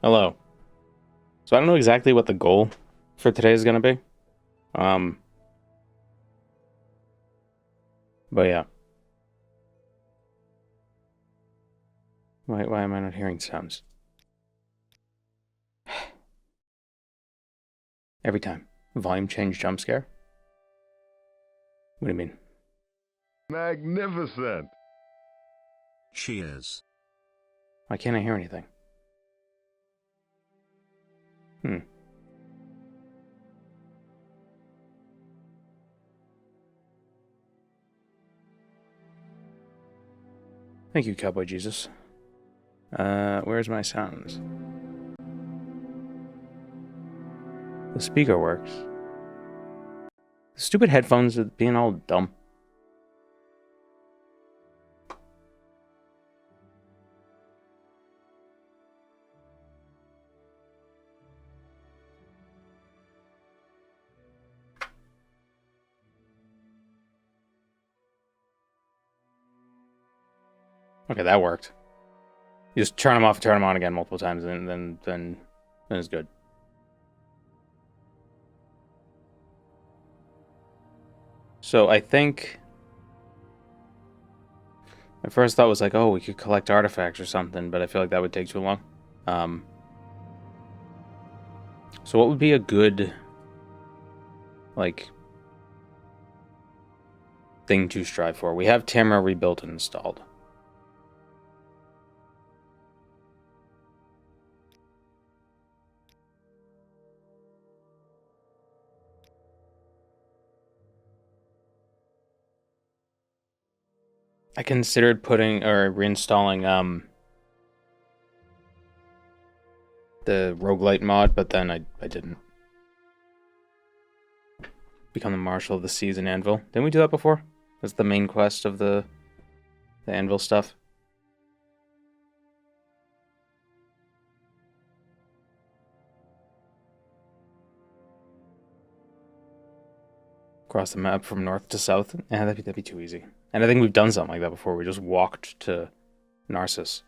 Hello. So I don't know exactly what the goal for today is gonna be. Um, but yeah. Why am I not hearing sounds? Every time. Volume change jump scare? What do you mean? Magnificent. Cheers. Why can't I hear anything? Hmm. Thank you, Cowboy Jesus. Where's my sounds? The speaker works. The stupid headphones are being all dumb. Okay, that worked. You just turn them off and turn them on again multiple times, and then it's good. So I think my first thought was like, oh, we could collect artifacts or something, but I feel like that would take too long. Um, so what would be a good, like, thing to strive for? We have Tamara rebuilt and installed. I considered putting or reinstalling the roguelite mod, but then I didn't. Become the Marshal of the Seas and Anvil. Didn't we do that before? That's the main quest of the Anvil stuff. Across the map from north to south. Yeah, that'd be too easy. And I think we've done something like that before. We just walked to Narcissus.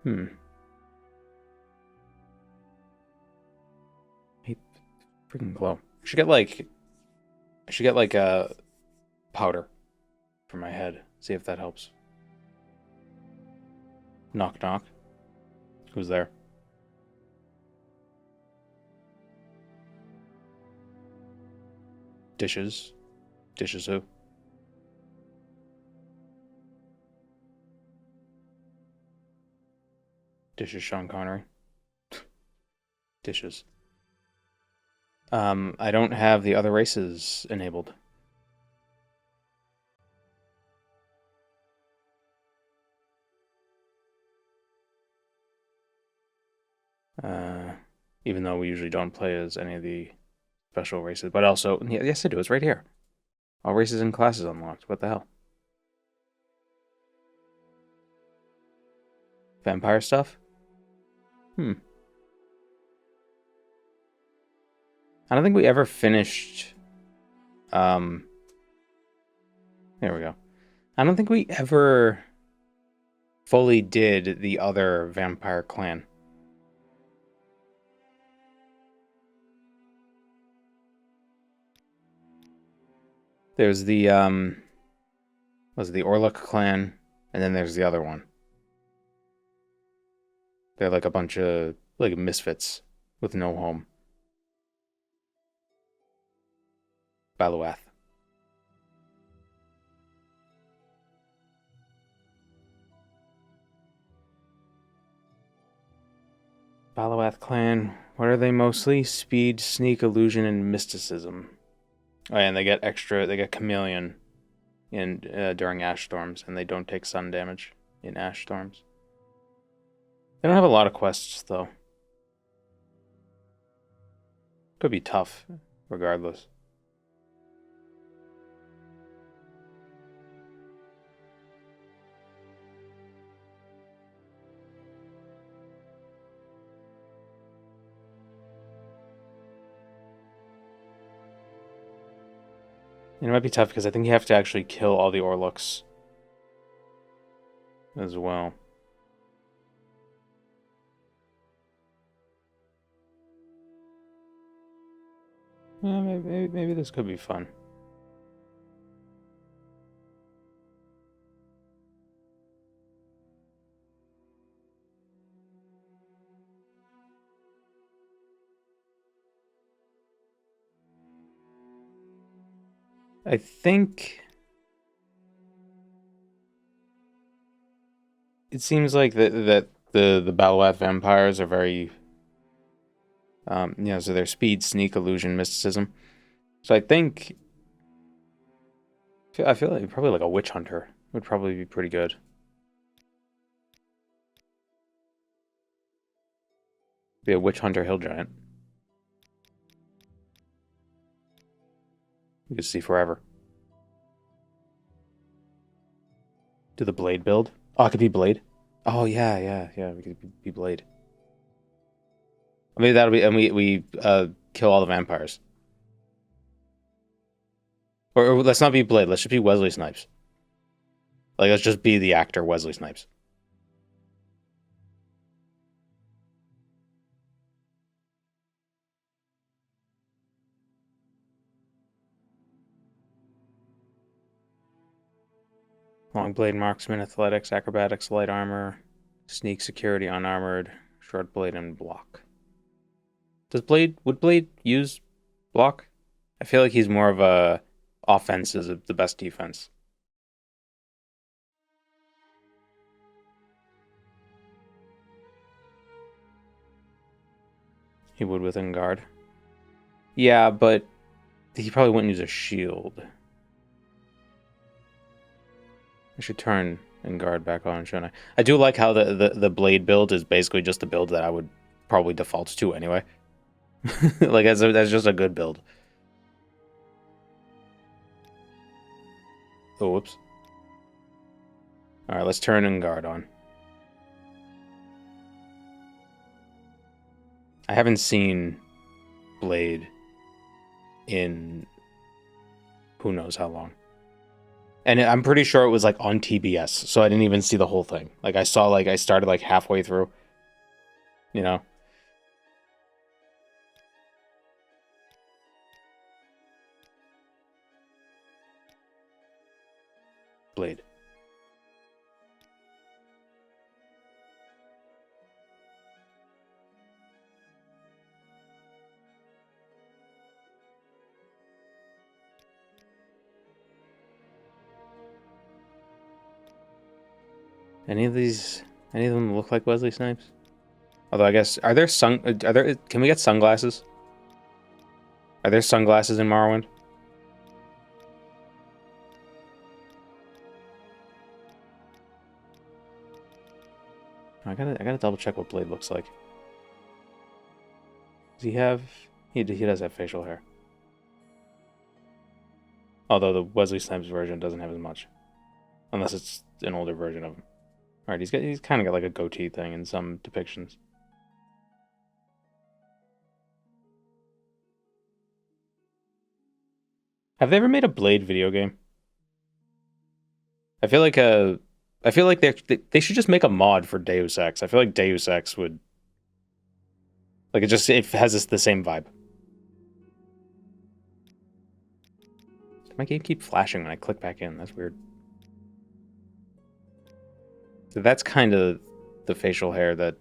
Hmm. Hey, freaking glow. I should get like a powder for my head. See if that helps. Knock knock. Who's there? Dishes. Dishes who? Dishes Sean Connery. Dishes. I don't have the other races enabled. Uh, Even though we usually don't play as any of the special races. But also, yes, I do. It's right here. All races and classes unlocked. What the hell? Vampire stuff? Hmm. I don't think we ever finished. Um. There we go. I don't think we ever fully did the other vampire clan. There's the was it the Orlok clan, and then there's the other one. They're like a bunch of like misfits with no home. Baluath. Baluath clan. What are they mostly? Speed, sneak, illusion, and mysticism. Oh, yeah, and they get extra. They get chameleon in during ash storms, and they don't take sun damage in ash storms. They don't have a lot of quests though. Could be tough, regardless. It might be tough because I think you have to actually kill all the Orlooks as well. Yeah, maybe this could be fun. I think it seems like that the Balawath vampires are very so they're speed, sneak, illusion, mysticism. So I feel like probably like a witch hunter would probably be pretty good. Be a witch hunter hill giant. You could see forever. Do the blade build? Oh, it could be blade. Oh yeah. We could be blade. Maybe that'll be, and we kill all the vampires. Or let's not be blade. Let's just be Wesley Snipes. Like let's just be the actor Wesley Snipes. Long blade, marksman, athletics, acrobatics, light armor, sneak, security, unarmored, short blade, and block. Would Blade use block? I feel like he's more of a offense is the best defense. He would within guard. Yeah, but he probably wouldn't use a shield. I should turn and guard back on, shouldn't I? I do like how the blade build is basically just the build that I would probably default to anyway. Like that's just a good build. Oh, whoops. All right, let's turn and guard on. I haven't seen Blade in who knows how long. And I'm pretty sure it was like on TBS, so I didn't even see the whole thing. Like I started like halfway through, you know. Blade. Any of them look like Wesley Snipes? Although I guess are there can we get sunglasses? Are there sunglasses in Morrowind? I gotta double check what Blade looks like. Does he have he does have facial hair. Although the Wesley Snipes version doesn't have as much. Unless it's an older version of him. Alright, he's kinda got like a goatee thing in some depictions. Have they ever made a Blade video game? I feel like they should just make a mod for Deus Ex. I feel like Deus Ex would like it has the same vibe. My game keep flashing when I click back in. That's weird. So that's kind of the facial hair that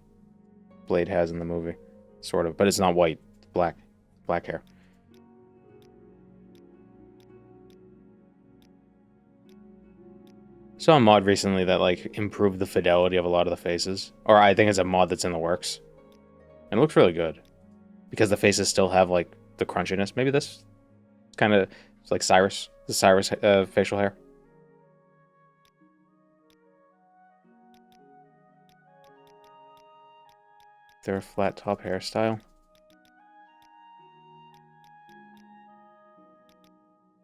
Blade has in the movie, sort of, but it's not white. It's black hair. Saw a mod recently that like improved the fidelity of a lot of the faces, or I think it's a mod that's in the works, and it looks really good because the faces still have like the crunchiness. Maybe this kind of like the Cyrus facial hair. They're a flat top hairstyle.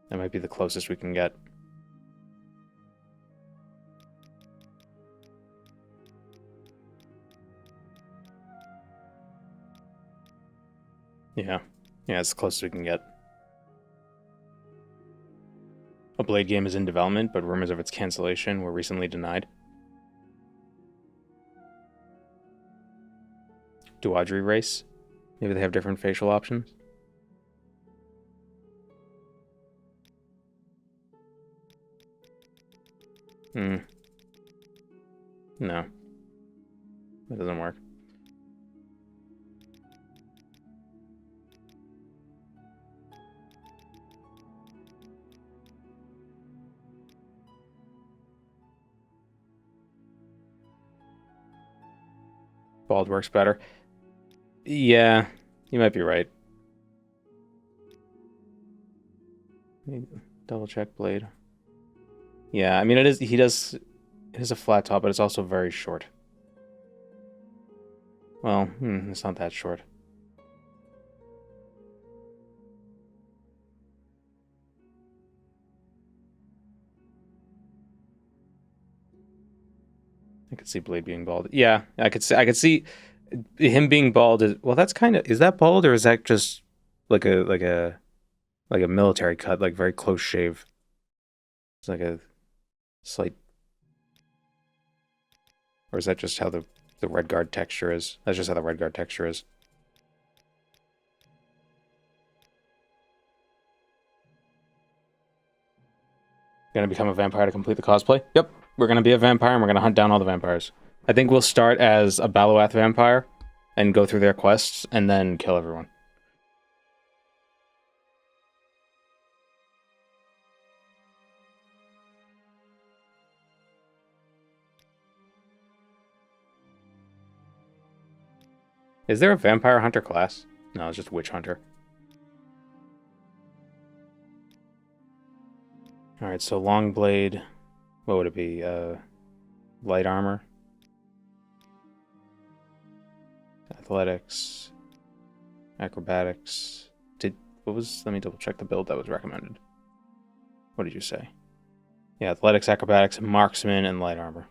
That might be the closest we can get. Yeah, it's the closest we can get. A Blade game is in development, but rumors of its cancellation were recently denied. Duadri race? Maybe they have different facial options? Hmm. No. That doesn't work. Bald works better. Yeah, you might be right. Maybe double check Blade. Yeah, I mean it is. It is a flat top, but it's also very short. Well, it's not that short. I could see Blade being bald. Yeah, I could see him being bald. Well, that's kind of, is that bald or is that just like a military cut, like very close shave? It's like a slight, or is that just how the red guard texture is? That's just how the red guard texture is. Gonna become a vampire to complete the cosplay? Yep, we're gonna be a vampire and we're gonna hunt down all the vampires. I think we'll start as a Balawath vampire and go through their quests and then kill everyone. Is there a vampire hunter class? No, it's just witch hunter. Alright, so long blade. What would it be? Light armor. Athletics. Acrobatics. Let me double check the build that was recommended. What did you say? Yeah, athletics, acrobatics, marksman, and light armor.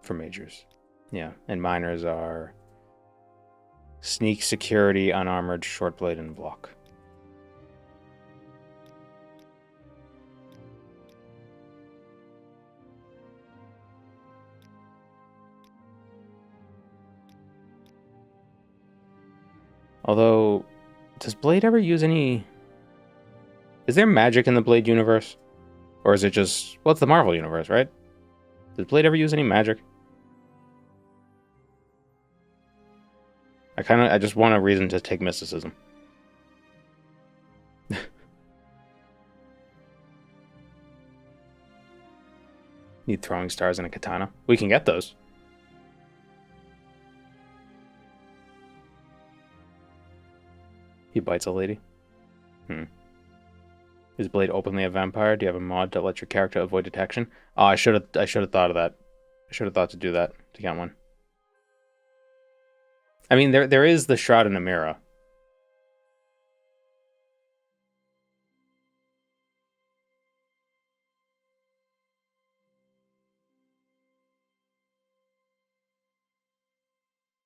For majors. Yeah, and minors are sneak, security, unarmored, short blade, and block. Although, does Blade ever use any... Is there magic in the Blade universe? Or is it just... Well, it's the Marvel universe, right? Does Blade ever use any magic? I just want a reason to take mysticism. Need throwing stars and a katana. We can get those. He bites a lady. Is Blade openly a vampire? Do you have a mod to let your character avoid detection? Oh, I should have thought of that. I should have thought to do that to get one. I mean, there is the Shroud in the Mirror.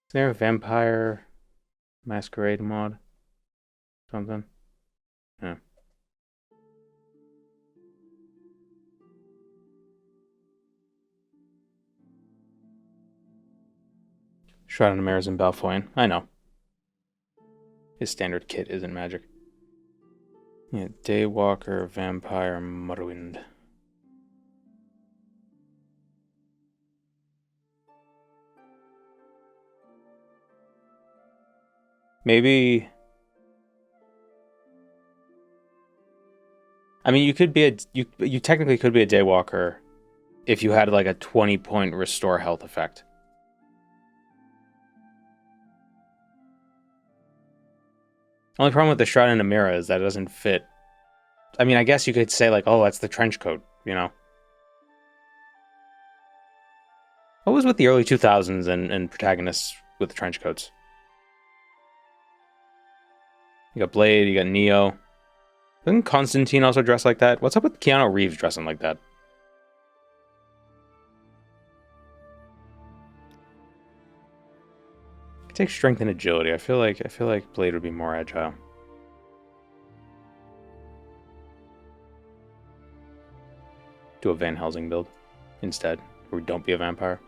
Is there a vampire masquerade mod? Something? Yeah. Shroud in the Mirror is in Balfoyn. I know. His standard kit isn't magic. Yeah, Daywalker, Vampire, Morrowind. Maybe... I mean, you could be you technically could be a Daywalker if you had like a 20-point restore health effect. Only problem with the Shroud in the Mirror is that it doesn't fit. I mean, I guess you could say like, oh, that's the trench coat, you know? What was with the early 2000s and protagonists with the trench coats? You got Blade, you got Neo. Didn't Constantine also dress like that? What's up with Keanu Reeves dressing like that? Take strength and agility. I feel like Blade would be more agile. Do a Van Helsing build instead, or don't be a vampire.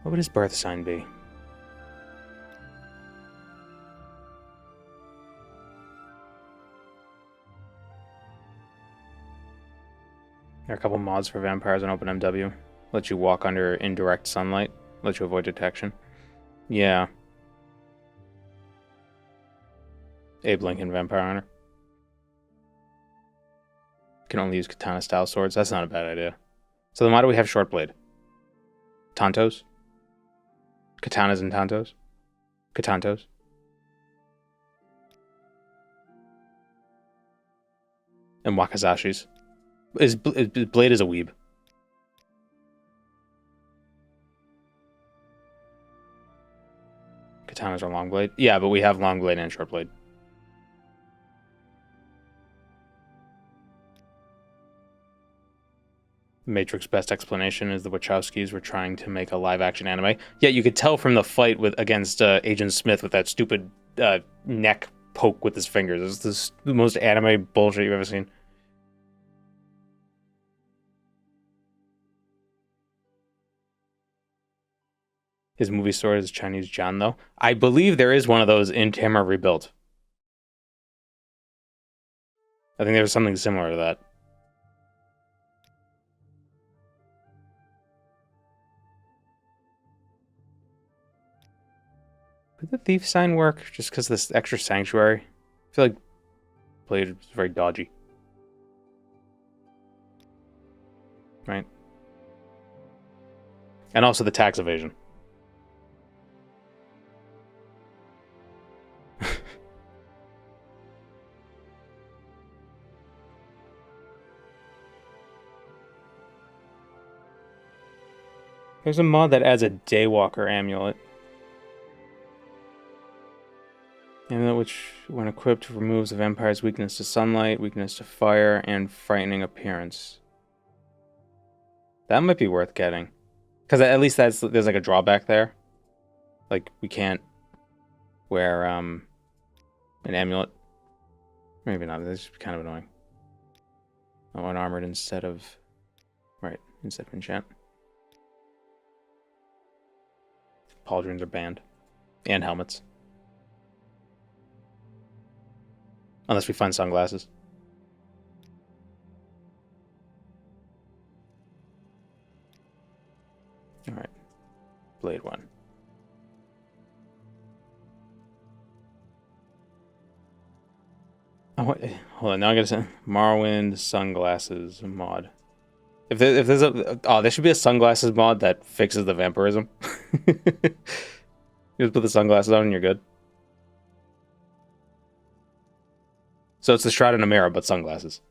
What would his birth sign be? There are a couple mods for vampires on OpenMW. Let you walk under indirect sunlight. Let you avoid detection. Yeah. Abe Lincoln Vampire Hunter. Can only use katana-style swords. That's not a bad idea. So then why do we have short blade? Tantos? Katanas and tantos? Katantos? And wakazashis. His blade is a weeb. Katanas are long blade. Yeah, but we have long blade and short blade. Matrix best explanation is the Wachowskis were trying to make a live-action anime. Yeah, you could tell from the fight against Agent Smith with that stupid neck poke with his fingers. It's the most anime bullshit you've ever seen. His movie store is Chinese John, though. I believe there is one of those in Tamra Rebuilt. I think there was something similar to that. Would the thief sign work just because this extra sanctuary? I feel like Blade is very dodgy. Right? And also the tax evasion. There's a mod that adds a Daywalker amulet. Amulet which, when equipped, removes a vampire's weakness to sunlight, weakness to fire, and frightening appearance. That might be worth getting. Because at least there's like a drawback there. Like, we can't wear an amulet. Maybe not, that's kind of annoying. I want armored instead of... Right, instead of enchant. Pauldrons are banned. And helmets. Unless we find sunglasses. Alright. Blade 1. Oh, hold on, now I gotta say Morrowind sunglasses mod. If there's there should be a sunglasses mod that fixes the vampirism. You just put the sunglasses on and you're good. So it's the Shroud and a Mirror, but sunglasses.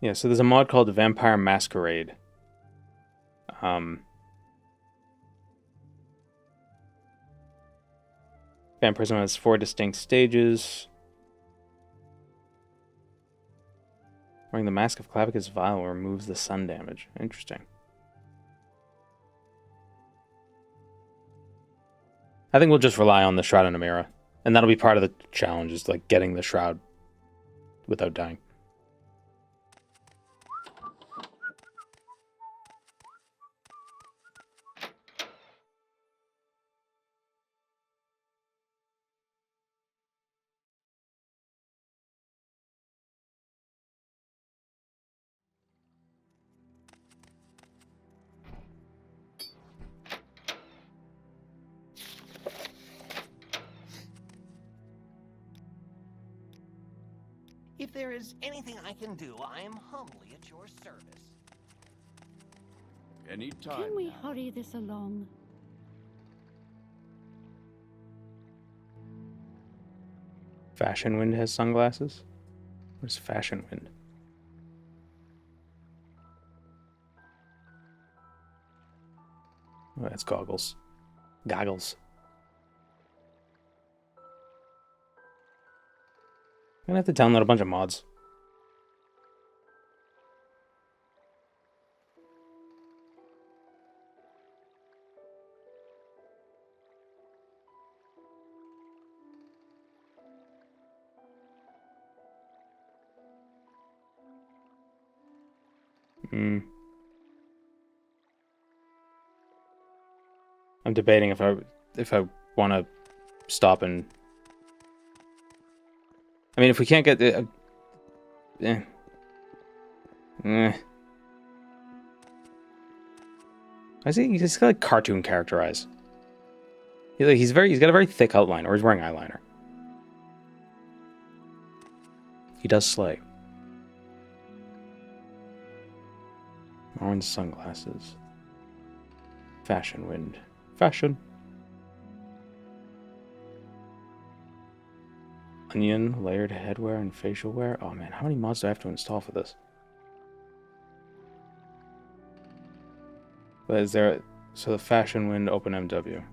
Yeah, so there's a mod called Vampire Masquerade. Vampirism has 4 distinct stages. Wearing the Mask of Clavicus Vial removes the sun damage. Interesting. I think we'll just rely on the Shroud and a Mirror. And that'll be part of the challenge, is like getting the Shroud without dying. If there is anything I can do, I am humbly at your service. Anytime. Can we now. hurry this along? Fashion Wind has sunglasses? Where's Fashion Wind? Oh, that's goggles. Goggles. I'm gonna have to download a bunch of mods. I'm debating if I want to stop and. I mean, if we can't get the. I see he's got like cartoon characterized. He's got a very thick outline, or he's wearing eyeliner. He does slay. Orange sunglasses. Fashion wind. Fashion. Onion, layered headwear, and facial wear. Oh man, how many mods do I have to install for this? But is there... So the fashion wind, open MW.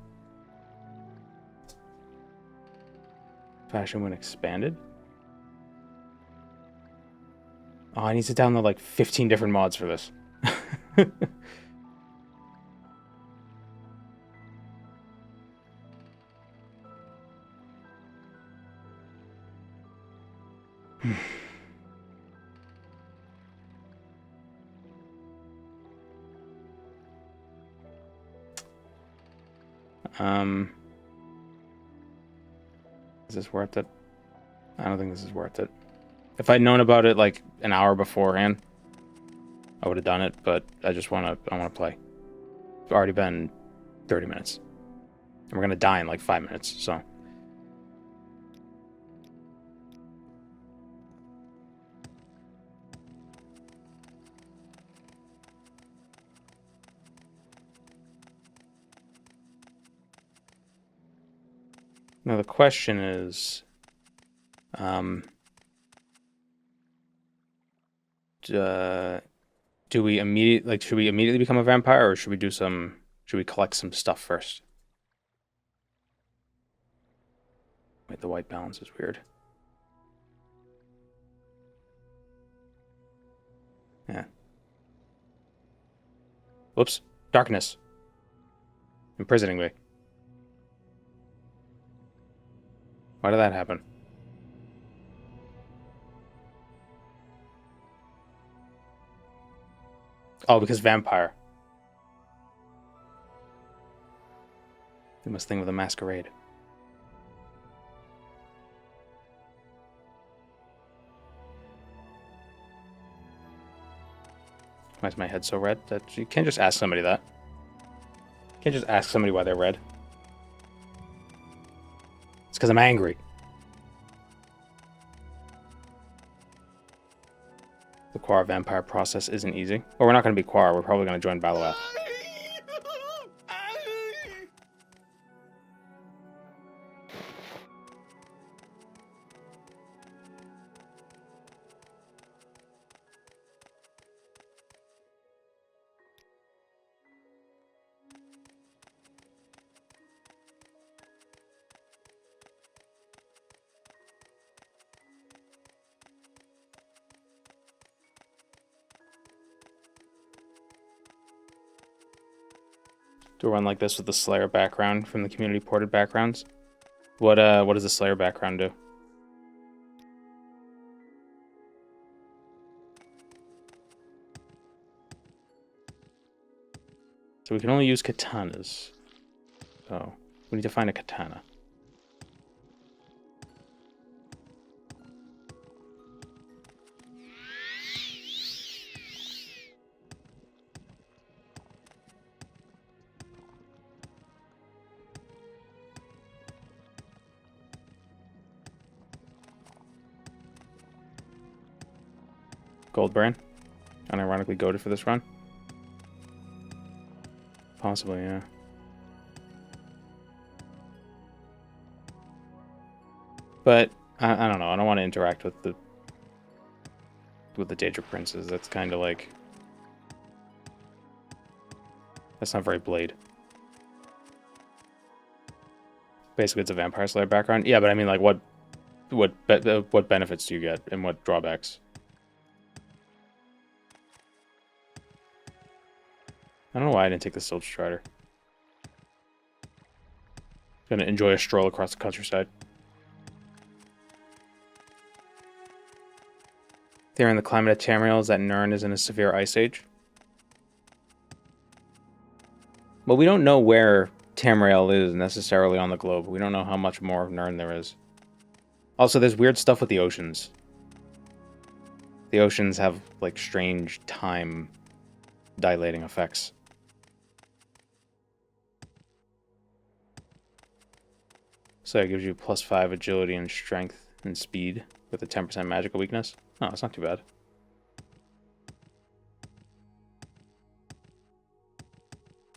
Fashion wind expanded? Oh, I need to download like 15 different mods for this. Is this worth it? I don't think this is worth it. If I'd known about it like an hour beforehand, I would have done it, but I want to play. It's already been 30 minutes. And we're going to die in like 5 minutes, so. Now the question is, do we should we immediately become a vampire, or should we collect some stuff first? Wait, the white balance is weird. Yeah. Whoops. Darkness. Imprisoning me. Why did that happen? Oh, because vampire. They must think of the masquerade. Why is my head so red? That you can't just ask somebody that. You can't just ask somebody why they're red. It's because I'm angry. The Quara vampire process isn't easy. Well, we're not going to be Quara. We're probably going to join Baloath. Do a run like this with the Slayer background from the community ported backgrounds. What does the Slayer background do? So we can only use katanas. So we need to find a katana. Goldbrand. Unironically goaded for this run. Possibly, yeah. But I don't know. I don't want to interact with the Daedra princes. That's kind of like, that's not very Blade. Basically, it's a Vampire Slayer background. Yeah, but I mean, like, what benefits do you get and what drawbacks? I don't know why I didn't take the Silk Strider. Gonna enjoy a stroll across the countryside. Theory in the climate of Tamriel is that Nirn is in a severe ice age. Well, we don't know where Tamriel is necessarily on the globe. We don't know how much more of Nirn there is. Also, there's weird stuff with the oceans. The oceans have, like, strange time dilating effects. So it gives you +5 agility and strength and speed with a 10% magical weakness. Oh, that's not too bad.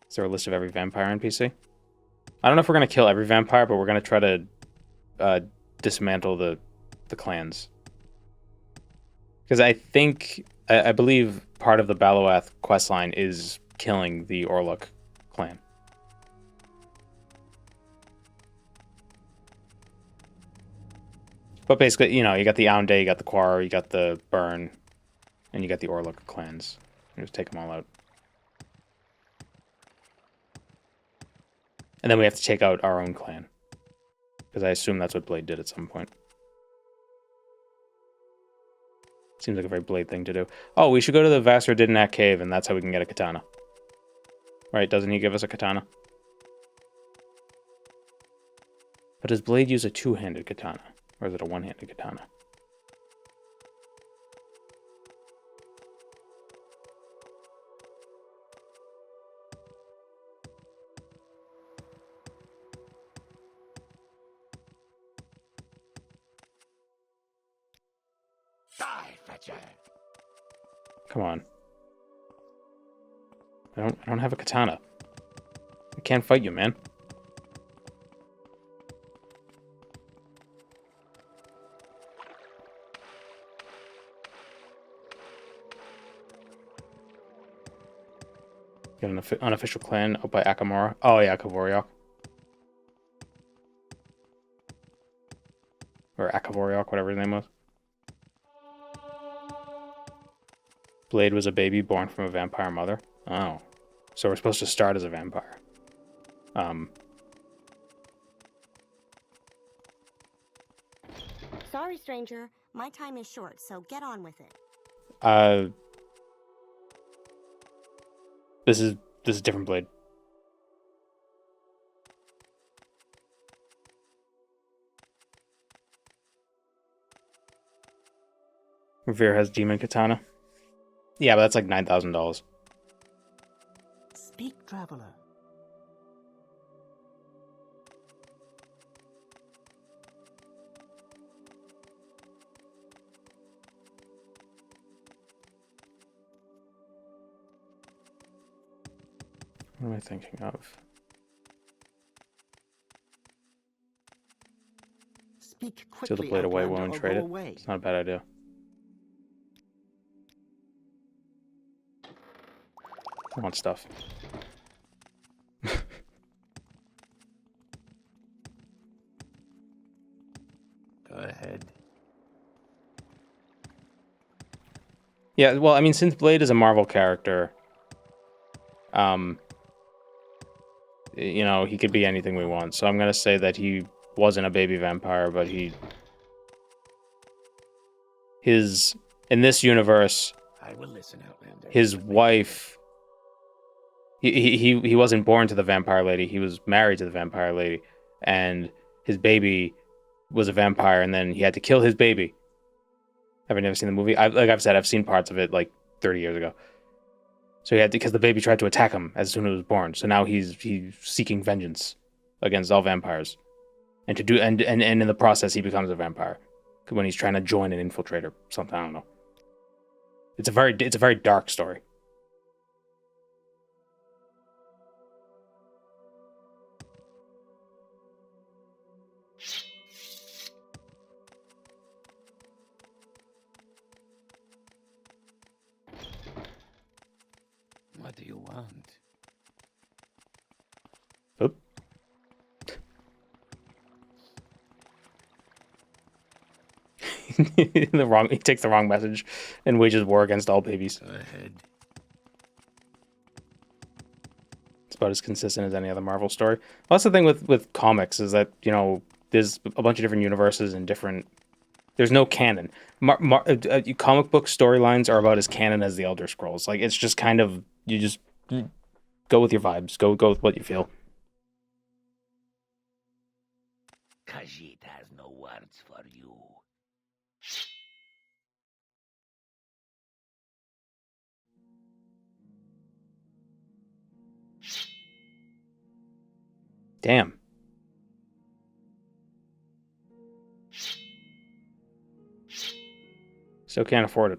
Is there a list of every vampire NPC? I don't know if we're going to kill every vampire, but we're going to try to dismantle the clans. Because I believe part of the Baloath questline is killing the Orlok clan. But basically, you know, you got the Aunde, you got the Quar, you got the Burn, and you got the Orlok clans. You just take them all out. And then we have to take out our own clan. Because I assume that's what Blade did at some point. Seems like a very Blade thing to do. Oh, we should go to the Vassar Didanak cave, and that's how we can get a katana. Right, doesn't he give us a katana? But does Blade use a two-handed katana? Or is it a one-handed katana? Die, fetcher. Come on. I don't have a katana. I can't fight you, man. Get an unofficial clan out by Akamora. Oh yeah, Kavoriok. Or Akavoriok, whatever his name was. Blade was a baby born from a vampire mother. Oh. So we're supposed to start as a vampire. Sorry, stranger. My time is short, so get on with it. This is different Blade. Revere has demon katana. Yeah, but that's like $9,000. Speak, traveler. What am I thinking of? Speak quickly, Steal the blade away, Outlander, won't or trade go it. away. It's not a bad idea. I want stuff. Go ahead. Yeah, well, I mean, since Blade is a Marvel character, you know, he could be anything we want. So I'm gonna say that he wasn't a baby vampire, but in this universe, I will listen, Outlander. his wife, he wasn't born to the vampire lady. He was married to the vampire lady, and his baby was a vampire, and then he had to kill his baby. Have you never seen the movie? Like I've said, I've seen parts of it like 30 years ago. So he had to, because the baby tried to attack him as soon as it was born. So now he's seeking vengeance against all vampires, and in the process he becomes a vampire when he's trying to join an infiltrator. Something I don't know. It's a very dark story. What do you want? Oop. He takes the wrong message and wages war against all babies. Ahead. It's about as consistent as any other Marvel story. Well, that's the thing with comics is that, you know, there's a bunch of different universes and different. There's no canon. Comic book storylines are about as canon as the Elder Scrolls. Like, it's just kind of, you just go with your vibes. Go with what you feel. Khajiit has no words for you. Damn. Still can't afford it.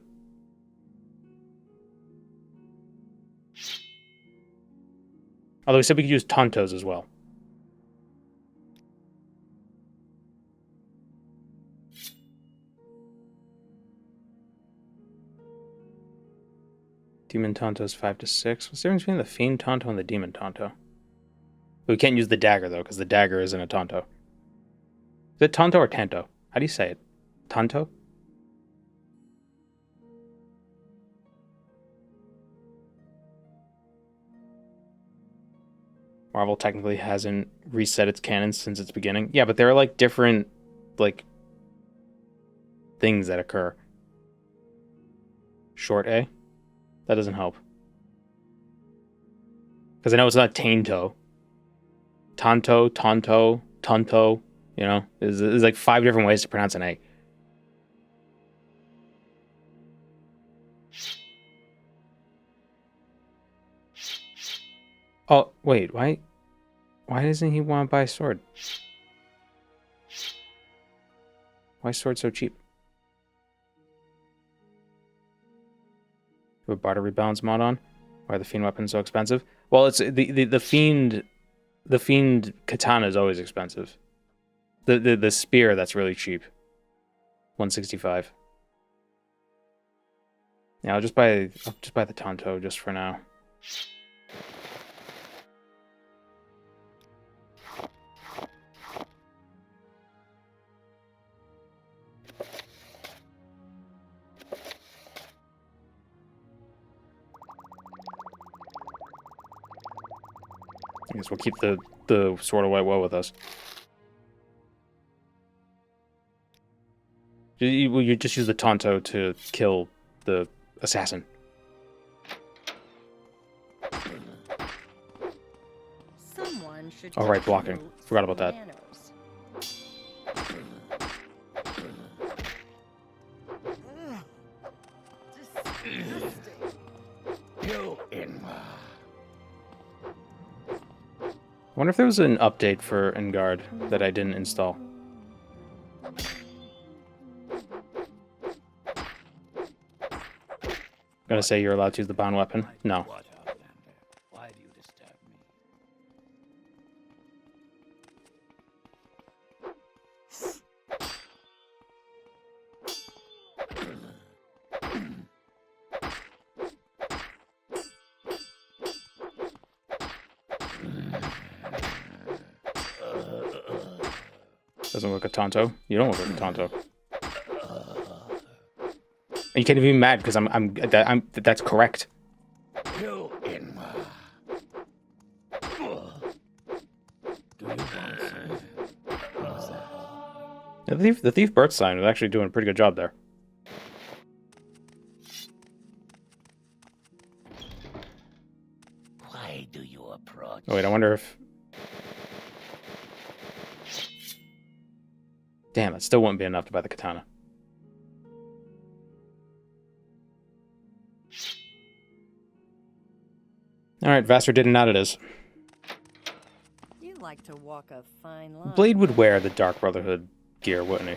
Although he said we could use Tontos as well. Demon Tonto's 5 to 6. What's the difference between the Fiend Tonto and the Demon Tonto? We can't use the dagger, though, because the dagger isn't a Tonto. Is it Tonto or Tanto? How do you say it? Tonto? Marvel technically hasn't reset its canon since its beginning. Yeah, but there are, like, different, like, things that occur. Short A? That doesn't help. Because I know it's not Tainto. Tonto, Tonto, Tonto, you know? There's like 5 different ways to pronounce an A. Oh, wait, why doesn't he want to buy a sword? Why is sword so cheap? Do a barter rebalance mod on? Why are the Fiend weapons so expensive? Well, it's the Fiend katana is always expensive. The spear that's really cheap. 165. Yeah, I'll just buy the Tonto just for now. I guess we'll keep the Sword of White Woe with us. You just use the Tonto to kill the assassin. Someone should. Oh, right, blocking. Forgot about that. Manners. You in. I wonder if there was an update for Engard that I didn't install. Gonna say you're allowed to use the bound weapon? No. What, Outlander? Why do you disturb me? Doesn't look like a Tonto. You don't look like a Tonto. And you can't even be mad because that's correct. You in. Do you want some? What's that? Yeah, the thief birth sign was actually doing a pretty good job there. Why do you approach? Oh wait, I wonder if. Damn, it still wouldn't be enough to buy the katana. Alright, Vaster did not it is. You like to walk a fine line. Blade would wear the Dark Brotherhood gear, wouldn't he?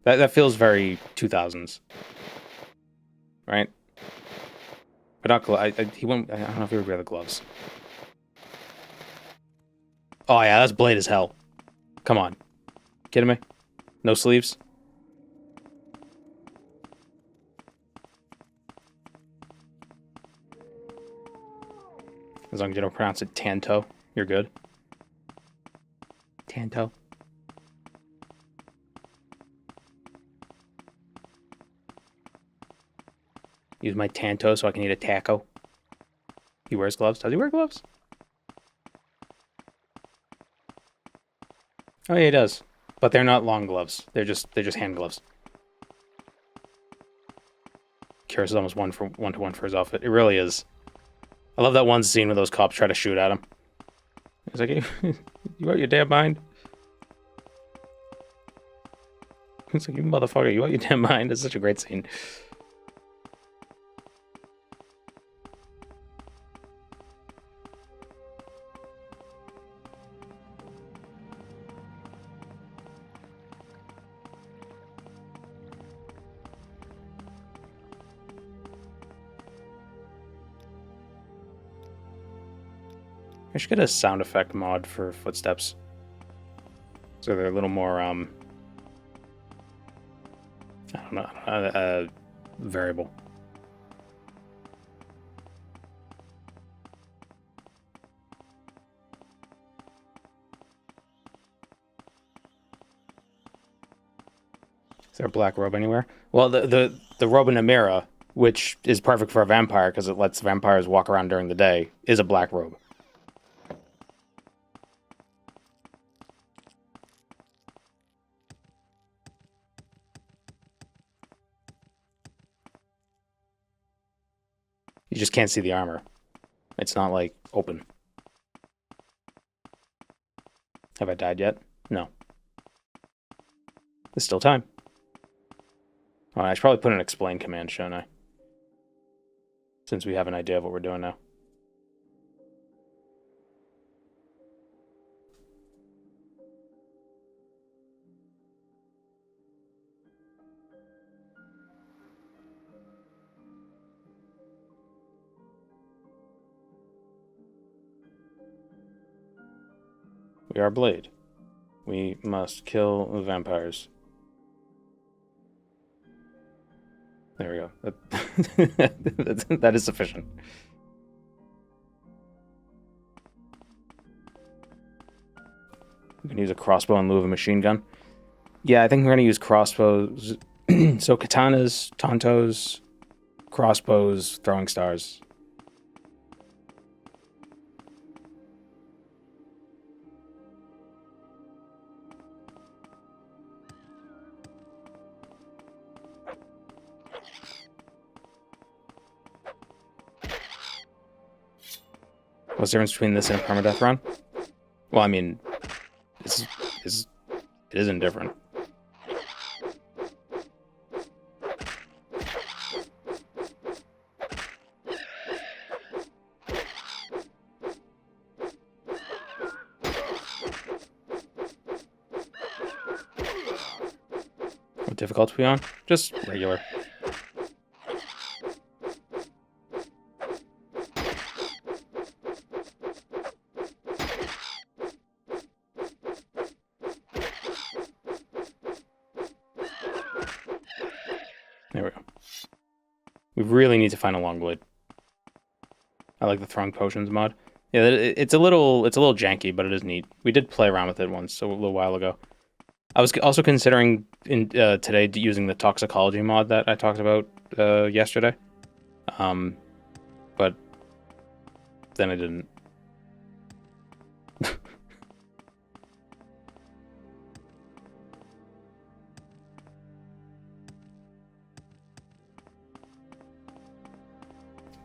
That feels very 2000s. Right? But not he wouldn't. I don't know if he would wear the gloves. Oh yeah, that's Blade as hell. Come on. Kidding me? No sleeves? As long as you don't pronounce it Tanto, you're good. Tanto. Use my Tanto so I can eat a taco. He wears gloves. Does he wear gloves? Oh yeah, he does. But they're not long gloves. They're just hand gloves. Curious is almost one to one for his outfit. It really is. I love that one scene where those cops try to shoot at him. He's like, you out your damn mind? It's like, you motherfucker, you out your damn mind? It's such a great scene. I should get a sound effect mod for footsteps. So they're a little more, I don't know, variable. Is there a black robe anywhere? Well, the robe in the mirror, which is perfect for a vampire because it lets vampires walk around during the day, is a black robe. You just can't see the armor. It's not, like, open. Have I died yet? No. There's still time. Oh, I should probably put an explain command, shouldn't I? Since we have an idea of what we're doing now. We are Blade. We must kill the vampires. There we go. That is sufficient. We can use a crossbow in lieu of a machine gun. Yeah, I think we're going to use crossbows. So katanas, tantos, crossbows, throwing stars. What's the difference between this and a permadeath run? Well, I mean, it isn't different. What difficulty are we on? Just regular. There we go. We really need to find a long blade. I like the throwing potions mod. Yeah, it's a little janky, but it is neat. We did play around with it once a little while ago. I was also considering today using the toxicology mod that I talked about yesterday, but then I didn't.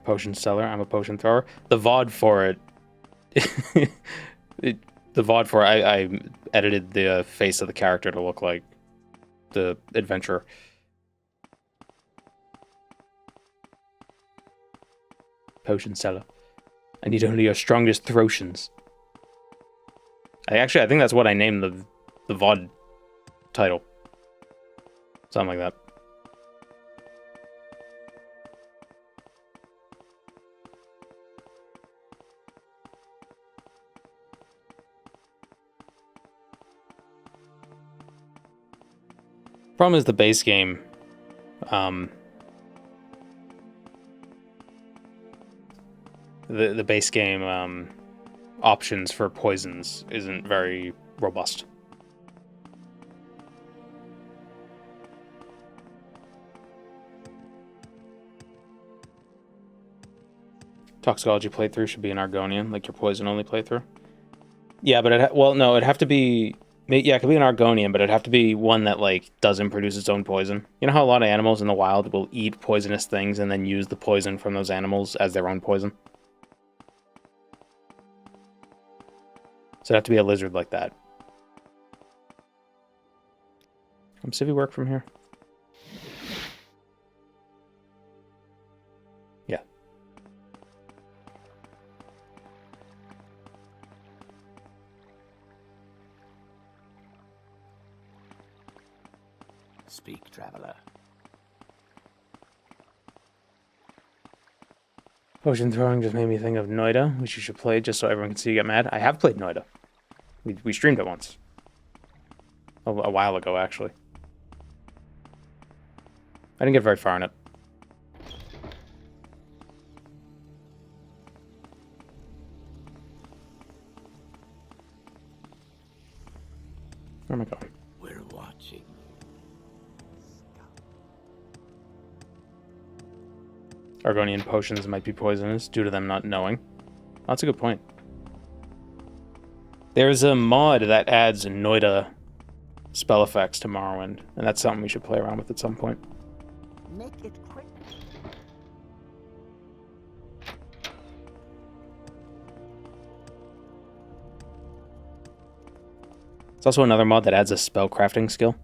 Potion seller. I'm a potion thrower. The VOD for it. The VOD for it, I edited the face of the character to look like the adventurer. Potion seller. I need only your strongest throtions. I think that's what I named the VOD title. Something like that. Problem is the base game. The base game options for poisons isn't very robust. Toxicology playthrough should be an Argonian, like your poison-only playthrough. Yeah, but well, no, it'd have to be... Yeah, it could be an Argonian, but it'd have to be one that, like, doesn't produce its own poison. You know how a lot of animals in the wild will eat poisonous things and then use the poison from those animals as their own poison? So it'd have to be a lizard like that. Civi work from here? Yeah. Speak, traveler. Potion throwing just made me think of Noida, which you should play just so everyone can see you get mad. I have played Noida. We streamed it once. A while ago, actually. I didn't get very far in it. Where am I going? We're watching. Argonian potions might be poisonous due to them not knowing. That's a good point. There's a mod that adds Noida spell effects to Morrowind, and that's something we should play around with at some point. Make it quick. It's also another mod that adds a spell crafting skill.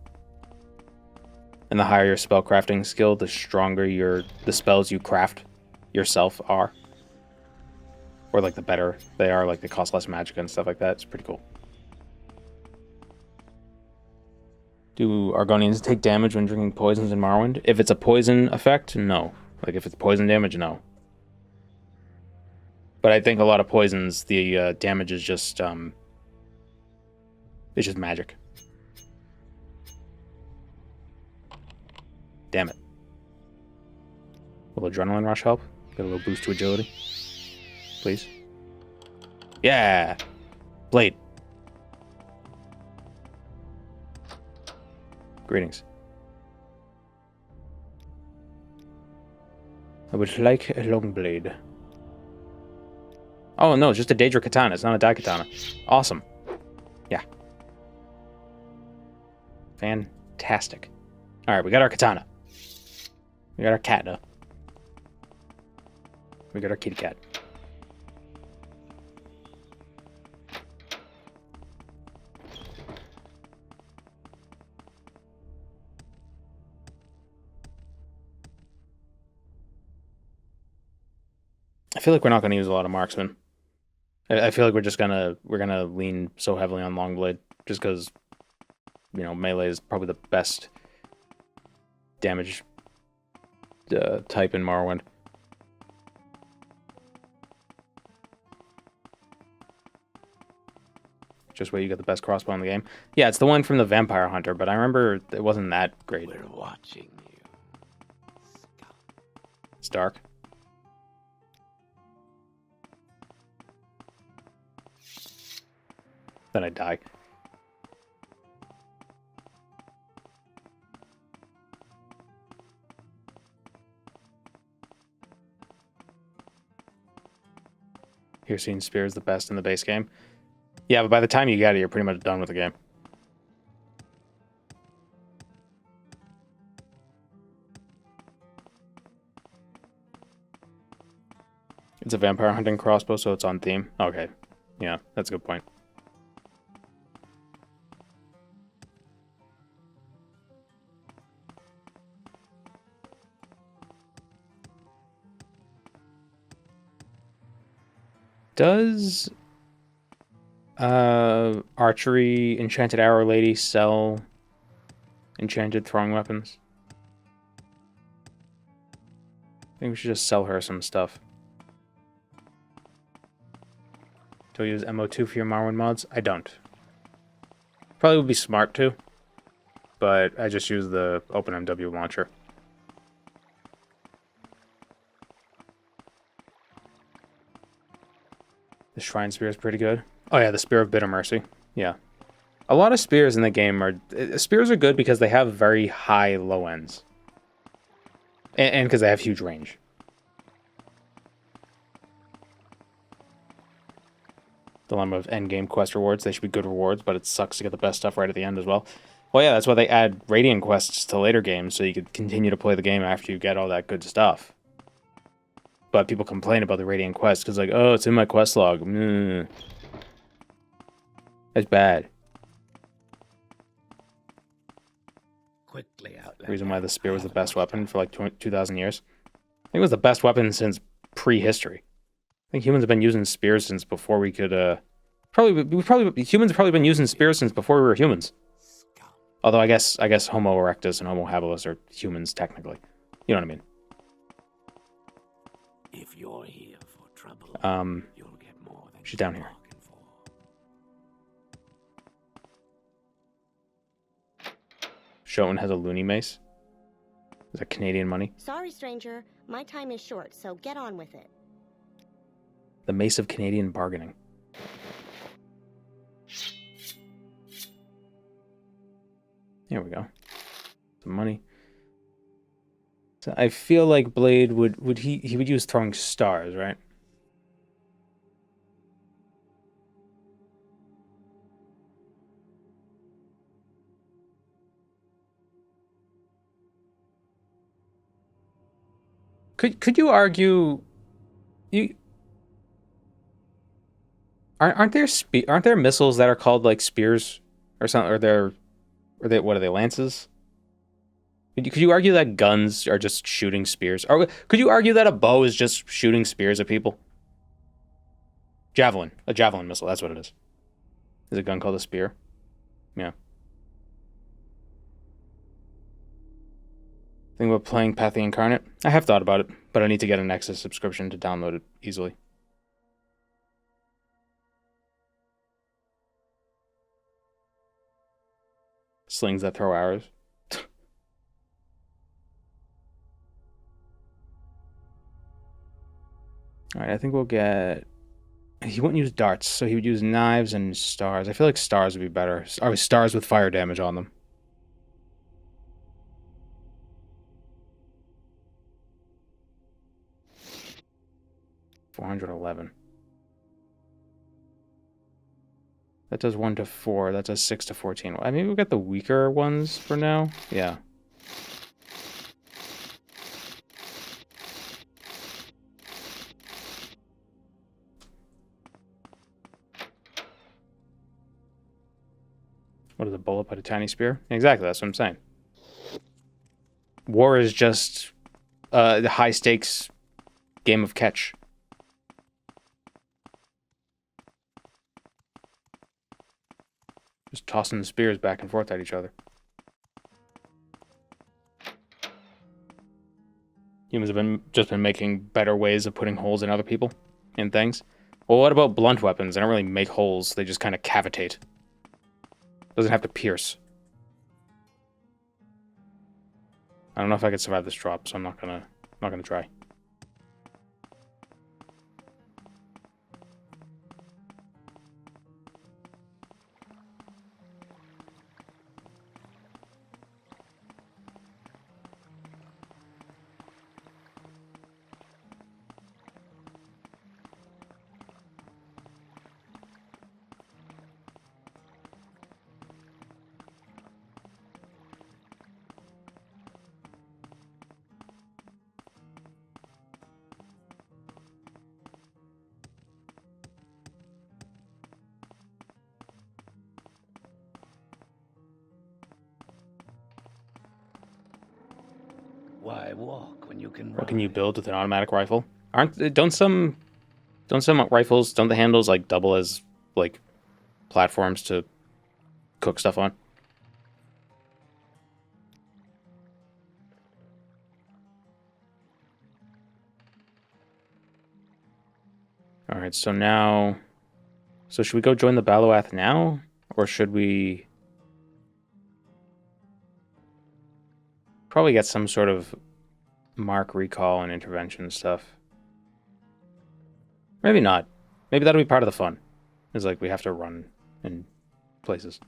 And the higher your spell crafting skill, the stronger the spells you craft yourself are. Or like the better they are, like they cost less magic and stuff like that. It's pretty cool. Do Argonians take damage when drinking poisons in Morrowind? If it's a poison effect, no. Like if it's poison damage, no. But I think a lot of poisons, the damage is just it's just magic. Damn it. Will adrenaline rush help? Get a little boost to agility? Please? Yeah! Blade. Greetings. I would like a long blade. Oh no, it's just a Daedra katana. It's not a Daikatana. Awesome. Yeah. Fantastic. Alright, we got our katana. We got our katana. We got our kitty cat. I feel like we're not going to use a lot of marksman. I feel like we're gonna lean so heavily on Longblade just because, you know, melee is probably the best damage type in Morrowind. Just where you get the best crossbow in the game. Yeah, it's the one from the Vampire Hunter, but I remember it wasn't that great. We're watching you. It's dark. Then I die. Piercing Spear is the best in the base game. Yeah, but by the time you get it, you're pretty much done with the game. It's a vampire hunting crossbow, so it's on theme. Okay. Yeah, that's a good point. Does archery enchanted arrow lady sell enchanted throwing weapons? I think we should just sell her some stuff. Do you use MO2 for your Morrowind mods? I don't. Probably would be smart to, but I just use the OpenMW launcher. The Shrine Spear is pretty good. Oh yeah, the Spear of Bitter Mercy. Yeah. A lot of spears in the game are... Spears are good because they have very high low ends. And because they have huge range. Dilemma of endgame quest rewards. They should be good rewards, but it sucks to get the best stuff right at the end as well. Well, yeah, that's why they add Radiant quests to later games, so you could continue to play the game after you get all that good stuff. But people complain about the Radiant quest because, like, oh, it's in my quest log. That's bad. Quickly out. Reason why the spear was the best weapon for like 2,000 years. I think it was the best weapon since prehistory. I think humans have been using spears since before we could. Humans have probably been using spears since before we were humans. Although I guess Homo erectus and Homo habilis are humans technically. You know what I mean? If you're here for trouble, you'll get more than she's down here. bargained for. Shoten has a loony mace. Is that Canadian money? Sorry, stranger. My time is short, so get on with it. The mace of Canadian bargaining. Here we go. Some money. So I feel like Blade would he would use throwing stars, right? Could you argue aren't there missiles that are called like spears or something, or what are they, lances? Could you argue that guns are just shooting spears? Or could you argue that a bow is just shooting spears at people? Javelin. A javelin missile, that's what it is. Is a gun called a spear? Yeah. Think about playing Path the Incarnate? I have thought about it, but I need to get a Nexus subscription to download it easily. Slings that throw arrows. Alright, I think we'll get... He wouldn't use darts, so he would use knives and stars. I feel like stars would be better. Or stars with fire damage on them. $411. That does 1 to 4. That does 6 to 14. Maybe we'll get the weaker ones for now. Yeah. What is a bullet but a tiny spear? Exactly, that's what I'm saying. War is just the high stakes game of catch. Just tossing the spears back and forth at each other. Humans have just been making better ways of putting holes in other people and things. Well, what about blunt weapons? They don't really make holes, they just kind of cavitate. Doesn't have to pierce. I don't know if I could survive this drop, so I'm not gonna try. Why walk when you can run? What can you build with an automatic rifle? Don't some rifles, don't the handles like double as like platforms to cook stuff on? All right, so now, should we go join the Baloath now, or should we probably get some sort of mark recall and intervention stuff? Maybe not. Maybe that'll be part of the fun. It's like we have to run in places.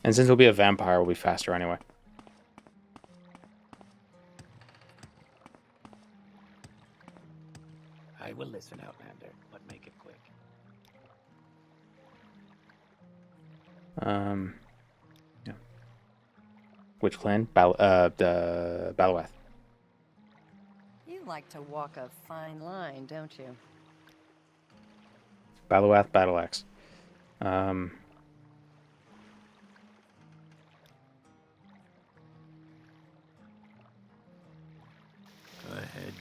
And since we'll be a vampire, we'll be faster anyway. Yeah. Which clan? The Balawath. You like to walk a fine line, don't you? Balawath Battle Axe. Go ahead.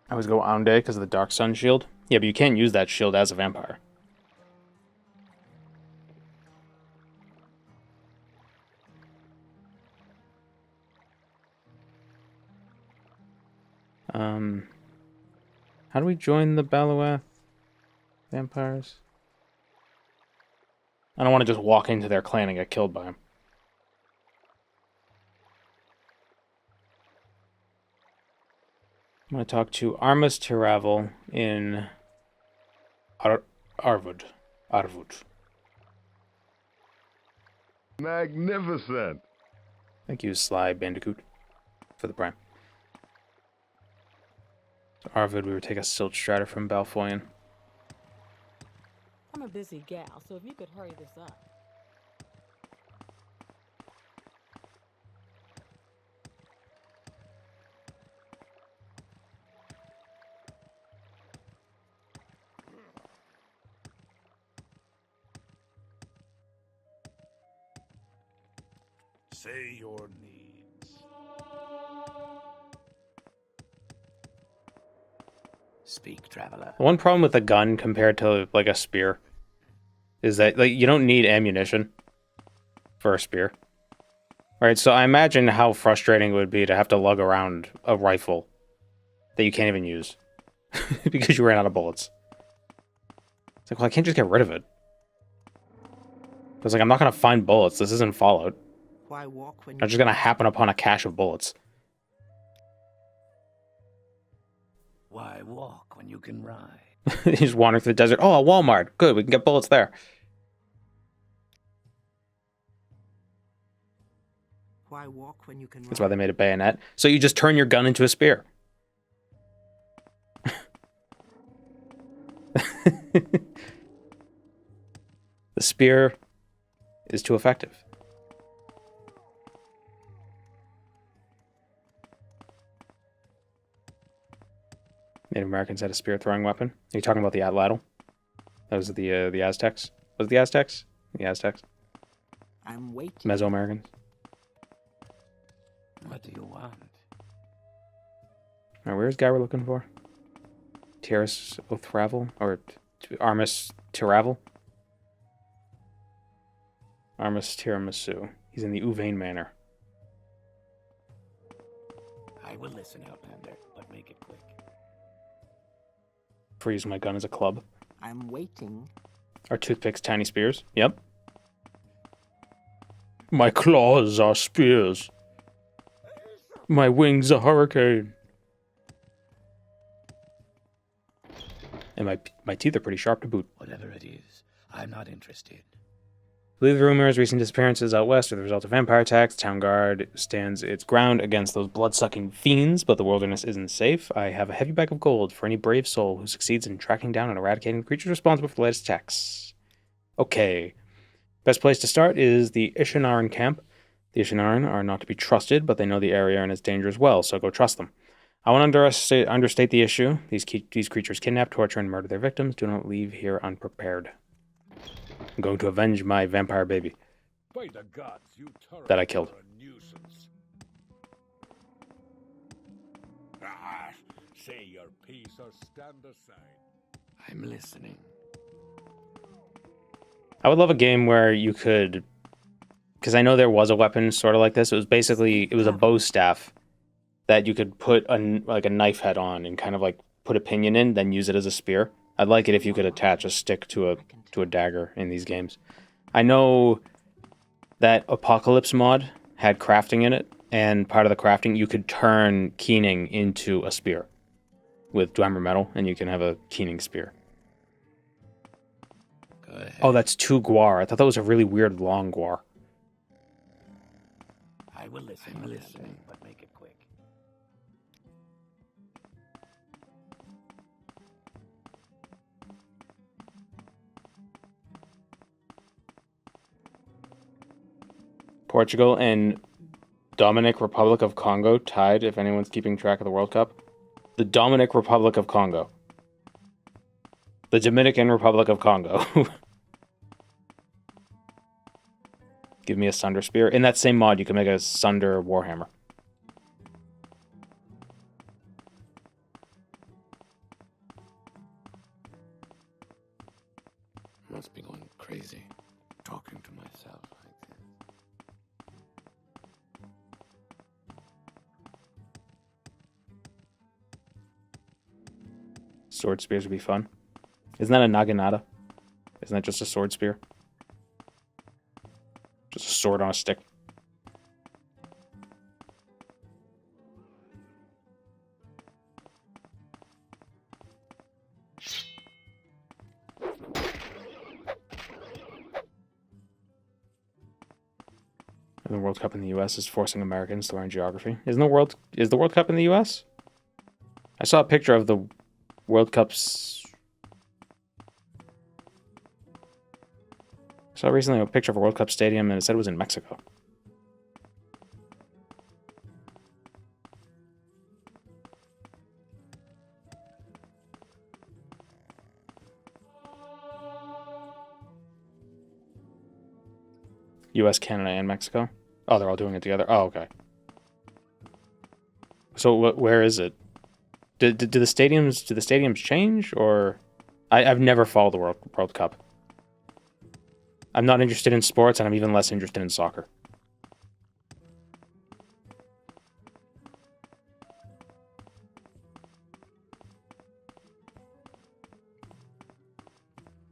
I always go Aunde because of the Dark Sun shield. Yeah, but you can't use that shield as a vampire. How do we join the Balawath vampires? I don't want to just walk into their clan and get killed by them. I'm going to talk to Armus Tiravel in Arvud. Magnificent. Thank you, Sly Bandicoot, for the prime. So Arvid, we would take a Silt Strider from Balfoyan. I'm a busy gal, so if you could hurry this up. Say your needs. Speak, traveler. One problem with a gun compared to like a spear is that like you don't need ammunition for a spear. Right, so I imagine how frustrating it would be to have to lug around a rifle that you can't even use because you ran out of bullets. It's like, well, I can't just get rid of it. It's like, I'm not going to find bullets. This isn't Fallout. Why walk when I'm just going to happen upon a cache of bullets. Why walk when you can ride? He's wandering through the desert. Oh, a Walmart. Good, we can get bullets there. Why walk when you can That's why they made a bayonet. So you just turn your gun into a spear. The spear is too effective. Native Americans had a spear throwing weapon. Are you talking about the atlatl? That was the Aztecs. Was it the Aztecs? The Aztecs. I'm waiting. Mesoamericans. What do you want? Alright, where's the guy we're looking for? Tiras Othravel? Or Armus Tiravel? Armus Tiramisu. He's in the Uvain Manor. I will listen, Outlander, but make it quick. Freeze my gun as a club. I'm waiting. Are toothpicks tiny spears? Yep. My claws are spears. My wings a hurricane. And my teeth are pretty sharp to boot. Whatever it is, I'm not interested. I believe the rumors recent disappearances out west are the result of vampire attacks. The town guard stands its ground against those blood-sucking fiends, but the wilderness isn't safe. I have a heavy bag of gold for any brave soul who succeeds in tracking down and eradicating the creatures responsible for the latest attacks. Okay. Best place to start is the Ishinaran camp. The Ishinaran are not to be trusted, but they know the area and its dangers well, so go trust them. I won't understate the issue. These creatures kidnap, torture, and murder their victims. Do not leave here unprepared. I'm going to avenge my vampire baby By the gods, you that I killed. are a nuisance. Ah, say your piece or stand aside. I'm listening. I would love a game where you could, because I know there was a weapon sort of like this. It was basically, it was a bow staff that you could put like a knife head on and kind of like put a pinion in, then use it as a spear. I'd like it if you could attach a stick to a dagger in these games. I know that Apocalypse mod had crafting in it, and part of the crafting, you could turn Keening into a spear with Dwemer metal, and you can have a Keening spear. Go ahead. Oh, that's 2 guar. I thought that was a really weird long guar. I will listen. I'm listening, but make it quick. Portugal and Dominic Republic of Congo tied, if anyone's keeping track of the World Cup. The Dominic Republic of Congo. The Dominican Republic of Congo. Give me a Sunder Spear. In that same mod, you can make a Sunder Warhammer. Must be going crazy, talking to myself like this. Sword spears would be fun. Isn't that a naginata? Isn't that just a sword spear? Just a sword on a stick. And the World Cup in the US is forcing Americans to learn geography. Is the World Cup in the US? I saw a picture of the World Cup's... I saw recently a picture of a World Cup stadium and it said it was in Mexico. US, Canada, and Mexico? Oh, they're all doing it together? Oh, okay. So where is it? Do the stadiums change, or... I've never followed the World Cup. I'm not interested in sports, and I'm even less interested in soccer.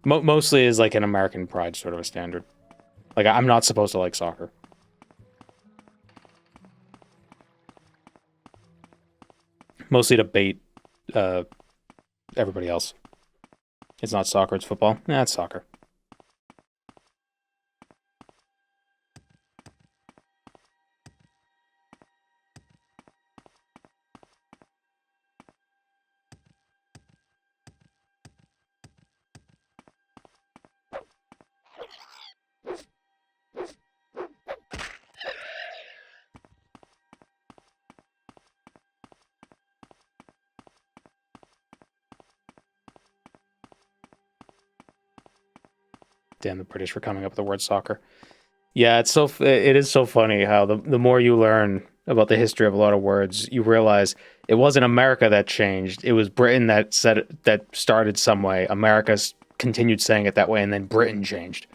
Mostly is like an American pride sort of a standard. Like, I'm not supposed to like soccer. Mostly to bait everybody else. It's not soccer, it's football. Nah, it's soccer. Damn the British for coming up with the word soccer. Yeah, it is so funny how the more you learn about the history of a lot of words, you realize it wasn't America that changed. It was Britain that started some way. America continued saying it that way, and then Britain changed.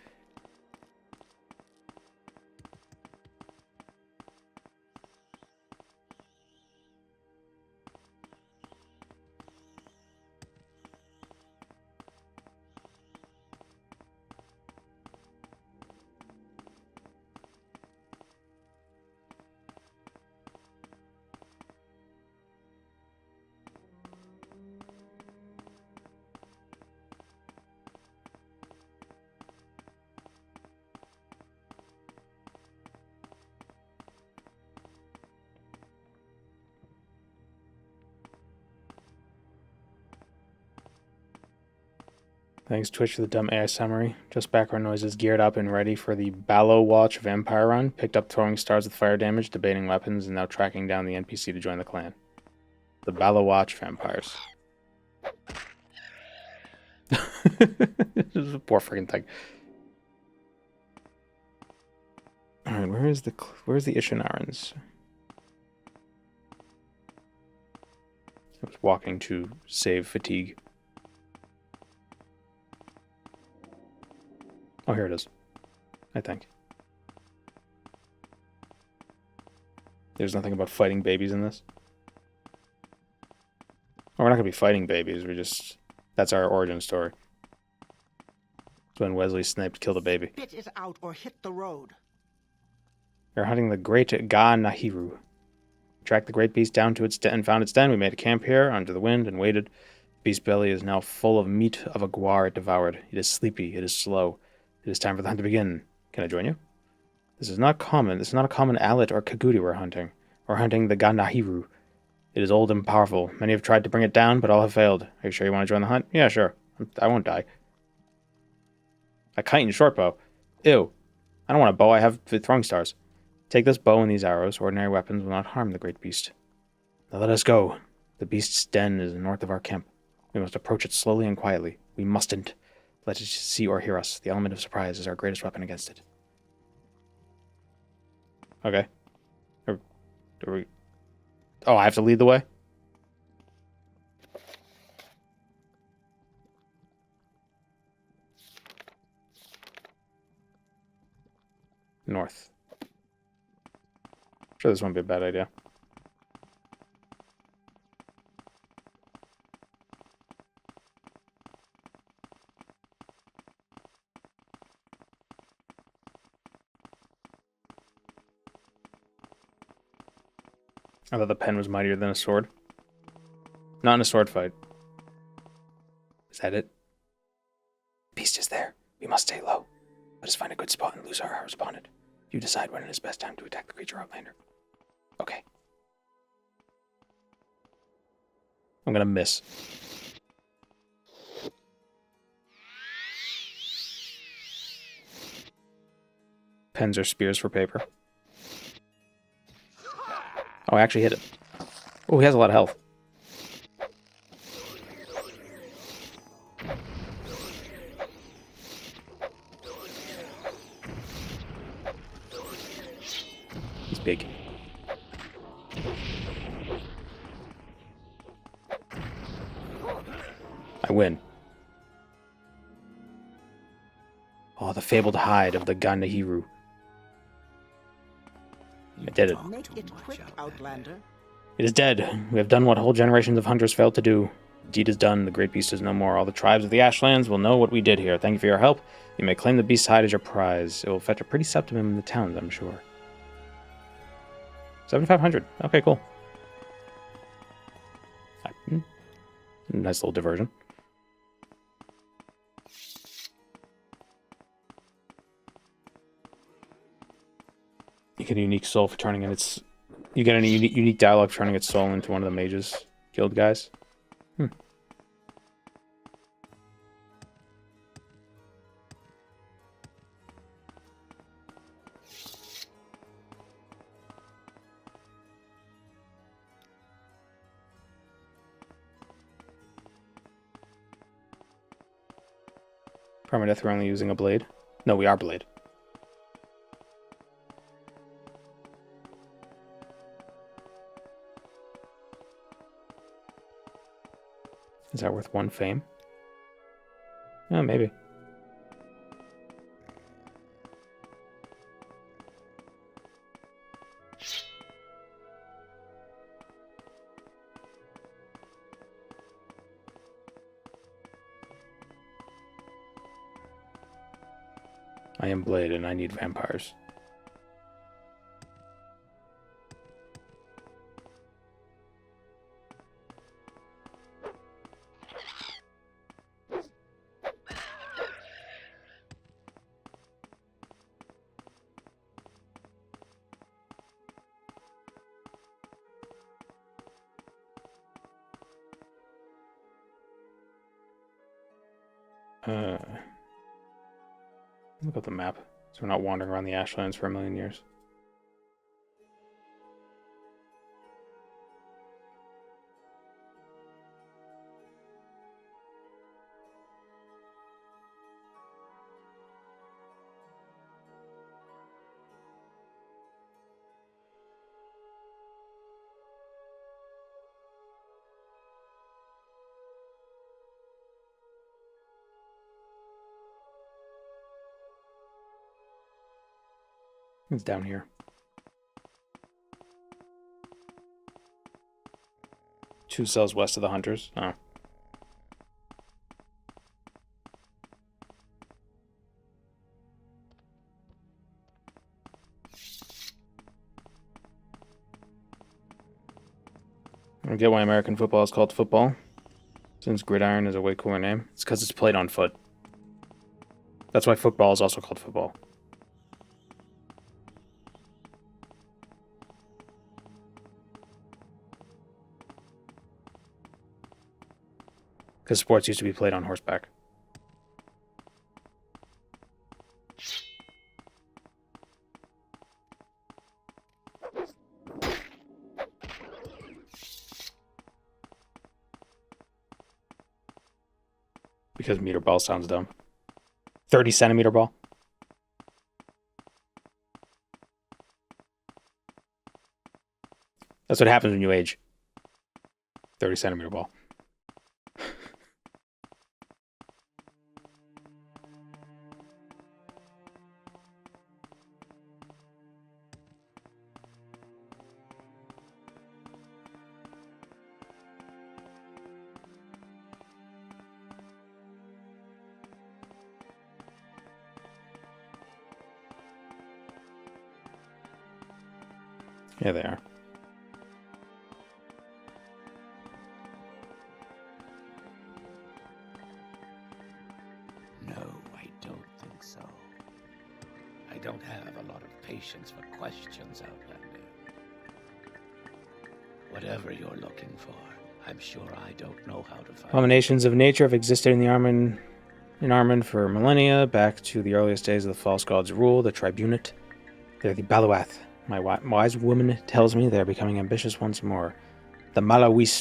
Thanks Twitch for the dumb AI summary. Just background noises, geared up and ready for the Ballo Watch vampire run. Picked up throwing stars with fire damage, debating weapons, and now tracking down the NPC to join the clan. The Ballo Watch vampires. This is a poor freaking thing. Alright, where's the Ishinarans? I was walking to save fatigue. Oh, here it is. I think. There's nothing about fighting babies in this. Oh, we're not going to be fighting babies. That's our origin story. It's when Wesley Snipes killed a baby. Spit it out or hit the road. We're hunting the great Ga Nahiru. Tracked the great beast down to its den and found its den. We made a camp here under the wind and waited. The beast's belly is now full of meat of a guar it devoured. It is sleepy. It is slow. It is time for the hunt to begin. Can I join you? This is not common. This is not a common Alit or Kagudi we're hunting. We're hunting the Ga Nahiru. It is old and powerful. Many have tried to bring it down, but all have failed. Are you sure you want to join the hunt? Yeah, sure. I won't die. A kite and short bow. Ew. I don't want a bow. I have the throwing stars. Take this bow and these arrows. Ordinary weapons will not harm the great beast. Now let us go. The beast's den is north of our camp. We must approach it slowly and quietly. We mustn't let it see or hear us. The element of surprise is our greatest weapon against it. Okay. Are we... Oh, I have to lead the way? North. Sure, this won't be a bad idea. I thought the pen was mightier than a sword. Not in a sword fight. Is that it? Beast is there. We must stay low. Let us find a good spot and lose our arrows upon it. You decide when it is best time to attack the creature, Outlander. Okay. I'm gonna miss. Pens or spears for paper. Oh, I actually hit it. Oh, he has a lot of health. He's big. I win. Oh, the fabled hide of the Gandahiru. I did it. Make it quick, Outlander. It is dead. We have done what whole generations of hunters failed to do. The deed is done. The great beast is no more. All the tribes of the Ashlands will know what we did here. Thank you for your help. You may claim the beast's hide as your prize. It will fetch a pretty septimum in the towns, I'm sure. 7,500. Okay, cool. Nice little diversion. You get a unique soul for turning in its... You get any unique dialogue for turning its soul into one of the mages guild guys. Permadeath, we're only using a blade. No, we are blade. Is that worth 1 fame? Oh, maybe. I am Blade and I need vampires. Look at the map, so we're not wandering around the Ashlands for a million years. It's down here. 2 cells west of the hunters. Oh. I get why American football is called football. Since gridiron is a way cooler name. It's because it's played on foot. That's why football is also called football. Because sports used to be played on horseback. Because meter ball sounds dumb. 30 centimeter ball. That's what happens when you age. 30 centimeter ball. Yeah, they are. No, I don't think so. I don't have a lot of patience for questions, Outlander. Whatever you're looking for, I'm sure I don't know how to find it. Abominations of nature have existed in Armand for millennia, back to the earliest days of the false god's rule, the tribunate. They're the Baluath. My wise woman tells me they're becoming ambitious once more. The Malawi's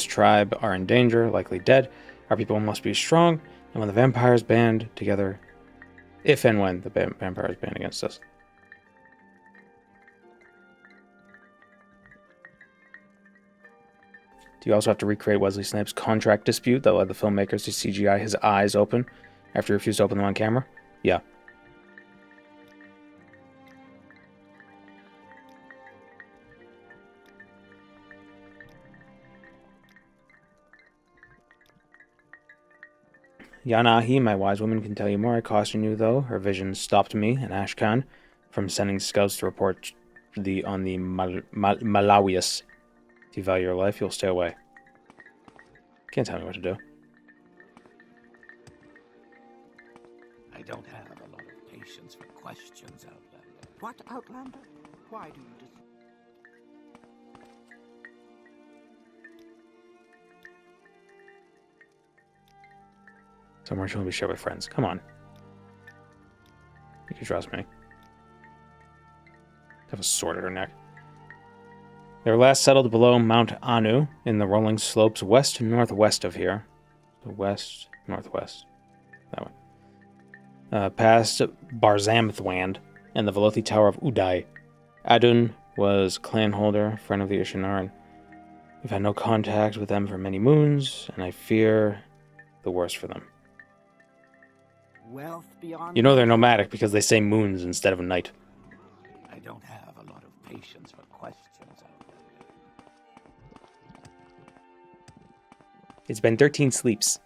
tribe are in danger, likely dead. Our people must be strong, and when the vampires band together, if and when the vampires band against us. Do you also have to recreate Wesley Snipes' contract dispute that led the filmmakers to CGI his eyes open after he refused to open them on camera? Yeah. Yanahi, my wise woman, can tell you more. I caution you, though. Her vision stopped me and Ashkan from sending scouts to report on the Malawius. If you value your life, you'll stay away. Can't tell me what to do. I don't have a lot of patience for questions, Outlander. What, Outlander? Why do you Somewhere she will be shared with friends. Come on. You can trust me. Have a sword at her neck. They were last settled below Mount Anu in the rolling slopes west-northwest of here. So west-northwest. That way. Past Barzamthwand and the Velothi Tower of Uday. Adun was clan holder, friend of the Ishinaran. We've had no contact with them for many moons, and I fear the worst for them. wealth beyond... You know they're nomadic because they say moons instead of a night. I don't have a lot of patience for questions, Outlander. It's been 13 sleeps.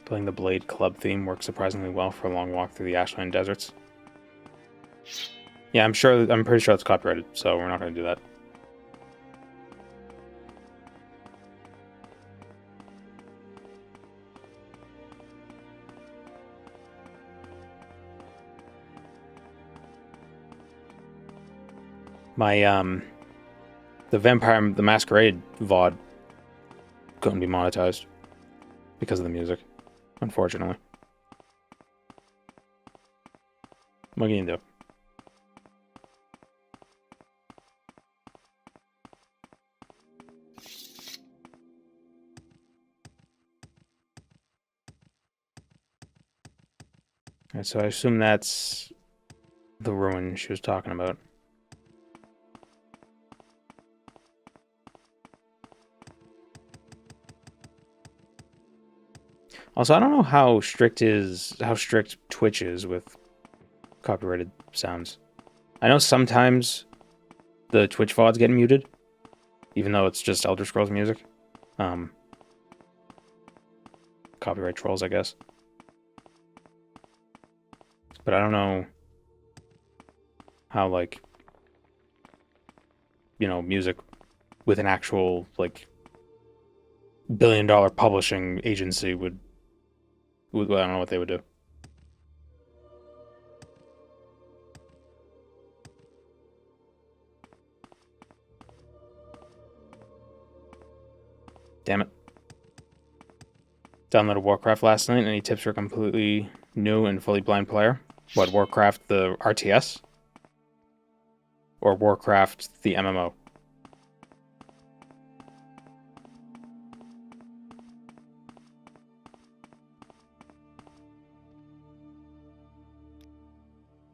Playing the Blade Club theme works surprisingly well for a long walk through the Ashland deserts. Yeah, I'm pretty sure it's copyrighted, so we're not going to do that. The Vampire the Masquerade VOD couldn't be monetized because of the music, unfortunately. What can you do? Alright, so I assume that's the ruin she was talking about. Also, I don't know how strict Twitch is with copyrighted sounds. I know sometimes the Twitch VODs get muted, even though it's just Elder Scrolls music. Copyright trolls, I guess. But I don't know how, like, you know, music with an actual, like, billion-dollar publishing agency would I don't know what they would do. Damn it. Downloaded Warcraft last night. Any tips for a completely new and fully blind player? What, Warcraft the RTS? Or Warcraft the MMO?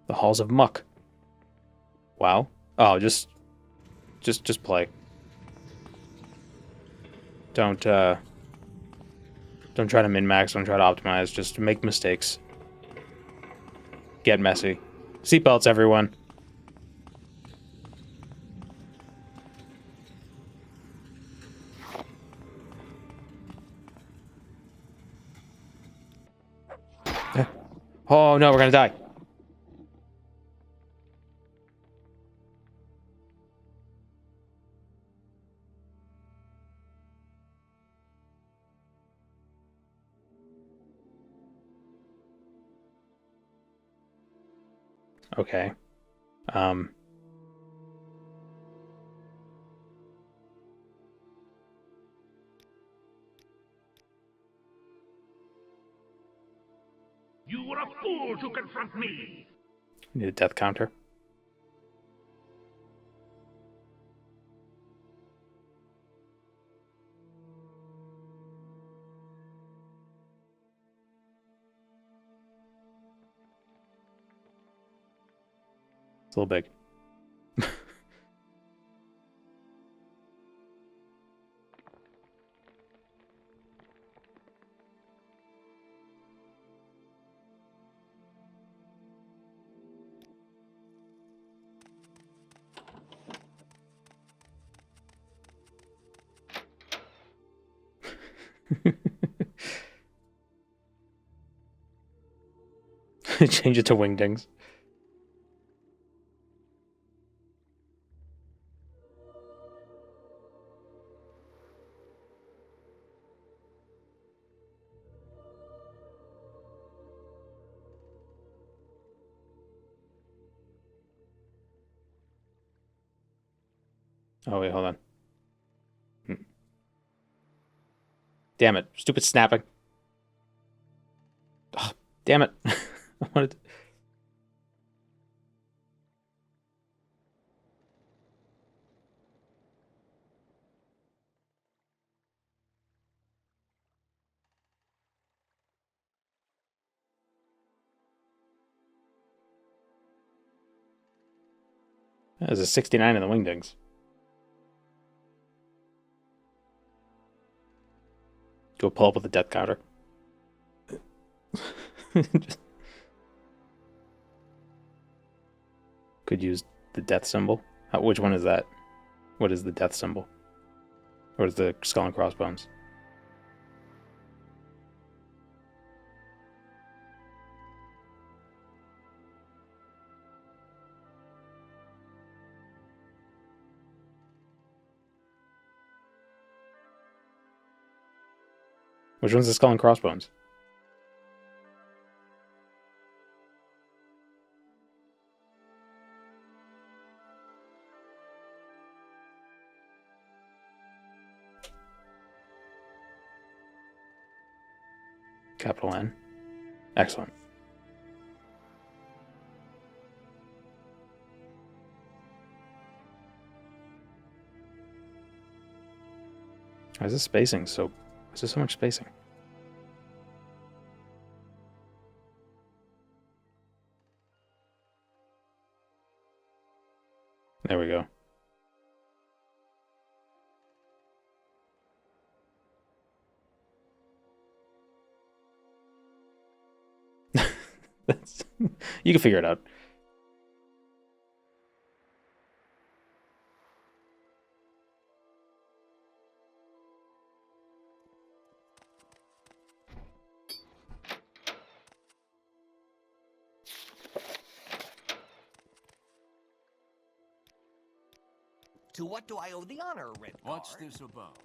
The Halls of Muck. Wow. Oh, just play. Don't try to min-max, don't try to optimize, just make mistakes. Get messy. Seatbelts, everyone. Oh no, we're gonna die. Okay. You were a fool to confront me! Need a death counter. It's a little big. Change it to wingdings. Oh wait, hold on. Damn it. Stupid snapping. Oh, damn it. I wanted to... There's a 69 in the wingdings. Go pull up with the death counter. Could use the death symbol. Which one is that? What is the death symbol? Or is the skull and crossbones? Which one's the skull and crossbones? Capital N. Excellent. Why is this spacing so... Why is there so much spacing? There we go. That's... You can figure it out. To what do I owe the honor, Red Guard? What's this about?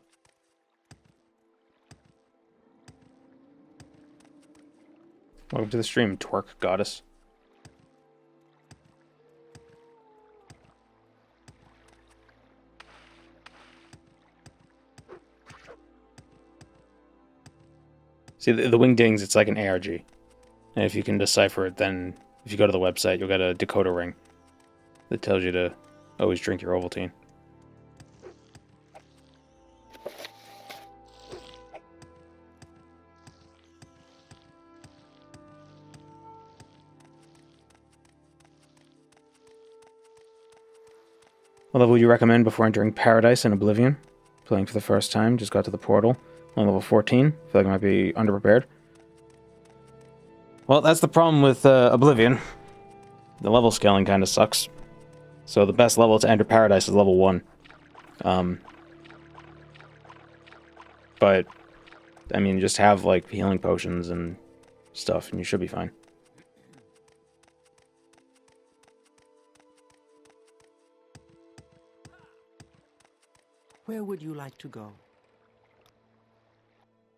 Welcome to the stream, twerk goddess. See, the wingdings, it's like an ARG. And if you can decipher it, then If you go to the website, you'll get a decoder ring that tells you to always drink your Ovaltine. What level would you recommend before entering Paradise and Oblivion? Playing for the first time, just got to the portal. On level 14. Feel like I might be underprepared. Well, that's the problem with Oblivion. The level scaling kind of sucks. So the best level to enter Paradise is level 1. But, I mean, just have, like, healing potions and stuff, and you should be fine. Where would you like to go?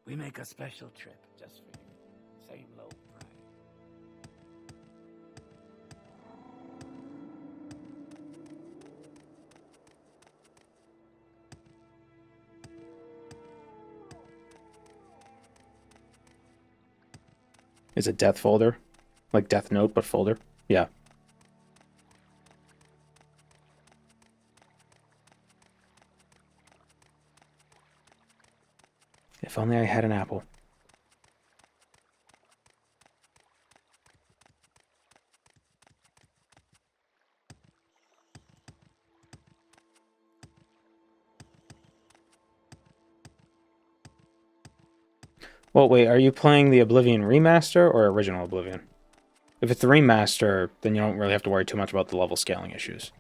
We make a special trip just for you. Same low price. Is it Death Folder? Like Death Note, but folder? Yeah. If only I had an apple. Well, wait, are you playing the Oblivion remaster or original Oblivion? If it's the remaster, then you don't really have to worry too much about the level scaling issues.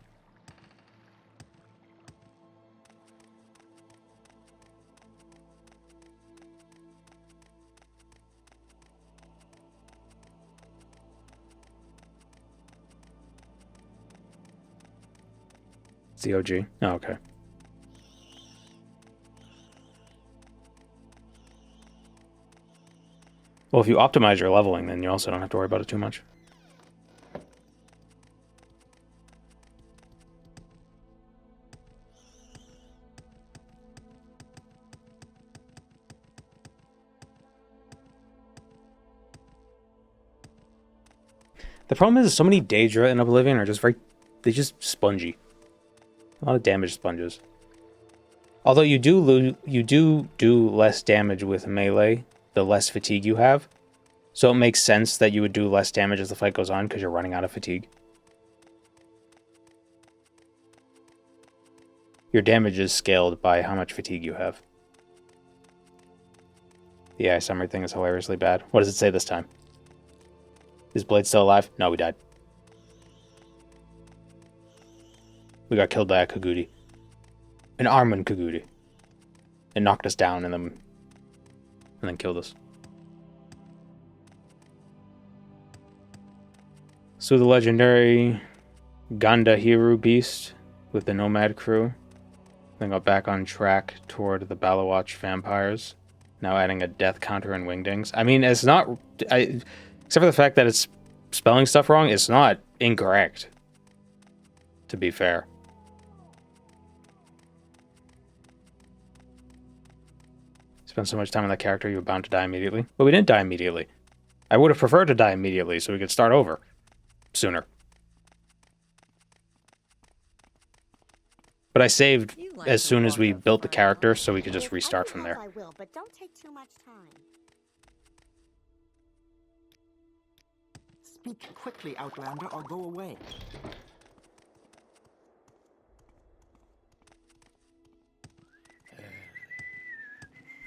It's the OG? Oh, okay. Well, if you optimize your leveling, then you also don't have to worry about it too much. The problem is so many Daedra in Oblivion are just they're just spongy. A lot of damage sponges. Although you do less damage with melee, the less fatigue you have. So it makes sense that you would do less damage as the fight goes on because you're running out of fatigue. Your damage is scaled by how much fatigue you have. The AI summary thing is hilariously bad. What does it say this time? Is Blade still alive? No, we died. We got killed by a Kagudi. An Armin Kagudi. It knocked us down and then killed us. So the legendary Gandahiru beast with the Nomad crew then got back on track toward the Balawatch vampires. Now adding a death counter and wingdings. I mean, it's not... except for the fact that it's spelling stuff wrong, it's not incorrect. To be fair. Spend so much time on that character, you were bound to die immediately. But we didn't die immediately. I would have preferred to die immediately so we could start over sooner. But I saved as soon as we built the character so we could just restart from there. I will, but don't take too much time. Speak quickly, Outlander, or go away.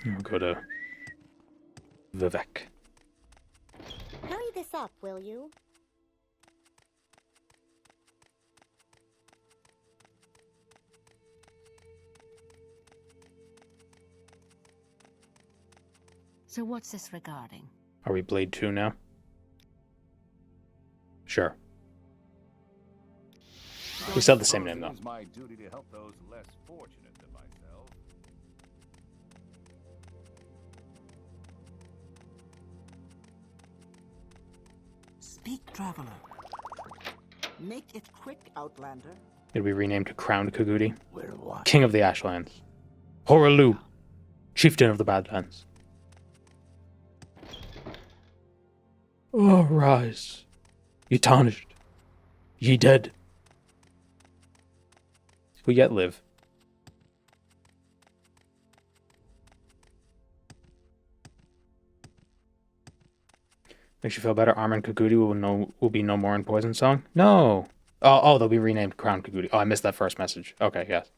I'll go to Vivek. Hurry this up, will you? So what's this regarding? Are we Blade 2 now? Sure. We still have the same name, though. It's my duty to help those less fortunate than myself. Speak, traveler. Make it quick, Outlander. Did we rename to Crowned Kagudi? We're what? King of the Ashlands. Horalu, Chieftain of the Badlands. Arise. Ye tarnished. Ye dead. Who yet live. Makes you feel better. Armin Kagudi will be no more in Poison Song? No. Oh, they'll be renamed Crown Kagudi. Oh, I missed that first message. Okay, yes.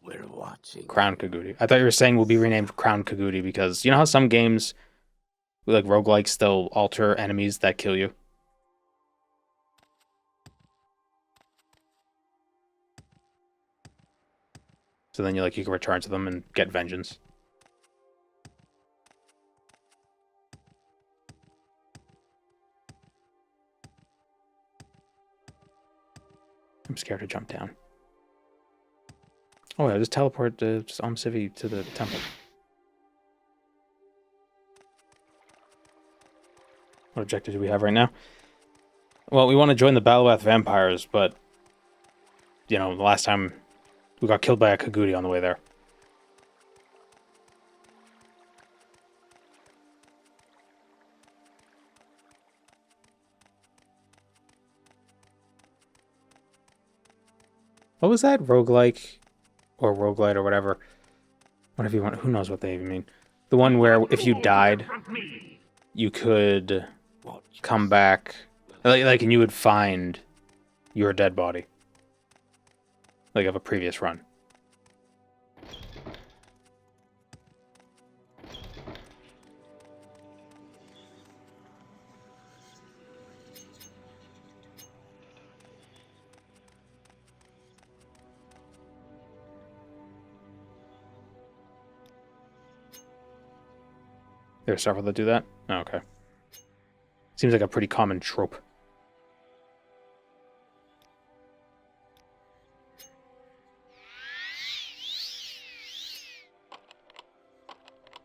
We're watching. Crown Kagudi. I thought you were saying will be renamed Crown Kagudi because you know how some games, like roguelikes, they'll alter enemies that kill you? So then you can return to them and get vengeance. I'm scared to jump down. Oh, yeah, just teleport to Civi to the temple. What objective do we have right now? Well, we want to join the Balawath Vampires, but, the last time we got killed by a Kagudi on the way there. What was that? Roguelike? Or roguelite or whatever. Whatever you want. Who knows what they even mean. The one where if you died, you could come back. And you would find your dead body. Like of a previous run. There are several that do that? Oh, okay. Seems like a pretty common trope.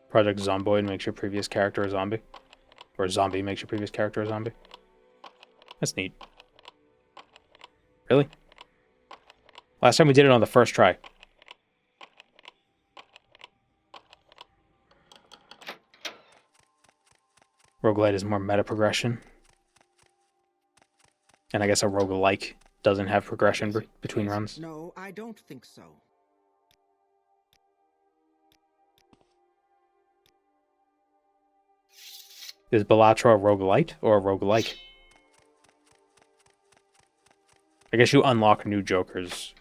Project Zomboid makes your previous character a zombie. Or Zombie makes your previous character a zombie. That's neat. Really? Last time we did it on the first try. Roguelite is more meta progression. And I guess a roguelike doesn't have progression between runs. No, I don't think so. Is Balatro a roguelite or a roguelike? I guess you unlock new jokers.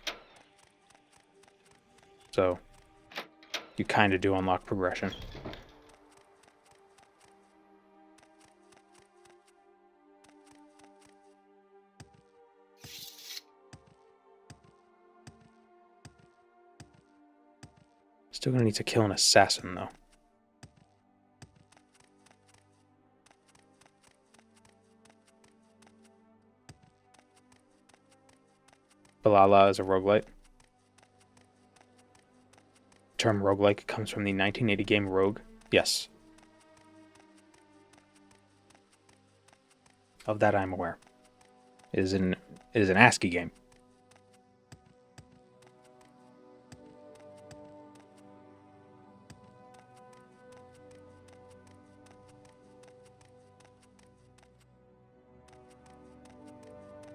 So, you kind of do unlock progression. Still gonna need to kill an assassin, though. Balala is a roguelite. The term roguelike comes from the 1980 game Rogue. Yes. Of that I'm aware. It is an ASCII game.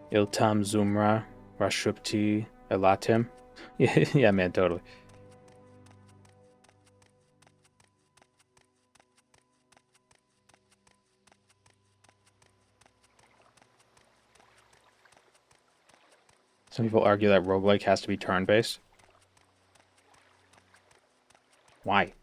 Iltam Zumra, Rashupti, Elatim. Yeah, man, totally. Some people argue that roguelike has to be turn-based. Why?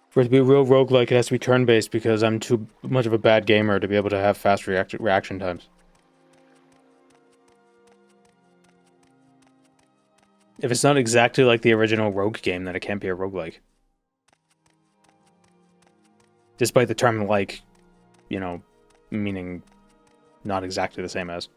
For it to be a real roguelike, it has to be turn-based because I'm too much of a bad gamer to be able to have fast reaction times. If it's not exactly like the original Rogue game, then it can't be a roguelike. Despite the term like, meaning not exactly the same as.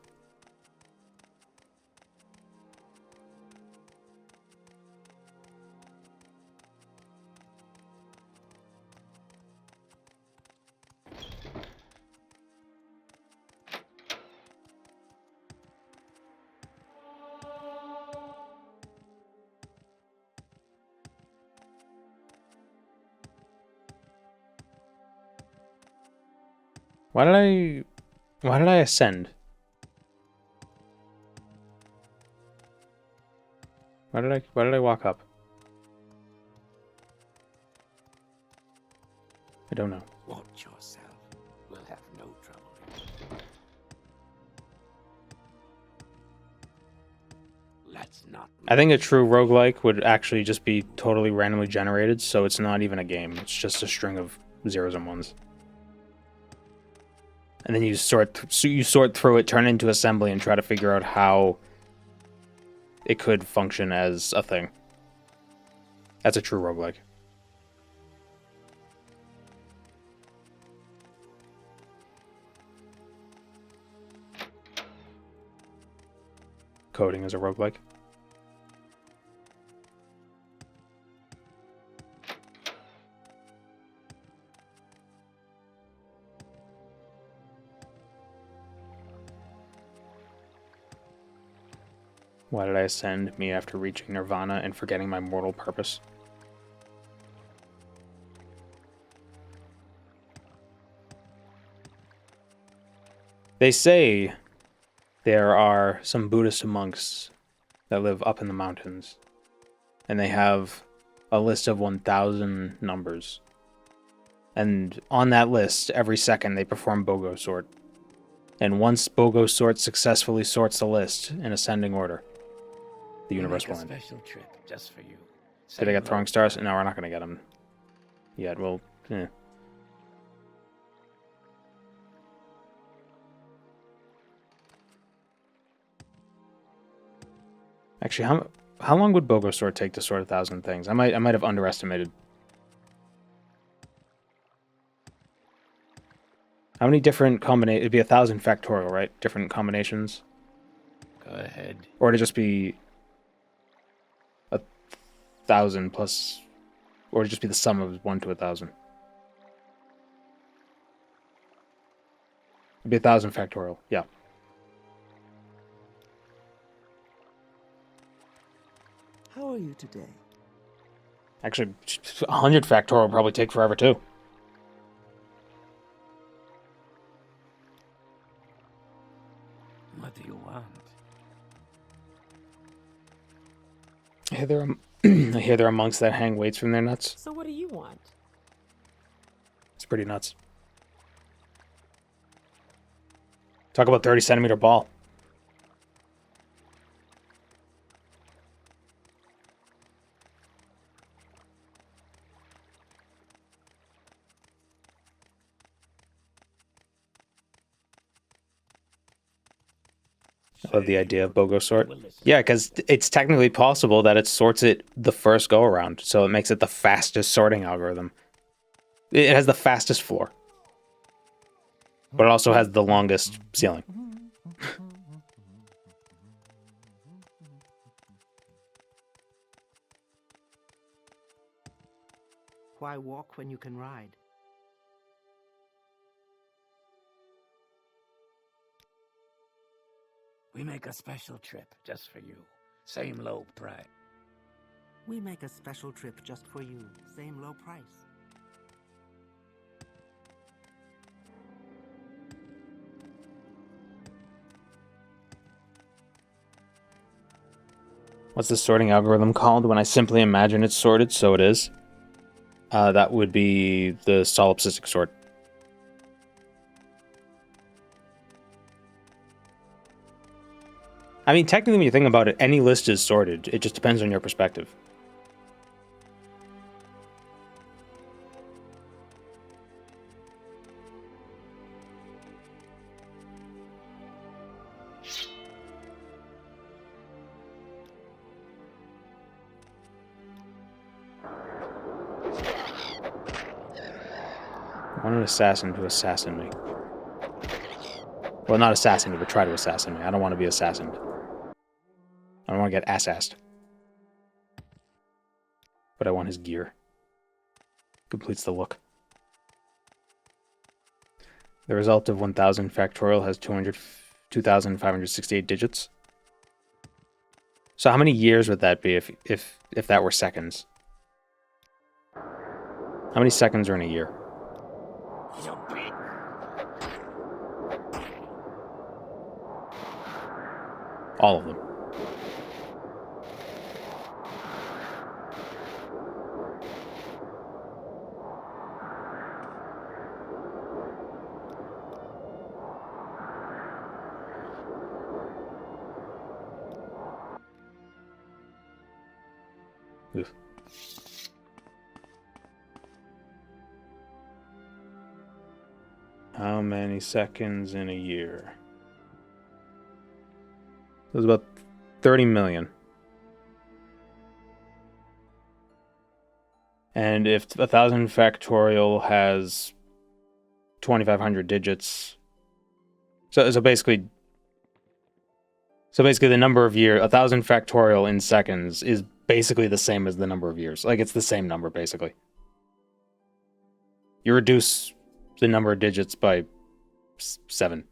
Why did I ascend? Why did I walk up? I don't know. Watch yourself. We'll have no trouble here. Let's not. I think a true roguelike would actually just be totally randomly generated, so it's not even a game. It's just a string of zeros and ones. And then you sort through it, turn it into assembly, and try to figure out how it could function as a thing. That's a true roguelike. Coding is a roguelike. Why did I ascend? Me after reaching nirvana and forgetting my mortal purpose. They say there are some Buddhist monks that live up in the mountains, and they have a list of 1,000 numbers. And on that list, every second they perform BOGO sort. And once BOGO sort successfully sorts the list in ascending order, the universe will end. Special trip just for you. Did I get throwing stars? No, we're not going to get them yet. Well, Actually, how long would BOGO sort take to sort 1,000 things? I might have underestimated. How many different combinations? It'd be 1,000 factorial, right? Different combinations. Go ahead. Or it'd just be 1,000 plus, or it'd just be the sum of 1 to 1,000. It'd be 1,000 factorial. Yeah. How are you today? Actually, 100 factorial would probably take forever too. What do you want? I hear there are monks that hang weights from their nuts. So what do you want? It's pretty nuts. Talk about 30-centimeter ball. I love the idea of BOGO sort. Yeah, because it's technically possible that it sorts it the first go around, so it makes it the fastest sorting algorithm. It has the fastest floor, but it also has the longest ceiling. Why walk when you can ride? We make a special trip just for you. Same low price. We make a special trip just for you. Same low price. What's the sorting algorithm called when I simply imagine it's sorted, so it is? That would be the solipsistic sort. I mean, technically, when you think about it, any list is sorted. It just depends on your perspective. I want an assassin to assassin me. Well, not assassin me, but try to assassin me. I don't want to be assassinated. I don't want to get ass-assed. But I want his gear. Completes the look. The result of 1,000 factorial has 2,568 digits. So how many years would that be if that were seconds? How many seconds are in a year? All of them. Oof. How many seconds in a year? It was about 30 million. And if 1,000 factorial has 2,500 digits, so basically the number of years, 1,000 factorial in seconds is basically the same as the number of years. Like, it's the same number, basically. You reduce the number of digits by 7.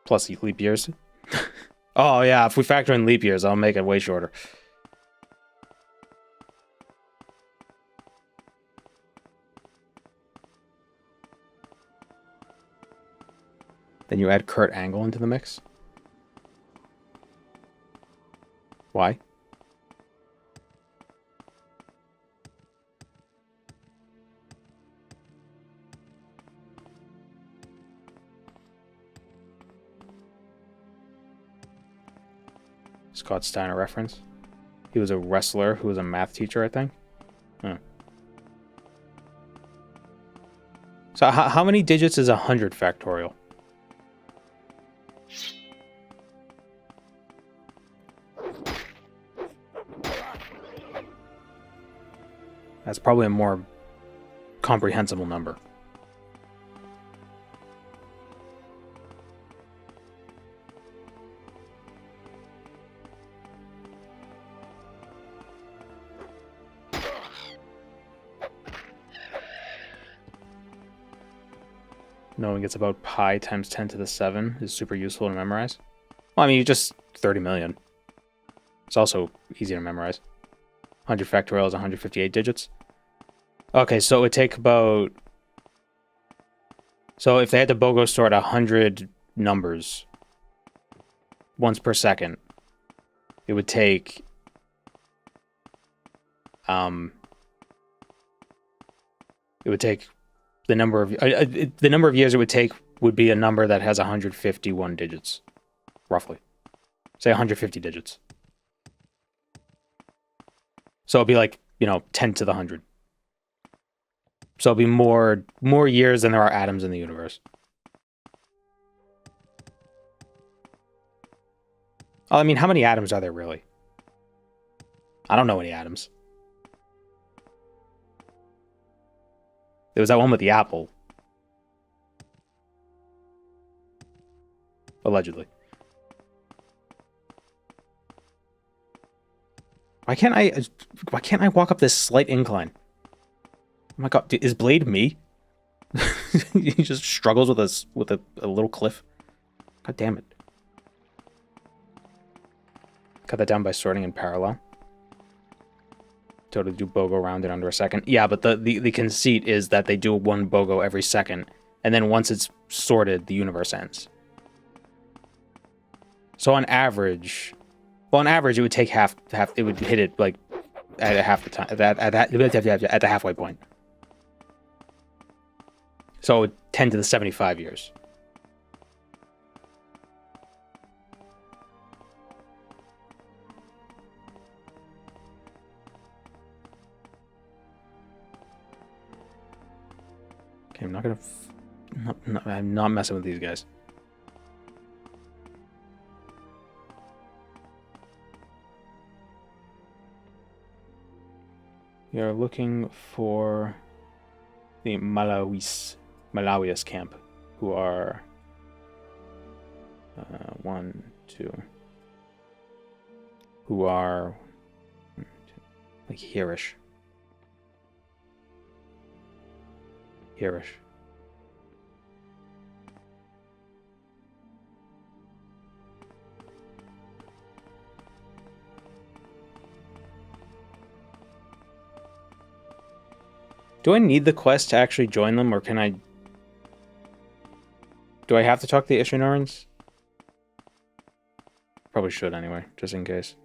Plus leap years. Oh yeah, if we factor in leap years, I'll make it way shorter. Then you add Kurt Angle into the mix? Why? Scott Steiner reference. He was a wrestler who was a math teacher, I think. Huh. So how many digits is 100 factorial? That's probably a more comprehensible number. Knowing it's about pi times 10 to the 7 is super useful to memorize. Well, I mean, you just 30 million. It's also easy to memorize. 100 factorial is 158 digits. Okay, so it would take about... So if they had to BOGO sort 100 numbers once per second, it would take... It would take the number of years it would take would be a number that has 151 digits, roughly. Say 150 digits. So it'd be like, 10 to the 100. So it'll be more years than there are atoms in the universe. Oh, I mean, how many atoms are there really? I don't know any atoms. There was that one with the apple. Allegedly. Why can't I walk up this slight incline? Oh my god, is Blade me? He just struggles with a little cliff. God damn it. Cut that down by sorting in parallel. Totally do BOGO around it under a second. Yeah, but the conceit is that they do one BOGO every second, and then once it's sorted, the universe ends. So on average, it would take half. It would hit it like at half the time. At the halfway point. So 10 to the 75 years. Okay, I'm not gonna... I'm not messing with these guys. We are looking for the Malawi's camp, who are 1, 2, who are like hereish. Do I need the quest to actually join them, or can I... Do I have to talk to the Ishinorans? Probably should anyway, just in case.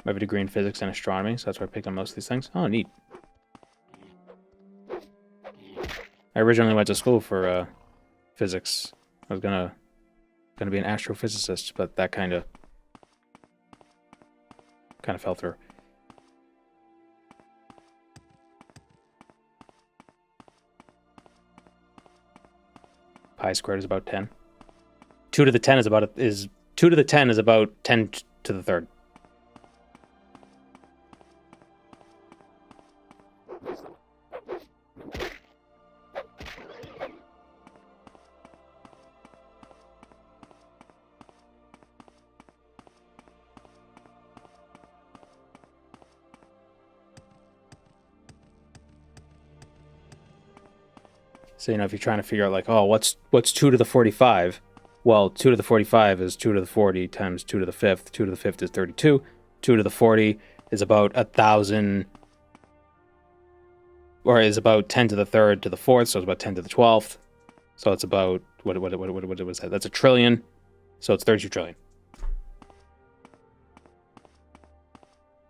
I have a degree in physics and astronomy, so that's why I picked on most of these things. Oh, neat. I originally went to school for physics. I was gonna be an astrophysicist, but that kind of fell through. Pi squared is about 10. 2 to the 10 is about 2 to the 10 is about 10 to the third. So, you know, if you're trying to figure out, like, oh, what's 2 to the 45? Well, 2 to the 45 is 2 to the 40 times 2 to the 5th. 2 to the 5th is 32. 2 to the 40 is about 1,000, or is about 10 to the 3rd to the 4th, so it's about 10 to the 12th. So it's about, what was that? That's a trillion, so it's 32 trillion.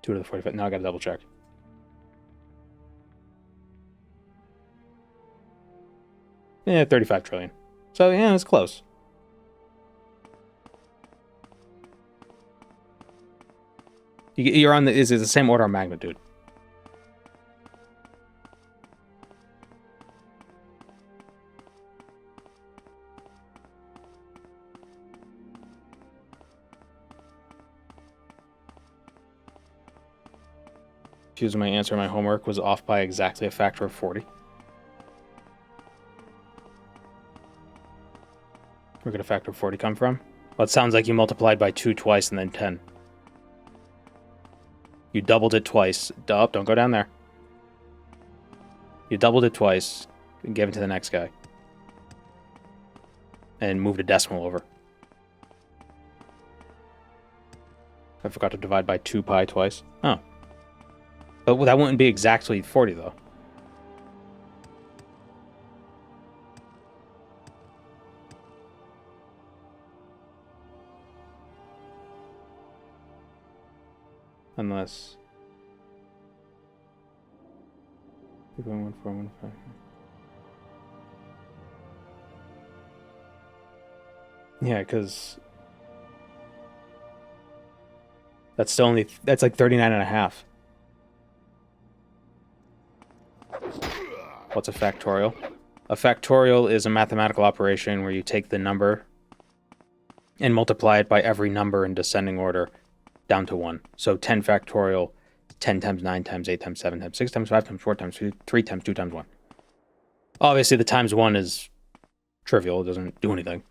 2 to the 45. Now I gotta double check. Yeah, 35 trillion. So, yeah, it's close. You're on is the same order of magnitude. Choosing my answer, my homework was off by exactly a factor of 40. Where could a factor of 40 come from? Well, it sounds like you multiplied by 2 twice and then 10. You doubled it twice. Don't go down there. You doubled it twice and gave it to the next guy. And moved a decimal over. I forgot to divide by 2 pi twice. Oh. But that wouldn't be exactly 40, though. Unless... 3.1415. Yeah, because... That's like 39 and a half. What's a factorial? A factorial is a mathematical operation where you take the number and multiply it by every number in descending order down to 1. So 10 factorial, 10 times 9 times 8 times 7 times 6 times 5 times 4 times 3 times 2 times 1. Obviously, the times 1 is trivial. It doesn't do anything.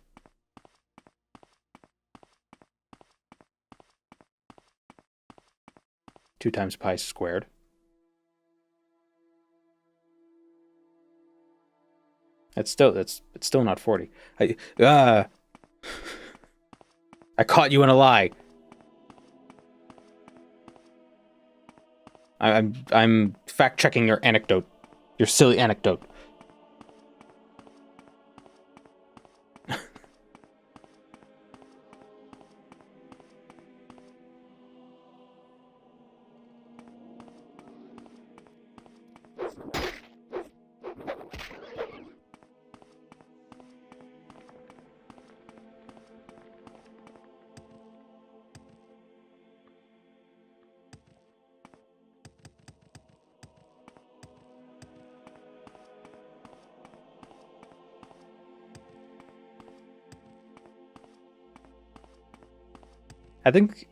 Two times pi squared. It's still not 40. I caught you in a lie. I'm fact checking your anecdote, your silly anecdote. I think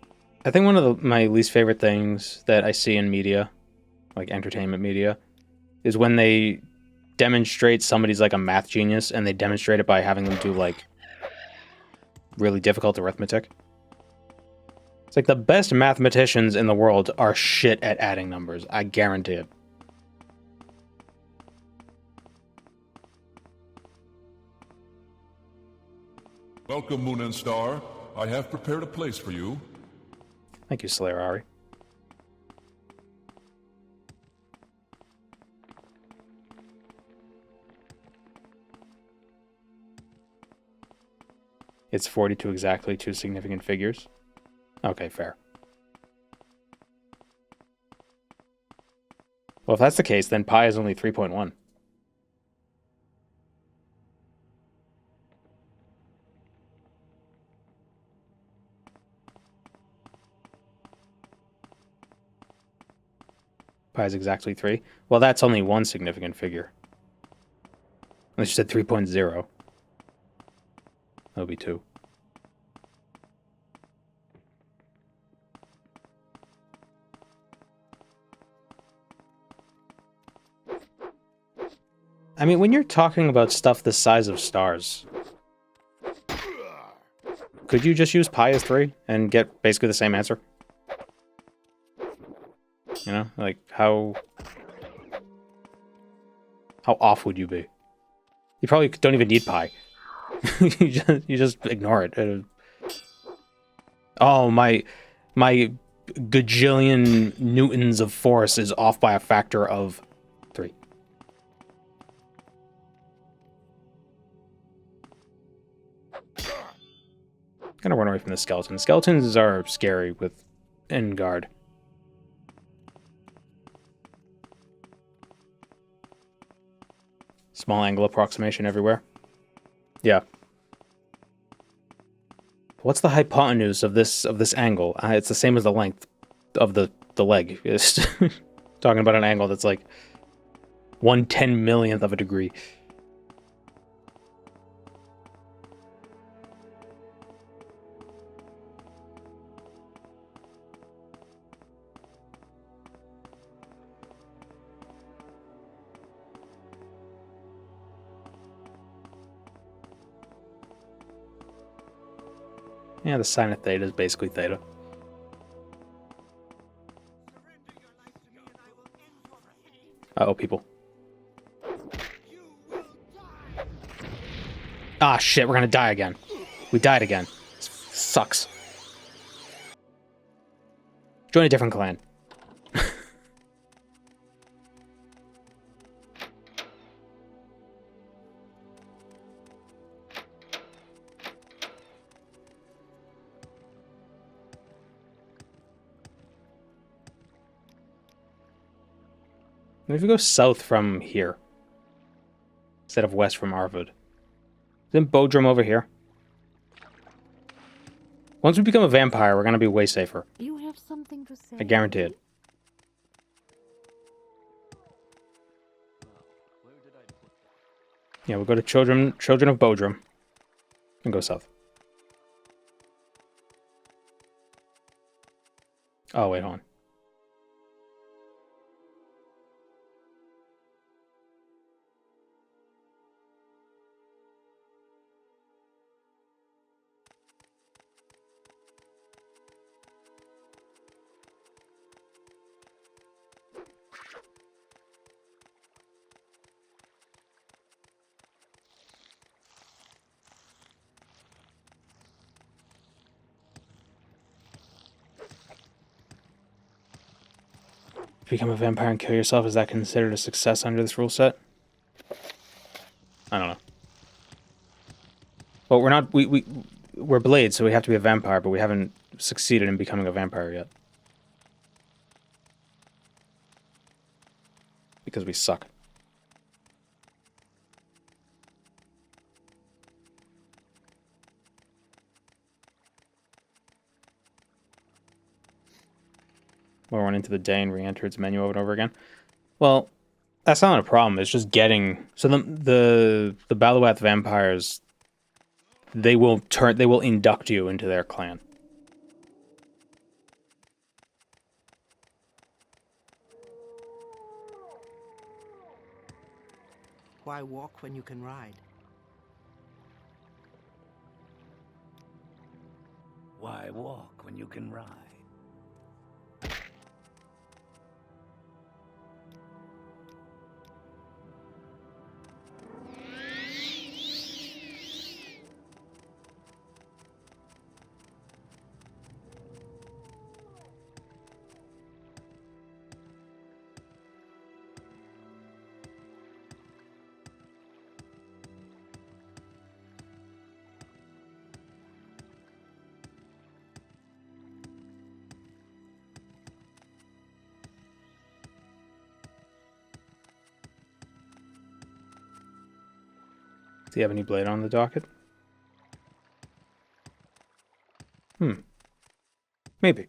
one of my least favorite things that I see in media, like entertainment media, is when they demonstrate somebody's like a math genius and they demonstrate it by having them do like really difficult arithmetic. It's like the best mathematicians in the world are shit at adding numbers. I guarantee it. Welcome, Moon and Star. I have prepared a place for you. Thank you, Slayer Ari. It's 42 exactly, 2 significant figures. Okay, fair. Well, if that's the case, then pi is only 3.1. Pi is exactly 3. Well, that's only 1 significant figure. Unless you said 3.0. That'll be 2. I mean, when you're talking about stuff the size of stars, could you just use pi as 3 and get basically the same answer? You know, like how off would you be? You probably don't even need pi. you just ignore it. Oh, my gajillion newtons of force is off by a factor of 3. Gonna run away from the skeleton. Skeletons are scary with in guard. Small angle approximation everywhere. Yeah. What's the hypotenuse of this angle? It's the same as the length of the leg. It's talking about an angle that's like 1/10 millionth of a degree. Yeah, the sine of theta is basically theta. Uh-oh, people. Ah, shit, we're gonna die again. We died again. This sucks. Join a different clan. If we go south from here, instead of west from Arvud, isn't Bodrum over here? Once we become a vampire, we're gonna be way safer. You have something to say? I guarantee it. Yeah, we'll go to Children of Bodrum, and go south. Oh, wait, hold on. Become a vampire and kill yourself, is that considered a success under this rule set? I don't know. Well, we're not, we're Blades, so we have to be a vampire, but we haven't succeeded in becoming a vampire yet. Because we suck. We'll run into the day and re-enter its menu over and over again. Well, that's not a problem. It's just getting... So the Balawath vampires, they will induct you into their clan. Why walk when you can ride? Why walk when you can ride? Do you have any blade on the docket? Maybe.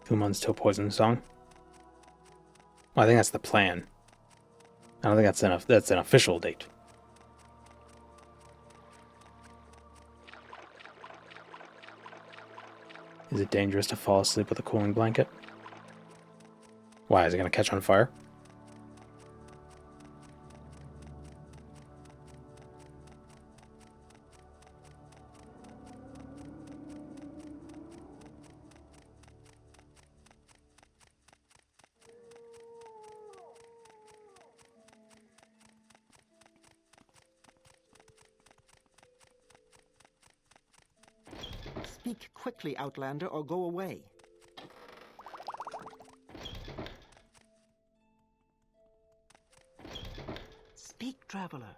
Two months till poison song. Well, I think that's the plan. I don't think that's an official date. Is it dangerous to fall asleep with a cooling blanket? Why, is it going to catch on fire? Speak quickly, Outlander, or go away. Speak, Traveler.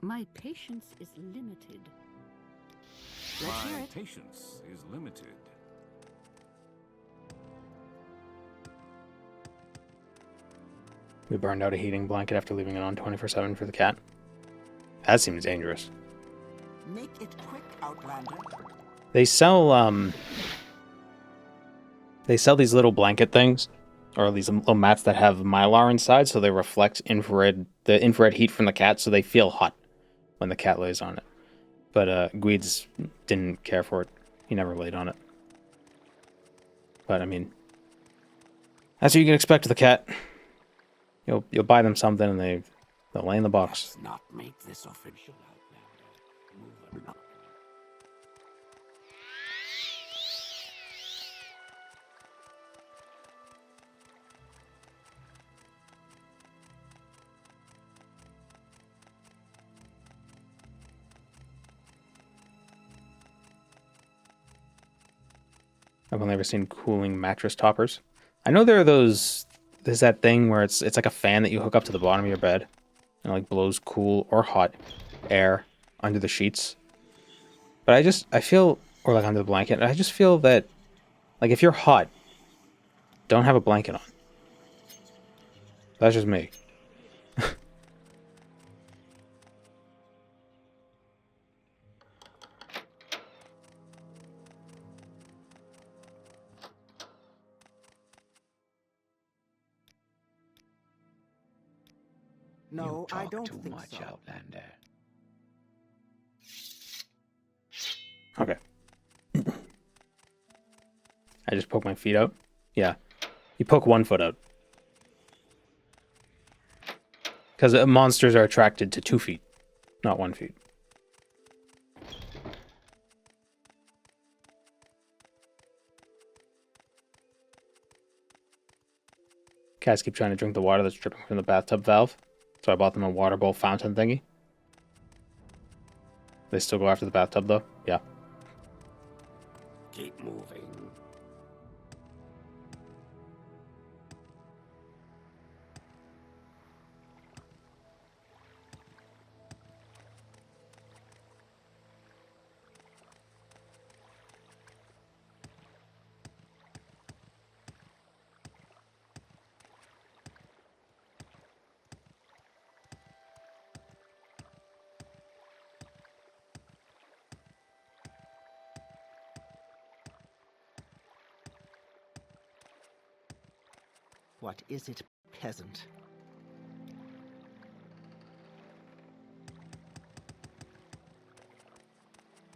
My patience is limited. Let's hear My it. patience is limited. We burned out a heating blanket after leaving it on 24/7 for the cat. That seems dangerous. Make it quick, Outlander. They sell these little blanket things, or these little mats that have mylar inside, so they reflect the infrared heat from the cat, so they feel hot when the cat lays on it. But Guides didn't care for it. He never laid on it. But I mean, that's what you can expect with a cat. You'll buy them something and they'll lay in the box. Let's not make this official, Outlander. Move along. I've only ever seen cooling mattress toppers. I know there's that thing where it's like a fan that you hook up to the bottom of your bed and it like blows cool or hot air under the sheets. But I feel, or like under the blanket, I just feel that like if you're hot, don't have a blanket on. That's just me. No, You I talk don't too think much, so. Outlander. Okay. I just poke my feet out. Yeah. You poke one foot out. Because monsters are attracted to 2 feet, not 1 feet. Cats keep trying to drink the water that's dripping from the bathtub valve, so I bought them a water bowl fountain thingy. They still go after the bathtub though? Yeah. Keep moving. What is it, peasant?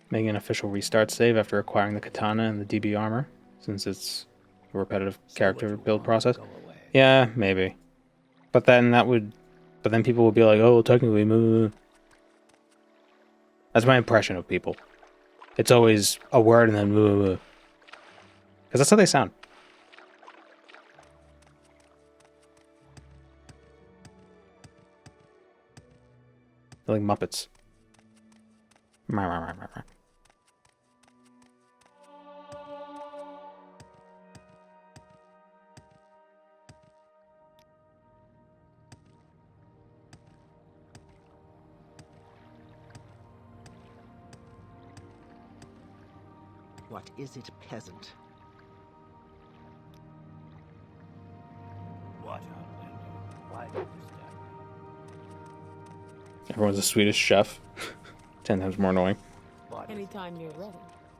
Making an official restart save after acquiring the katana and the DB armor, since it's a repetitive character build process. Yeah, maybe. But then people would be like, oh, technically, That's my impression of people. It's always a word and then because that's how they sound. They're like Muppets. What is it, peasant? What, Outlander? Why did you stab me? Everyone's a Swedish chef. 10 times more annoying. Anytime you're ready,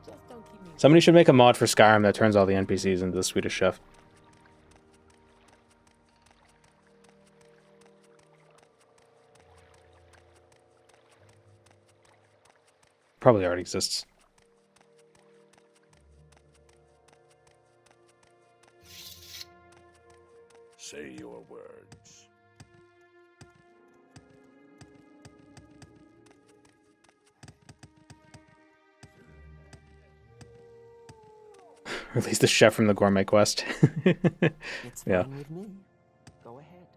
just don't keep me. Somebody should make a mod for Skyrim that turns all the NPCs into the Swedish chef. Probably already exists. Say your words. Release the chef from the gourmet quest. It's Yeah. fine with me. Go ahead.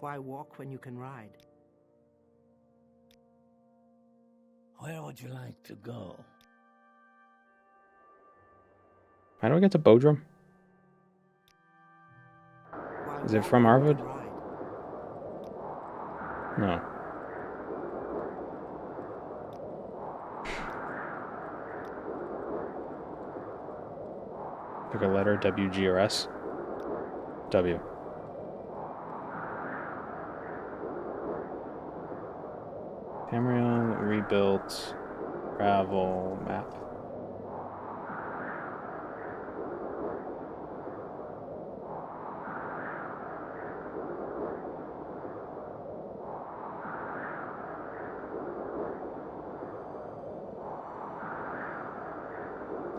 Why walk when you can ride? Where would you like to go? How do I get to Bodrum? Why Is it walk from when you Arvid? can ride? No. Pick a letter, W, G, or S? W. Tamriel, rebuilt, travel, map.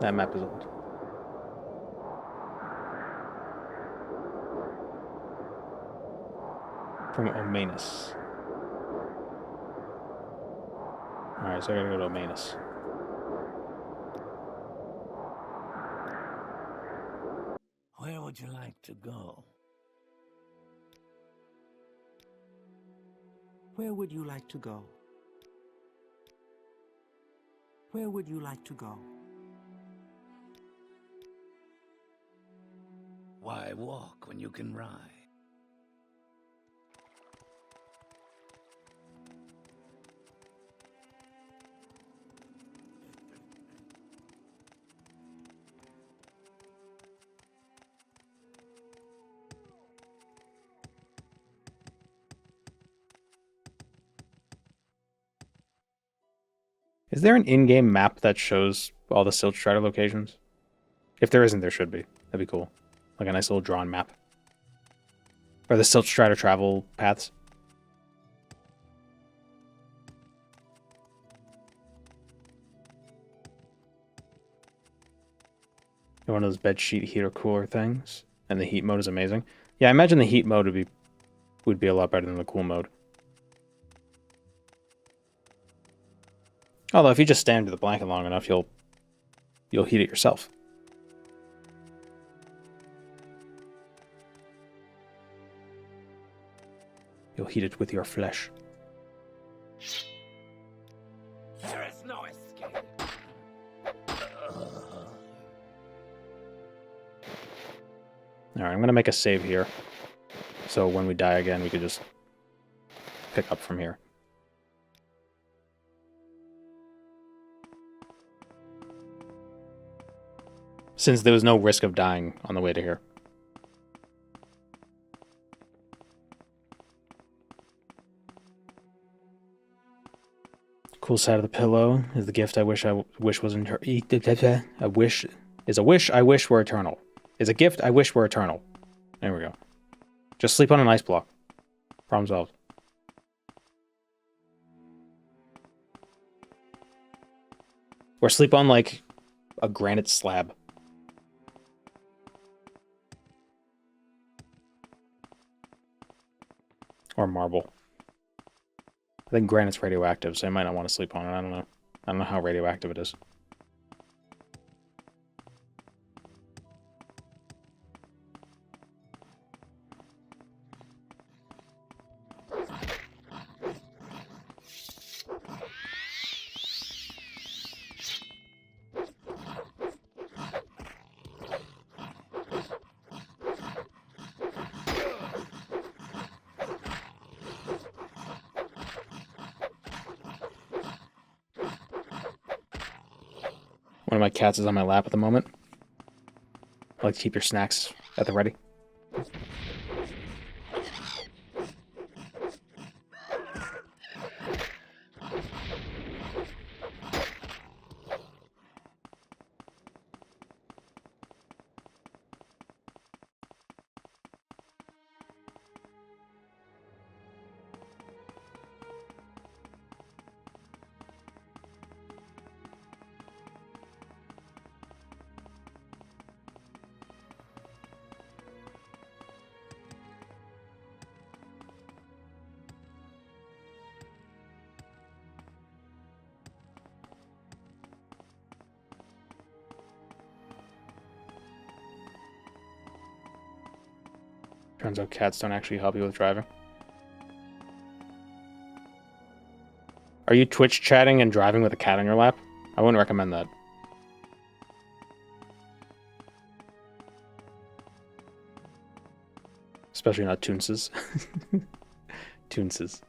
That map is old. From Omanus. Alright, so I gotta go to Omanus. Where would you like to go? Where would you like to go? Where would you like to go? Why walk when you can ride? Is there an in-game map that shows all the Silt Strider locations? If there isn't, there should be. That'd be cool. Like a nice little drawn map. Or the Silt Strider travel paths. One of those bedsheet heater cooler things. And the heat mode is amazing. Yeah, I imagine the heat mode would be a lot better than the cool mode. Although if you just stand under the blanket long enough, you'll heat it yourself. You'll heat it with your flesh. There is no escape. Alright, I'm gonna make a save here. So when we die again, we could just pick up from here. Since there was no risk of dying on the way to here. Cool side of the pillow is the gift I wish was eternal. A wish is a wish I wish were eternal. Is a gift I wish were eternal. There we go. Just sleep on an ice block. Problem solved. Or sleep on like a granite slab. Or marble. I think granite's radioactive, so I might not want to sleep on it. I don't know. I don't know how radioactive it is. One of my cats is on my lap at the moment. I like to keep your snacks at the ready. Turns out cats don't actually help you with driving. Are you Twitch chatting and driving with a cat on your lap? I wouldn't recommend that. Especially not Toonses. Toonses.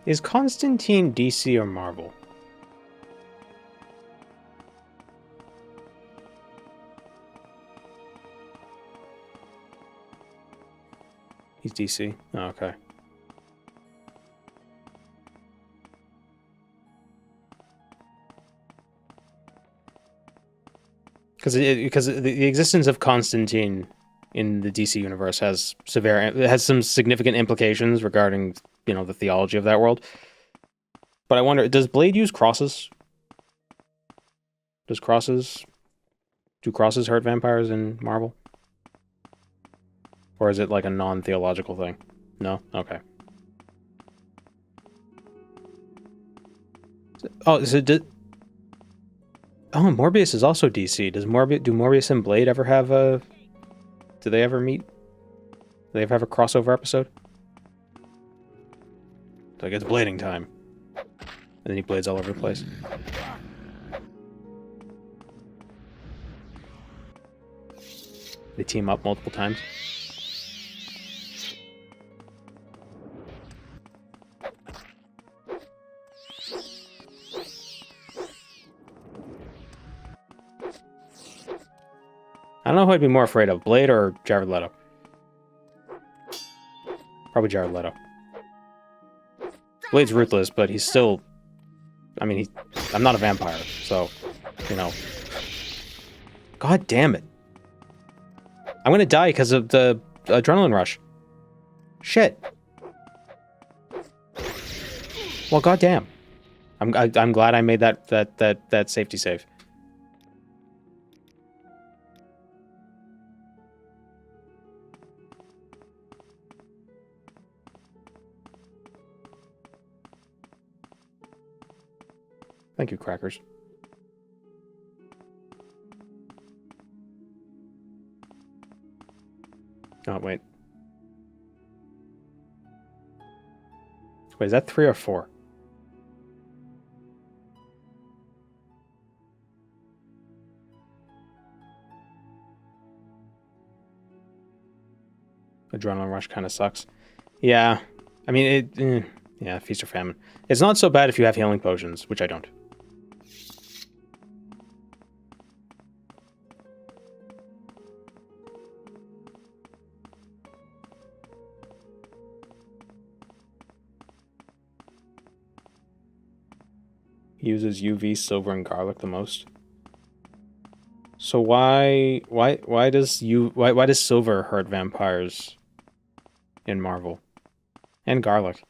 Is Constantine DC or Marvel? He's DC. Oh, okay. Because the existence of Constantine in the DC universe has some significant implications regarding, you know, the theology of that world. But I wonder, does Blade use crosses? Do crosses hurt vampires in Marvel? Or is it like a non-theological thing? No? Okay. Oh, Morbius is also DC. Do Morbius and Blade ever have a... Do they ever meet? Do they ever have a crossover episode? So I guess blading time. And then he blades all over the place. They team up multiple times. I don't know who I'd be more afraid of, Blade or Jared Leto. Probably Jared Leto. Blade's ruthless, but he's still... I mean, I'm not a vampire, so, you know. God damn it. I'm gonna die because of the adrenaline rush. Shit. Well, goddamn. I'm glad I made that safety save. Thank you, Crackers. Oh, wait. Wait, is that 3 or 4? Adrenaline rush kind of sucks. Yeah. I mean, yeah, feast or famine. It's not so bad if you have healing potions, which I don't. He uses UV, silver, and garlic the most. So why does silver hurt vampires in Marvel? And garlic.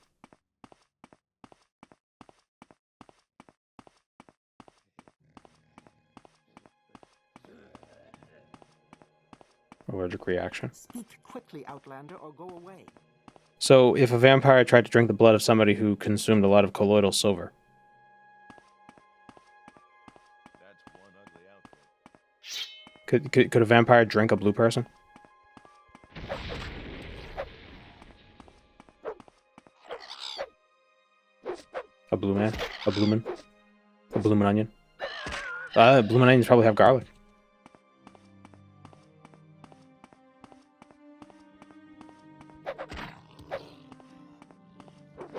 Allergic reaction. Speak quickly, Outlander, or go away. So if a vampire tried to drink the blood of somebody who consumed a lot of colloidal silver. Could a vampire drink a blue person? A blue man? A bloomin'? A bloomin' onion? Bloomin' onions probably have garlic.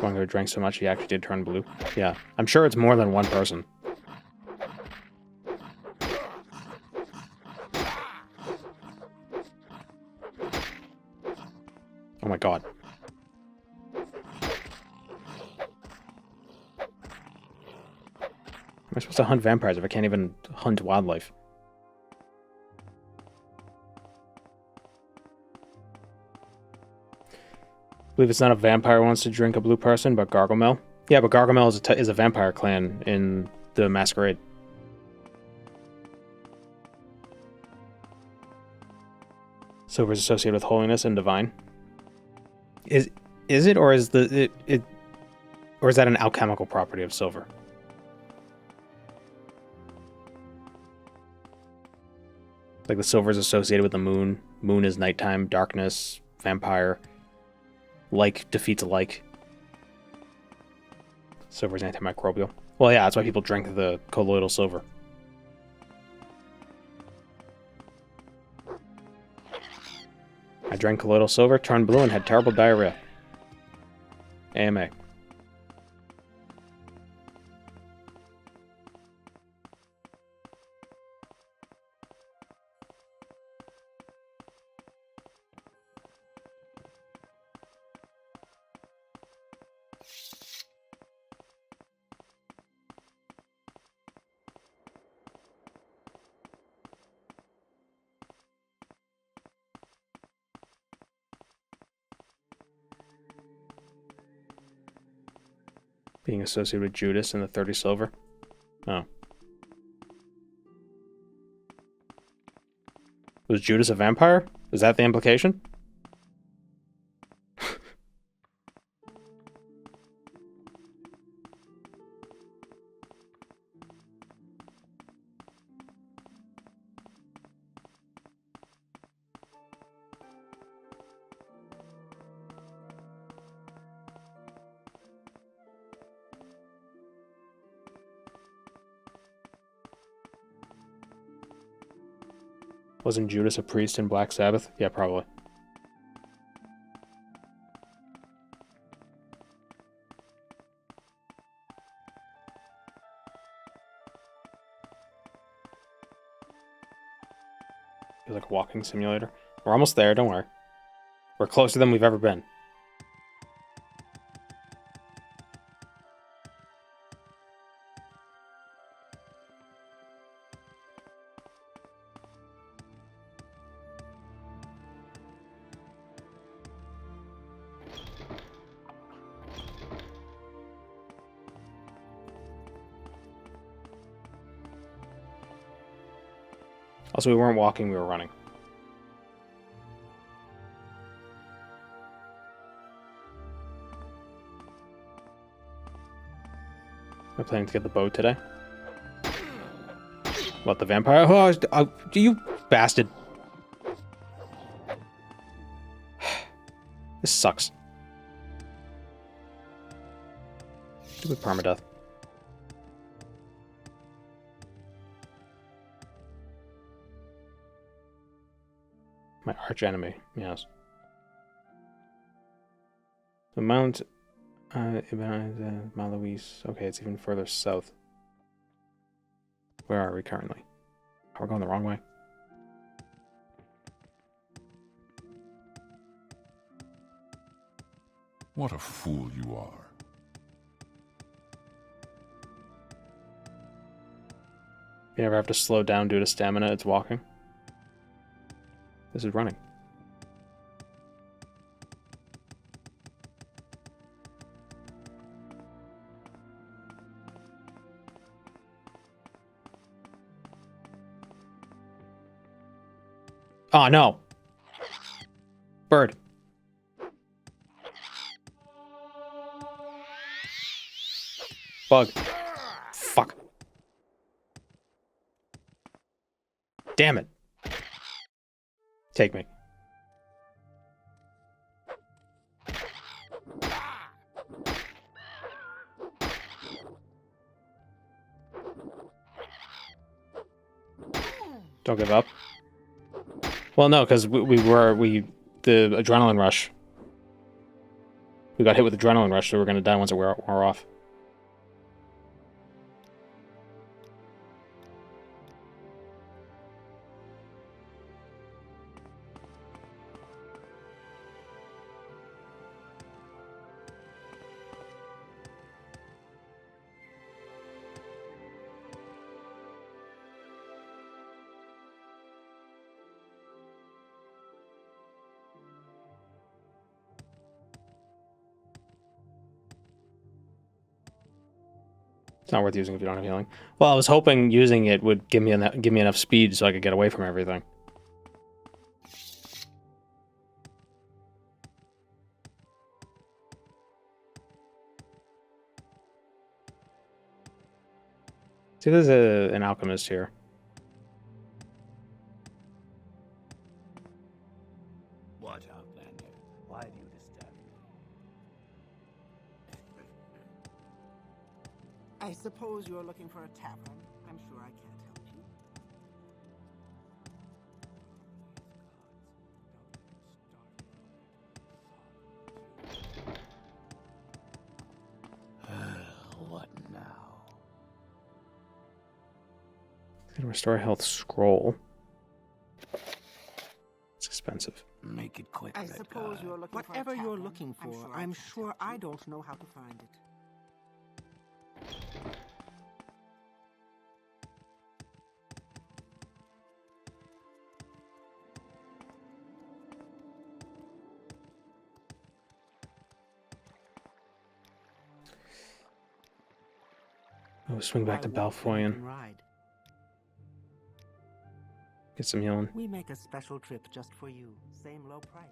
One who drank so much he actually did turn blue. Yeah, I'm sure it's more than one person. Oh my god. Am I supposed to hunt vampires if I can't even hunt wildlife? I believe it's not a vampire who wants to drink a blue person, but Gargamel. Yeah, but Gargamel is a vampire clan in the Masquerade. Silver is associated with holiness and divine. Is it, or is or is that an alchemical property of silver? Like the silver is associated with the moon. Moon is nighttime, darkness, vampire. Like defeats like. Silver is antimicrobial. Well, yeah, that's why people drink the colloidal silver. I drank colloidal silver, turned blue, and had terrible diarrhea. AMA. Being associated with Judas and the 30 silver. Oh. Was Judas a vampire? Is that the implication? Wasn't Judas a priest in Black Sabbath? Yeah, probably. Feels like a walking simulator. We're almost there, don't worry. We're closer than we've ever been. Also, we weren't walking, we were running. Am I planning to get the boat today? What, the vampire? Oh, you bastard. This sucks. Stupid permadeath. My arch enemy, yes. The Mount Malois. Okay, it's even further south. Where are we currently? We're going the wrong way. What a fool you are. You never have to slow down due to stamina, it's walking. This is running. Oh, no. Bird. Bug. Fuck. Damn it. Take me. Don't give up. Well, no, because the adrenaline rush. We got hit with adrenaline rush, so we're gonna die once it wore off. It's not worth using if you don't have healing. Well, I was hoping using it would give me enough speed so I could get away from everything. See, there's an alchemist here. What, Outlander? Why do you disturb me? I suppose you're looking for a tavern. I'm sure I can't help you. What now? Can restore health scroll. It's expensive. Make it quick. I suppose you're looking Whatever for a you're tavern. looking for, I'm sure I don't know how to find it. Oh, swing back to Balfoyan. Get some healing. We make a special trip just for you. Same low price.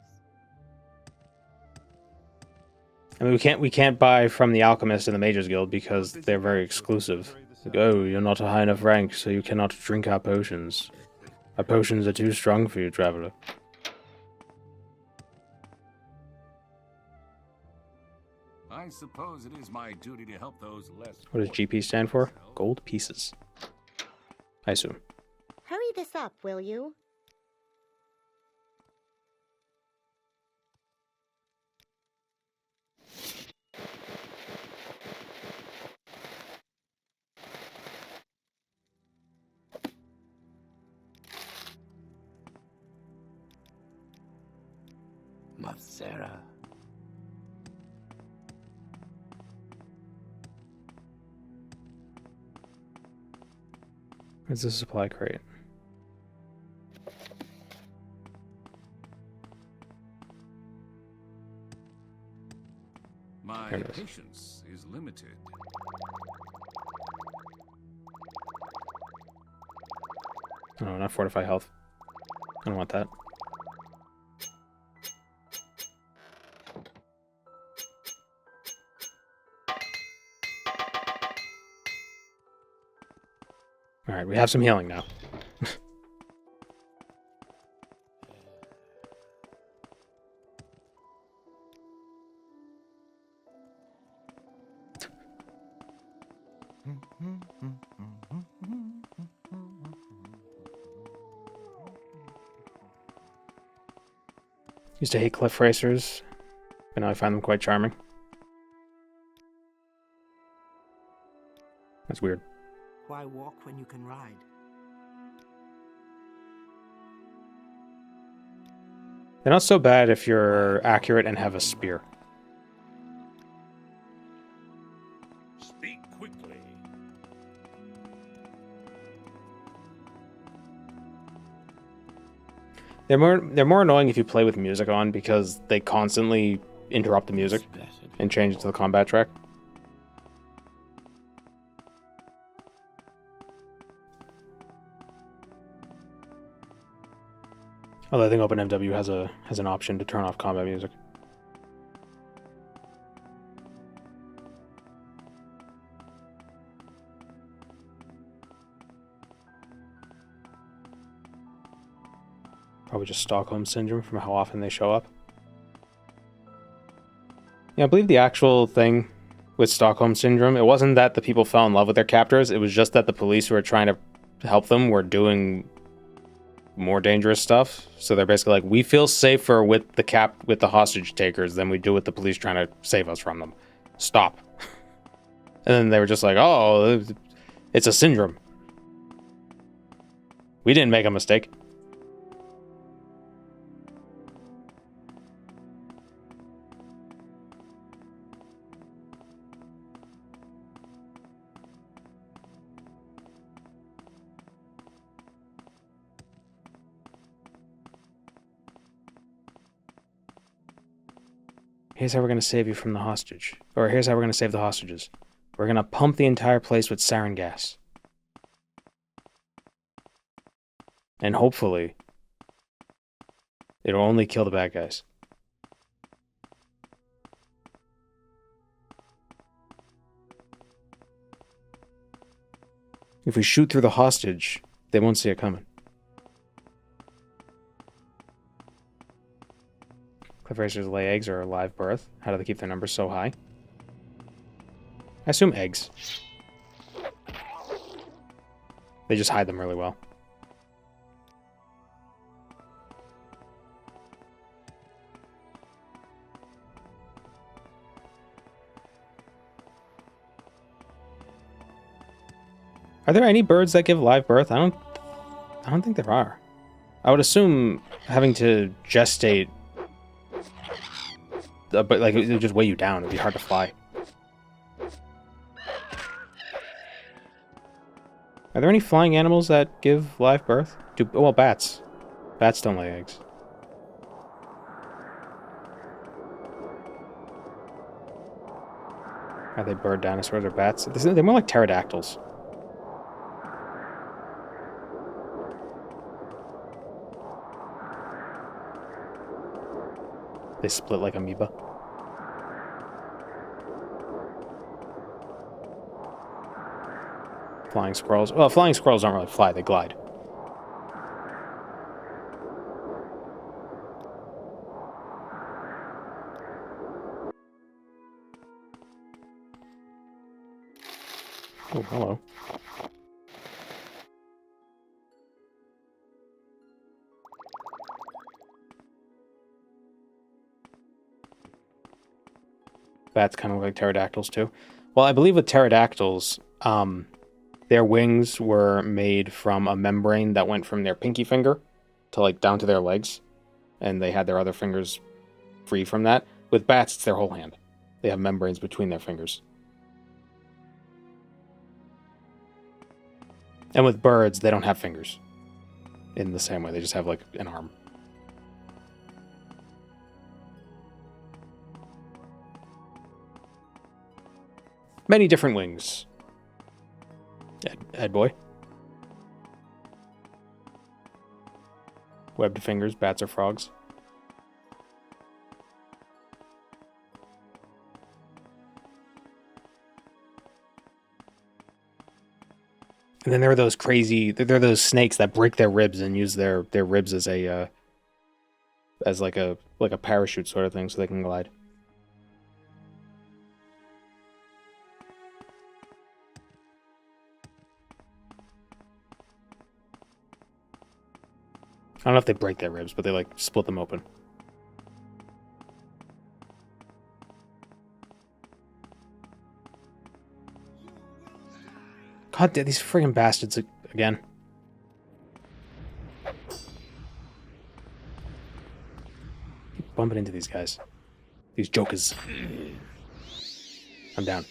I mean, we can't buy from the Alchemist and the Mages Guild because they're very exclusive. Like, oh, you're not a high enough rank, so you cannot drink our potions. Our potions are too strong for you, traveler. I suppose it is my duty to help those less. What does GP stand for? Gold pieces. I assume. Hurry this up, will you? Sarah. Where's the supply crate? My There it is. patience is limited. Oh, not fortify health. I don't want that. Alright, we have some healing now. Used to hate cliff racers, but now I find them quite charming. That's weird. Why walk when you can ride? They're not so bad if you're accurate and have a spear. Speak quickly. They're more annoying if you play with music on because they constantly interrupt the music and change it to the combat track. Although I think OpenMW has an option to turn off combat music. Probably just Stockholm Syndrome from how often they show up. Yeah, I believe the actual thing with Stockholm Syndrome, it wasn't that the people fell in love with their captors, it was just that the police who were trying to help them were doing more dangerous stuff. So they're basically like, we feel safer with the hostage takers than we do with the police trying to save us from them. Stop. And then they were just like, oh, it's a syndrome. We didn't make a mistake. Here's how we're going to save you from the hostage. Or here's how we're going to save the hostages. We're going to pump the entire place with sarin gas. And hopefully, it'll only kill the bad guys. If we shoot through the hostage, they won't see it coming. Cliff racers lay eggs or a live birth. How do they keep their numbers so high? I assume eggs. They just hide them really well. Are there any birds that give live birth? I don't think there are. I would assume having to gestate, but like it would just weigh you down. It'd be hard to fly. Are there any flying animals that give live birth? Well, bats. Bats don't lay eggs. Are they bird dinosaurs or bats? They're more like pterodactyls. They split like amoeba. Flying squirrels. Well, flying squirrels don't really fly, they glide. Oh, hello. Bats kind of look like pterodactyls too. Well, I believe with pterodactyls, their wings were made from a membrane that went from their pinky finger to like down to their legs, and they had their other fingers free from that. With bats, it's their whole hand. They have membranes between their fingers. And with birds, they don't have fingers in the same way. They just have like an arm. Many different wings. Ed boy. Webbed fingers, bats or frogs. And then there are those snakes that break their ribs and use their ribs as as like a parachute sort of thing so they can glide. I don't know if they break their ribs, but they like split them open. God damn, these friggin' bastards again. Keep bumping into these guys. These jokers. I'm down.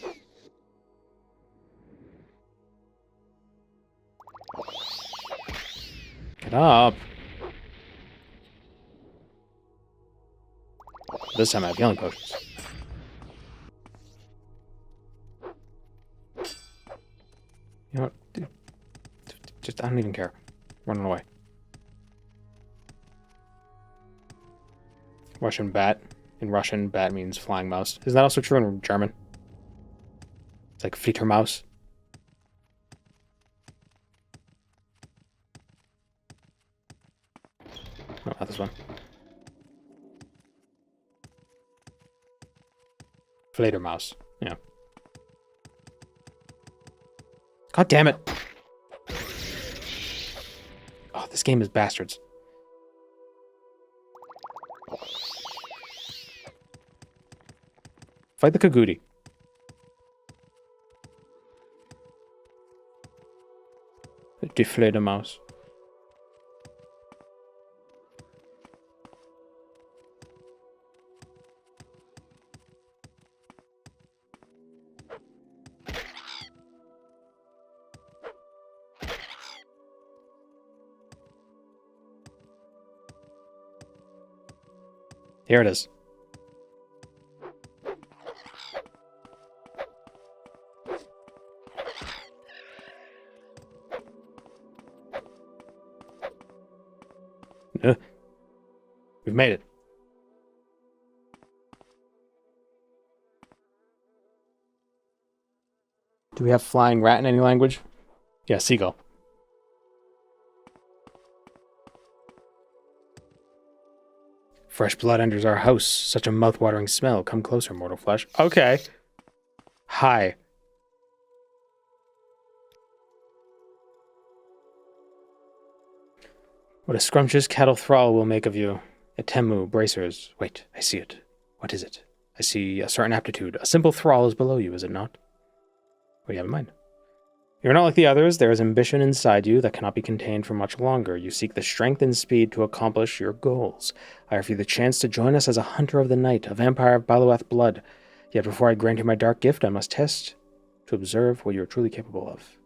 Get up. This time I have healing potions. You know what? Dude, just, I don't even care. Running away. Russian bat. In Russian, bat means flying mouse. Isn't that also true in German? It's like Fledermaus. No, not this one. Fledermaus. Yeah. God damn it. Oh, this game is bastards. Fight the Kagudi. Die Fledermaus. Here it is. We've made it. Do we have flying rat in any language? Yeah, seagull. Fresh blood enters our house. Such a mouth-watering smell. Come closer, mortal flesh. Okay. Hi. What a scrumptious cattle thrall will make of you. A Temu, bracers. Wait, I see it. What is it? I see a certain aptitude. A simple thrall is below you, is it not? What do you have in mind? You're not like the others. There is ambition inside you that cannot be contained for much longer. You seek the strength and speed to accomplish your goals. I offer you the chance to join us as a hunter of the night, a vampire of Balaweth blood. Yet before I grant you my dark gift, I must test to observe what you are truly capable of.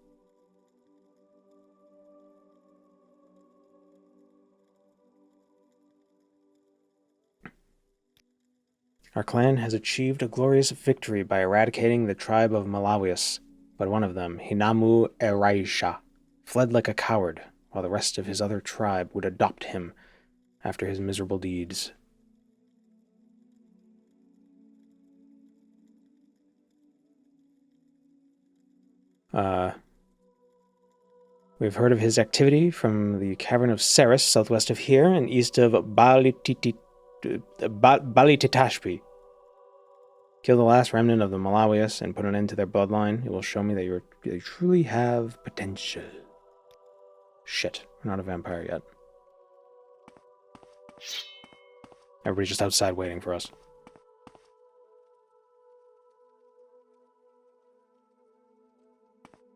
Our clan has achieved a glorious victory by eradicating the tribe of Malawius, but one of them, Hinamu Eraisha, fled like a coward, while the rest of his other tribe would adopt him after his miserable deeds. We've heard of his activity from the cavern of Ceres, southwest of here, and east of Balititashpi. Kill the last remnant of the Malawius and put an end to their bloodline. It will show me that you truly have potential. Shit, we're not a vampire yet. Everybody's just outside waiting for us.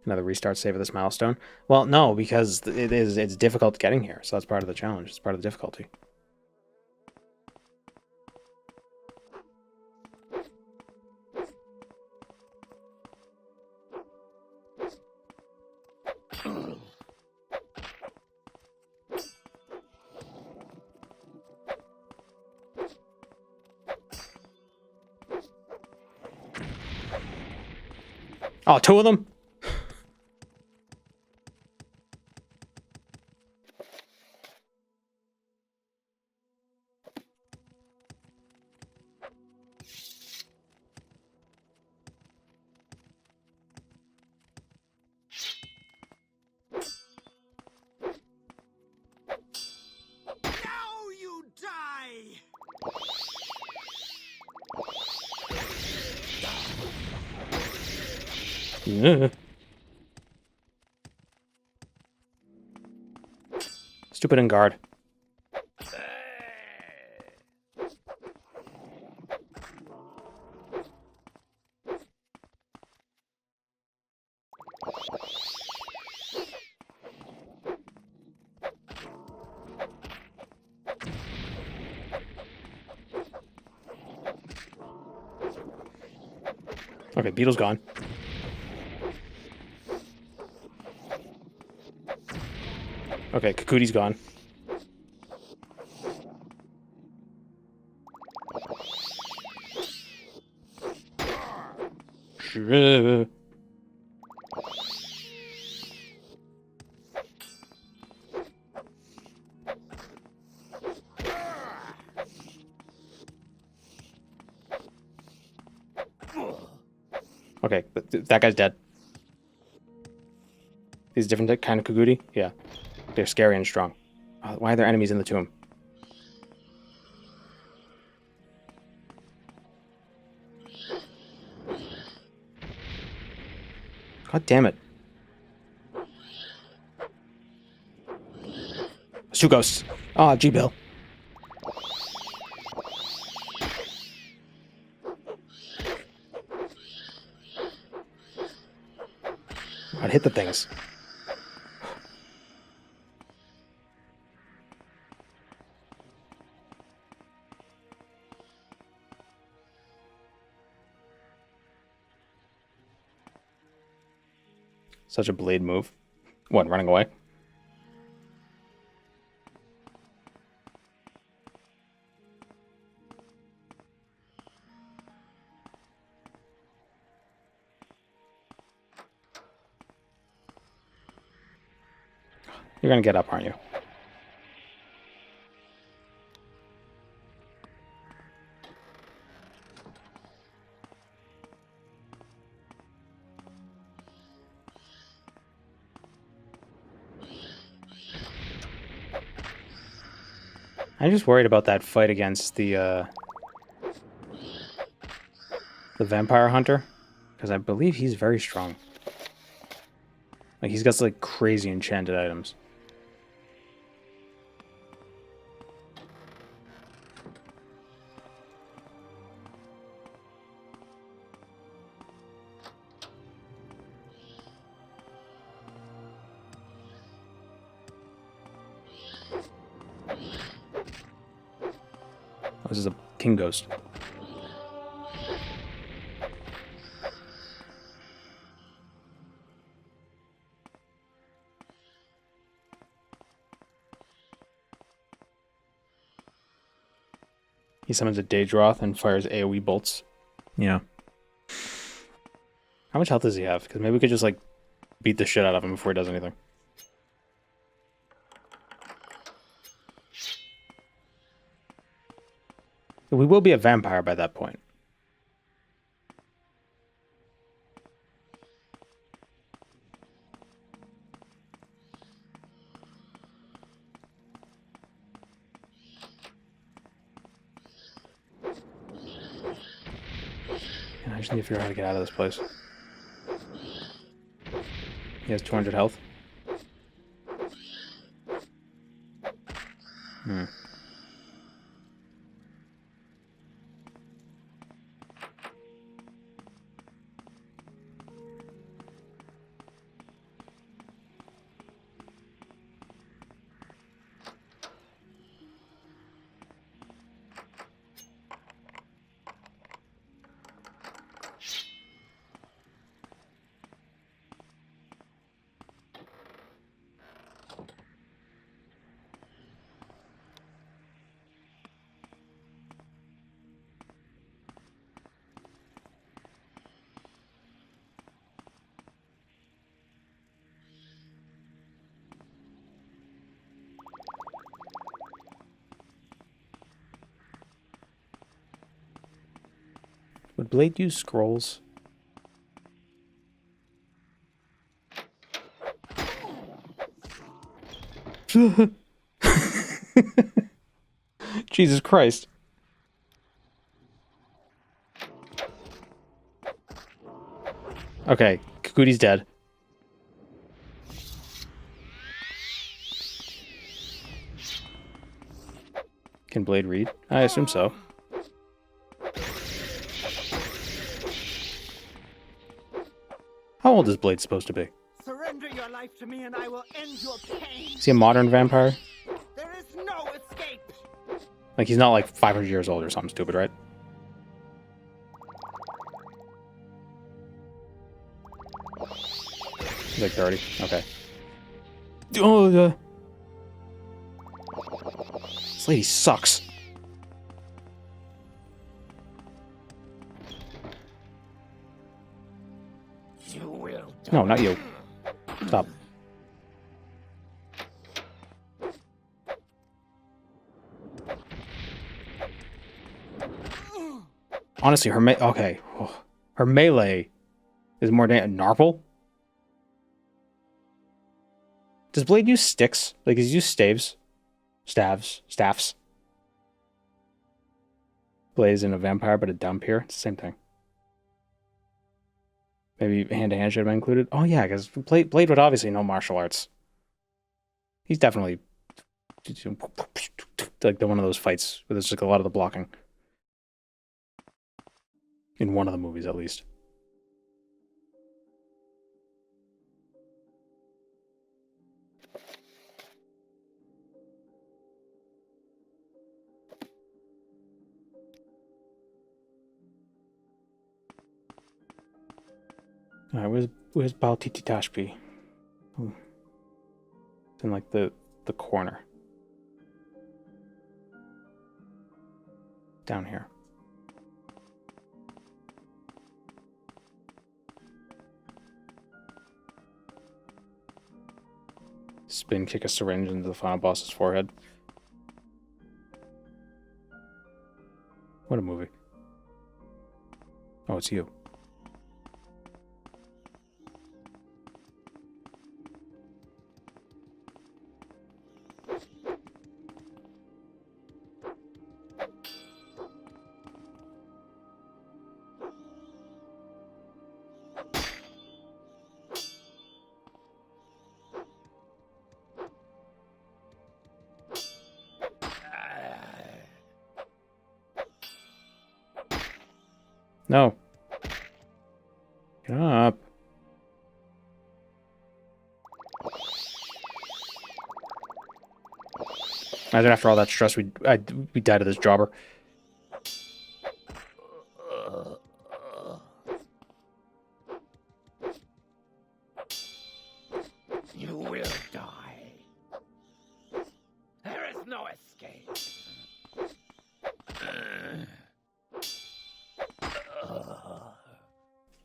Another restart save of this milestone? Well, no, because it's difficult getting here, so that's part of the challenge. It's part of the difficulty. Oh, two of them? Yeah. Stupid and guard. Okay, Beetle's gone. Okay, Kakuti's gone. Okay, that guy's dead. These different kind of Kagudi? Yeah. They're scary and strong. Why are there enemies in the tomb? God damn it. It's two ghosts. Ah, G-Bill. I'd hit the things. Such a Blade move. What, running away? You're gonna get up, aren't you? I'm just worried about that fight against the vampire hunter, because I believe he's very strong. Like, he's got like crazy enchanted items. Oh, this is a king ghost. He summons a Daedroth and fires AoE bolts. Yeah. How much health does he have? Because maybe we could just, like, beat the shit out of him before he does anything. We will be a vampire by that point. I just need to figure out how to get out of this place. He has 200 health. Would Blade use scrolls? Jesus Christ. Okay, Kakudi's dead. Can Blade read? I assume so. How old is Blade supposed to be? Surrender your life to me and I will end your pain. Is he a modern vampire? There is no escape. Like, he's not like 500 years old or something stupid, right? He's like 30. Okay. Oh, this lady sucks. You will die. No, not you. Stop. Honestly, okay. Oh, her melee is more Narple? Does Blade use sticks? Like, does he use staves? Staffs? Blade isn't a vampire, but a Dhampir. It's the same thing. Maybe hand-to-hand should have been included. Oh, yeah, because Blade would obviously know martial arts. He's definitely like one of those fights where there's like a lot of the blocking. In one of the movies, at least. Alright, where's Baltiti Tashpi? Oh. It's in like the corner. Down here. Spin kick a syringe into the final boss's forehead. What a movie. Oh, it's you. No. Get up. Imagine after all that stress, we died of this jobber. You will die. There is no escape.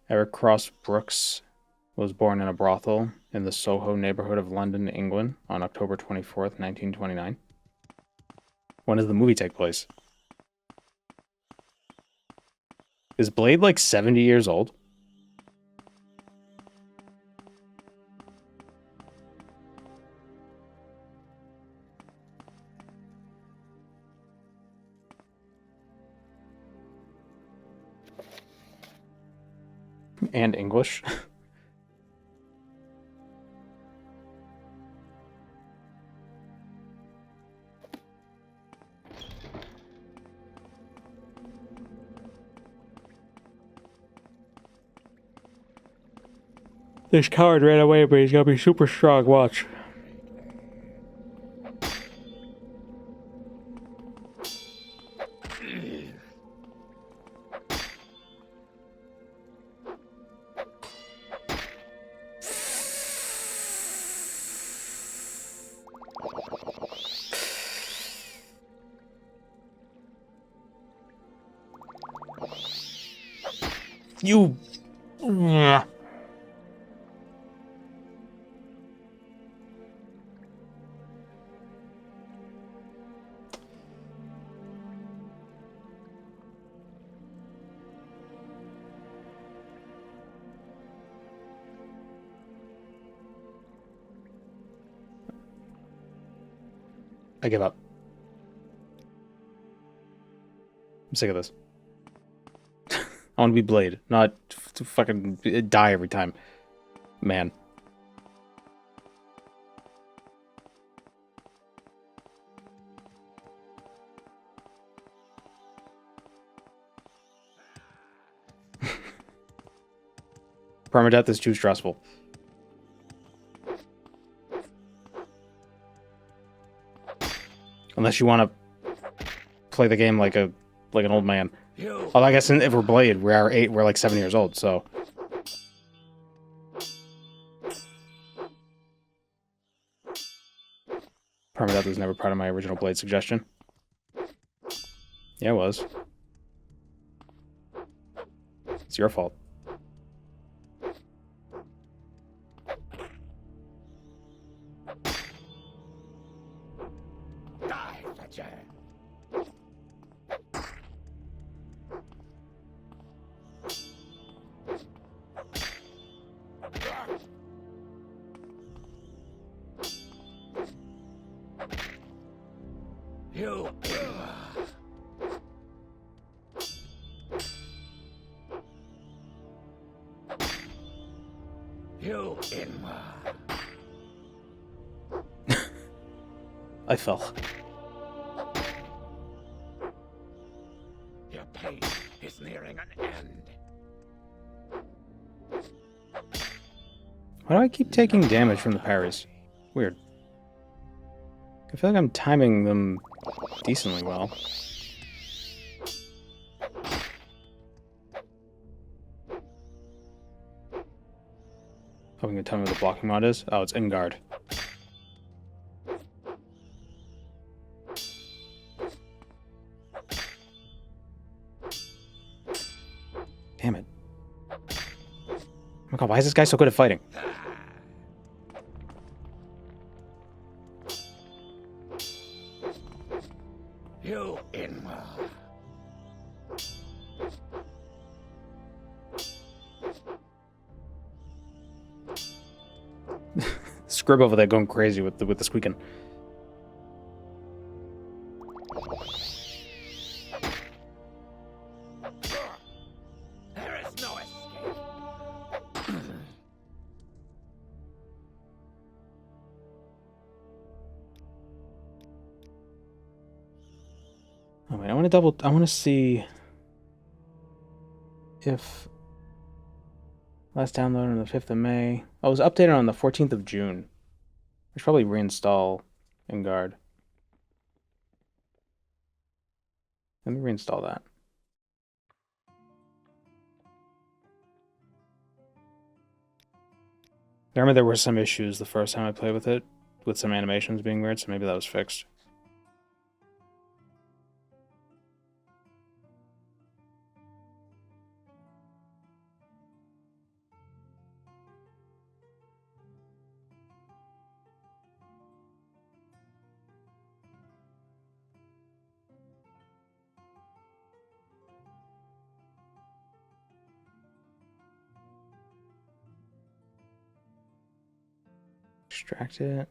Eric Cross Brooks was born in a brothel in the Soho neighborhood of London, England on October 24th, 1929. When does the movie take place? Is Blade like 70 years old? And English. This coward ran away, but he's gonna be super strong. Watch. You. I give up. I'm sick of this. I want to be Blade, not to fucking die every time. Man. Permadeath is too stressful. Unless you want to play the game like an old man. Although I guess if we're Blade, we're like 7 years old, so. Permadeath was never part of my original Blade suggestion. Yeah, it was. It's your fault. You Inma. I fell. Your pain is nearing an end. Why do I keep taking damage from the parries? Weird. I feel like I'm timing them decently well. Hoping you can tell me what the blocking mod is? Oh, it's in guard. Damn it. Oh my god, why is this guy so good at fighting? You Inma. Scrib over there going crazy with the squeaking. There is no escape. Oh wait, I want to see if last download on the 5th of May. Oh, it was updated on the 14th of June. I should probably reinstall Engard. Let me reinstall that. I remember there were some issues the first time I played with it, with some animations being weird, so maybe that was fixed. Extract it.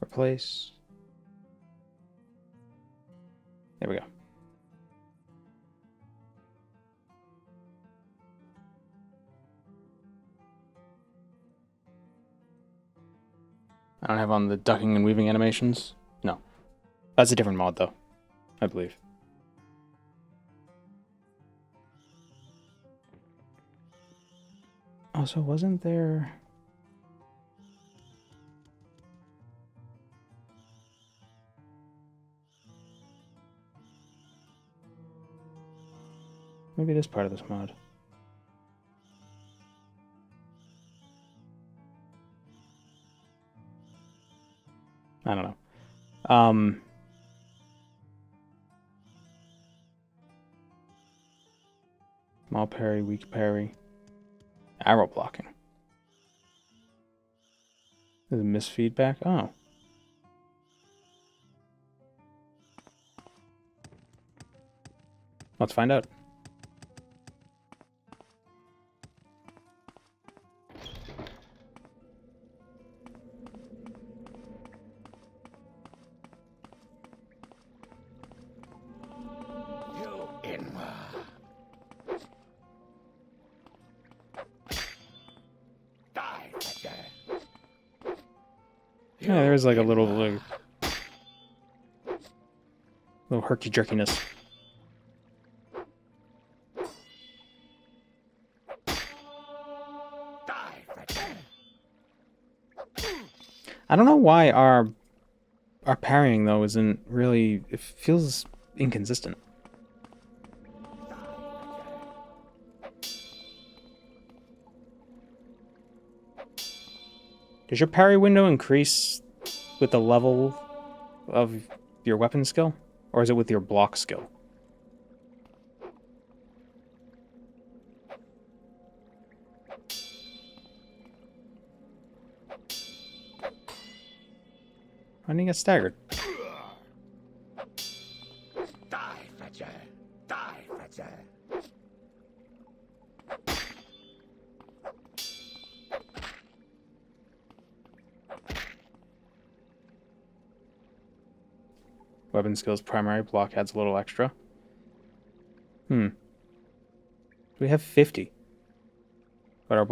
Replace. There we go. I don't have on the ducking and weaving animations. No. That's a different mod, though, I believe. Also, wasn't there... Maybe it is part of this mod. I don't know. Small parry, weak parry. Arrow blocking. There's a misfeedback? Oh. Let's find out. Yeah, there is like a little herky jerkiness. I don't know why our parrying though isn't really. It feels inconsistent. Does your parry window increase with the level of your weapon skill? Or is it with your block skill? Why didn't he get staggered? Die, Fletcher! Die, Fletcher! Weapon skills primary. Block adds a little extra. We have 50. But our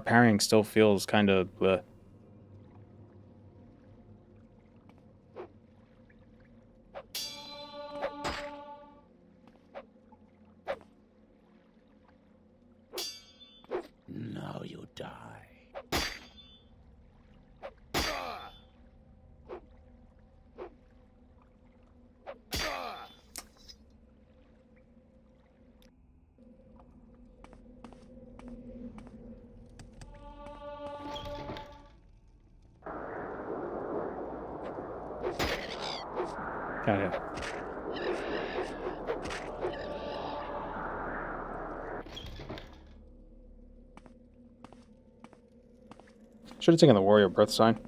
parrying still feels kind of... Now you die. Got it. Should have taken the warrior birth sign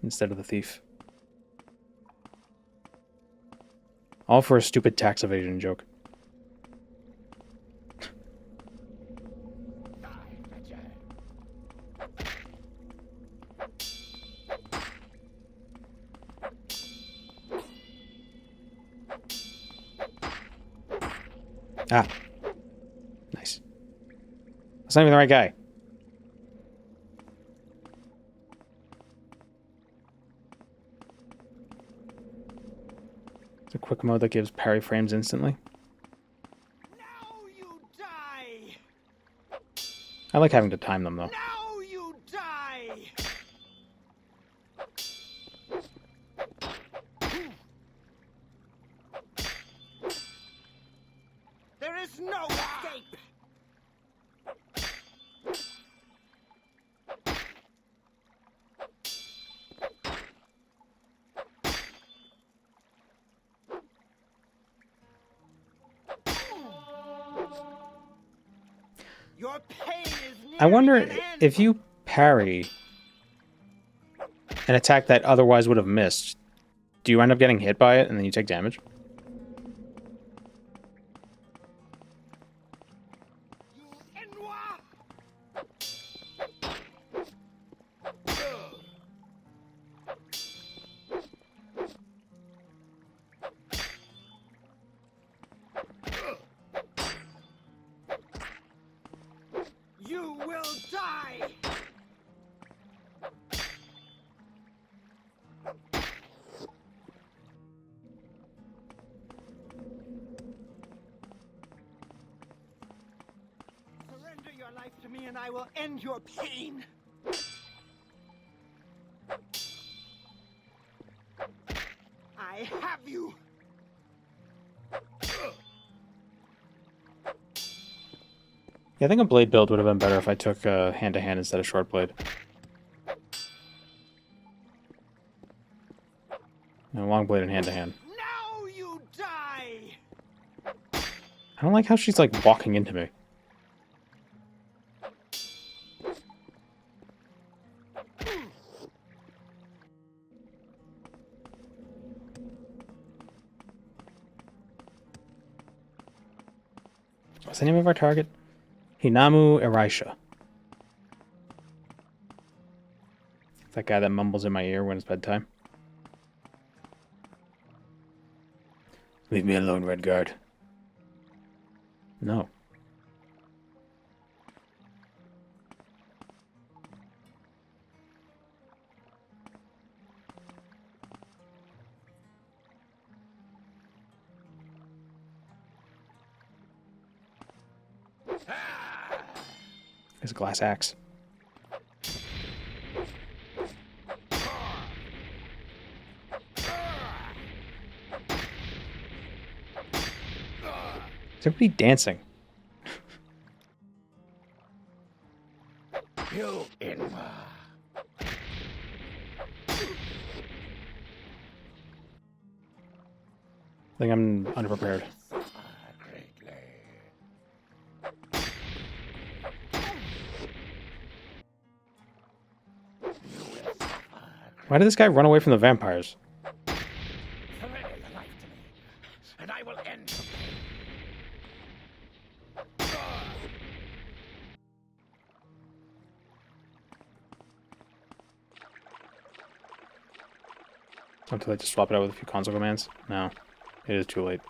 instead of the thief. All for a stupid tax evasion joke. Ah. Nice. That's not even the right guy. It's a quick mode that gives parry frames instantly. Now you die! I like having to time them, though. Now you die! There is no escape! Your pain is I wonder nearing an end. if you parry an attack that otherwise would have missed, do you end up getting hit by it and then you take damage? You will die! Surrender your life to me and I will end your pain! I have you! Yeah, I think a blade build would have been better if I took hand-to-hand instead of short blade. No, long blade and hand-to-hand. Now you die! I don't like how she's, like, walking into me. What's the name of our target? Hinamu Eraisha. That guy that mumbles in my ear when it's bedtime. Leave me alone, Redguard. No. There's a glass axe. Is everybody dancing? You in. I think I'm underprepared. Why did this guy run away from the vampires? Surrender your life to me, and I will end your Until I just swap it out with a few console commands? No. It is too late.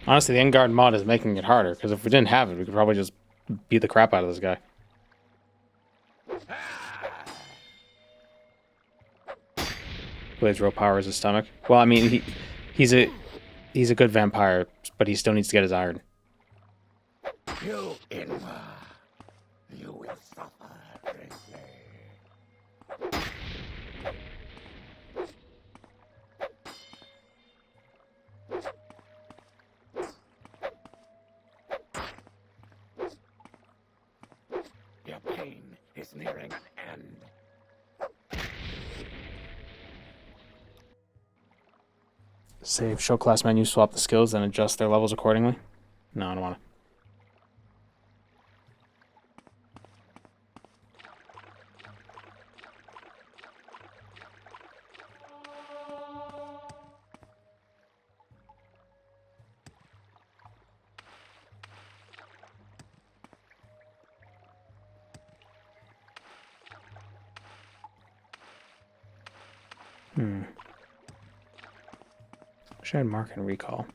Honestly, the Endguard mod is making it harder, because if we didn't have it, we could probably just beat the crap out of this guy. Blade's real power is his stomach. Well, I mean, he's a good vampire, but he still needs to get his iron. You Inva, you will suffer greatly. Your pain is nearing an end. Save, show class menu, swap the skills, and adjust their levels accordingly. No, I don't want to. Wish I had mark and recall.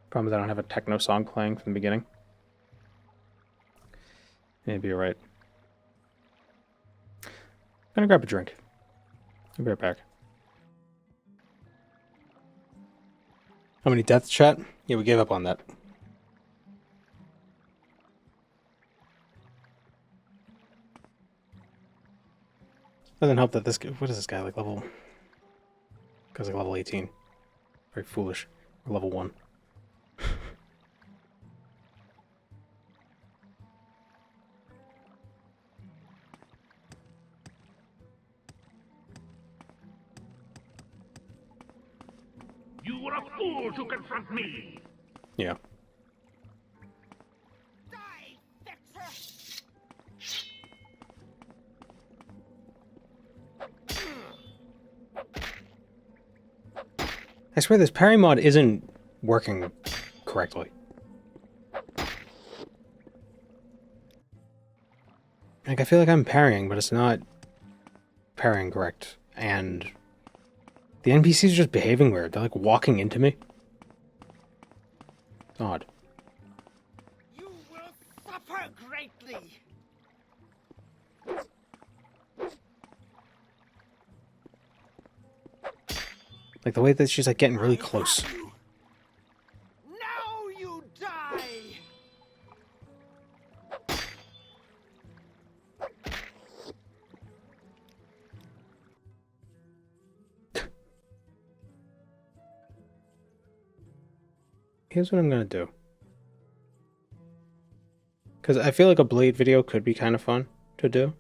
Problem is I don't have a techno song playing from the beginning. Maybe you're right. I'm gonna grab a drink. I'll be right back. How many deaths, chat? Yeah, we gave up on that. Doesn't help that this guy, what is this guy, like level... Guy's like level 18. Very foolish. Or level 1. You were a fool to confront me! Yeah. I swear this parry mod isn't working correctly. Like, I feel like I'm parrying, but it's not parrying correct. And the NPCs are just behaving weird. They're like walking into me. It's odd. You will suffer greatly. Like the way that she's like getting really close. Now you die. Here's what I'm gonna do. Because I feel like a Blade video could be kind of fun to do.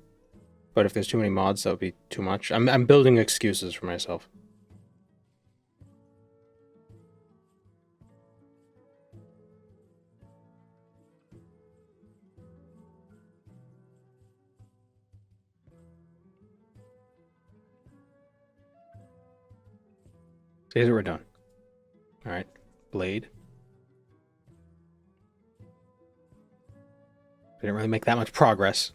But if there's too many mods, that would be too much. I'm building excuses for myself. So here's what we're doing. Alright. Blade. We didn't really make that much progress.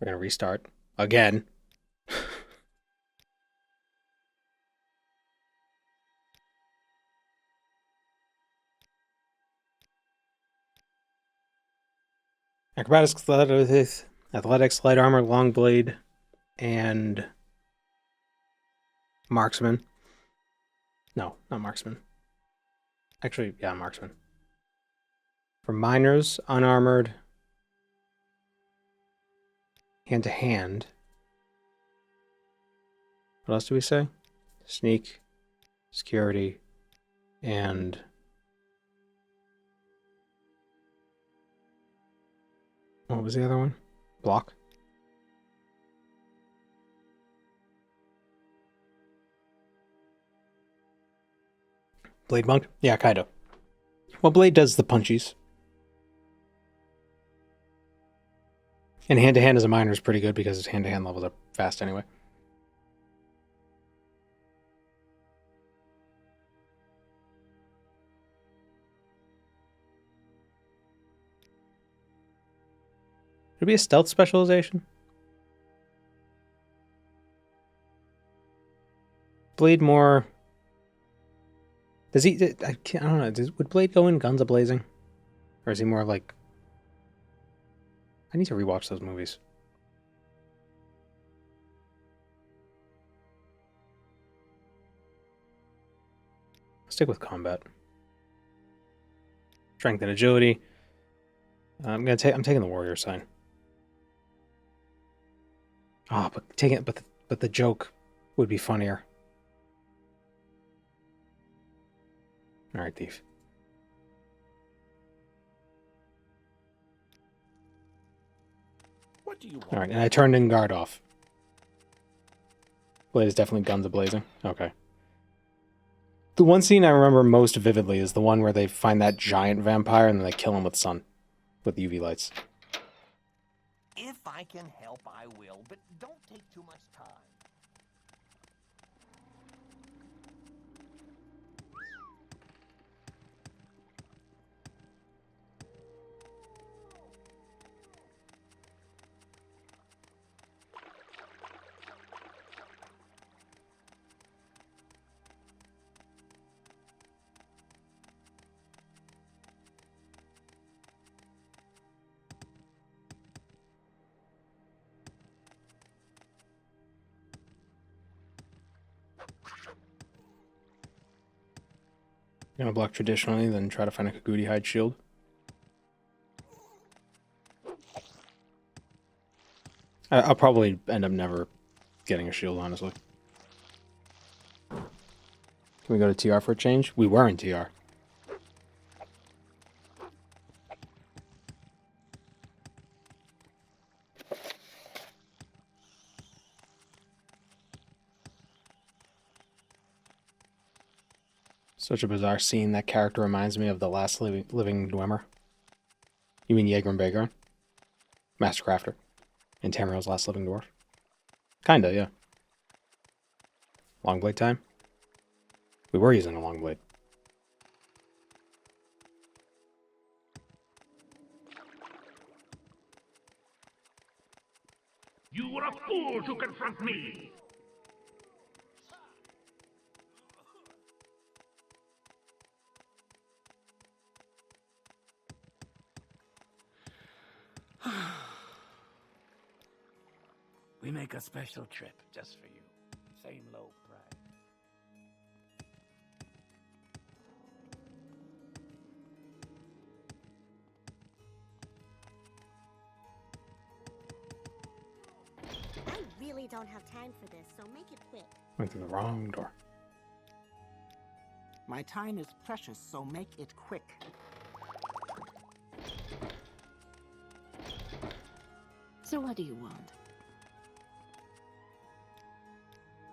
We're gonna restart. Again. Acrobatics, athletics, light armor, long blade, and marksman. No, not marksman. Actually, yeah, marksman. For miners, unarmored, hand to hand. What else do we say? Sneak, security, and what was the other one? Block. Blade monk? Yeah, kind of. Well, blade does the punchies. And hand-to-hand as a miner is pretty good because his hand-to-hand levels are fast anyway. Should it be a stealth specialization? Blade more... Does he... I don't know. Would Blade go in guns a-blazing? Or is he more like... I need to rewatch those movies. Stick with combat. Strength and agility. I'm taking the warrior sign. Ah, but the joke would be funnier. All right, thief. What do you want? All right, and I turned in guard off. Blade is definitely guns a-blazing. Okay. The one scene I remember most vividly is the one where they find that giant vampire and then they kill him with sun. With UV lights. If I can help, I will, but don't take too much time. Gonna block traditionally, then try to find a Kagudi hide shield. I'll probably end up never getting a shield, honestly. Can we go to TR for a change? We were in TR. Such a bizarre scene. That character reminds me of the last living Dwemer. You mean Jaeger and Bager? Master Crafter. In Tamriel's Last Living Dwarf. Kinda, yeah. Long blade time? We were using a long blade. You were a fool to confront me! We make a special trip just for you. Same low price. I really don't have time for this, so make it quick. Went through the wrong door. My time is precious, so make it quick. So what do you want?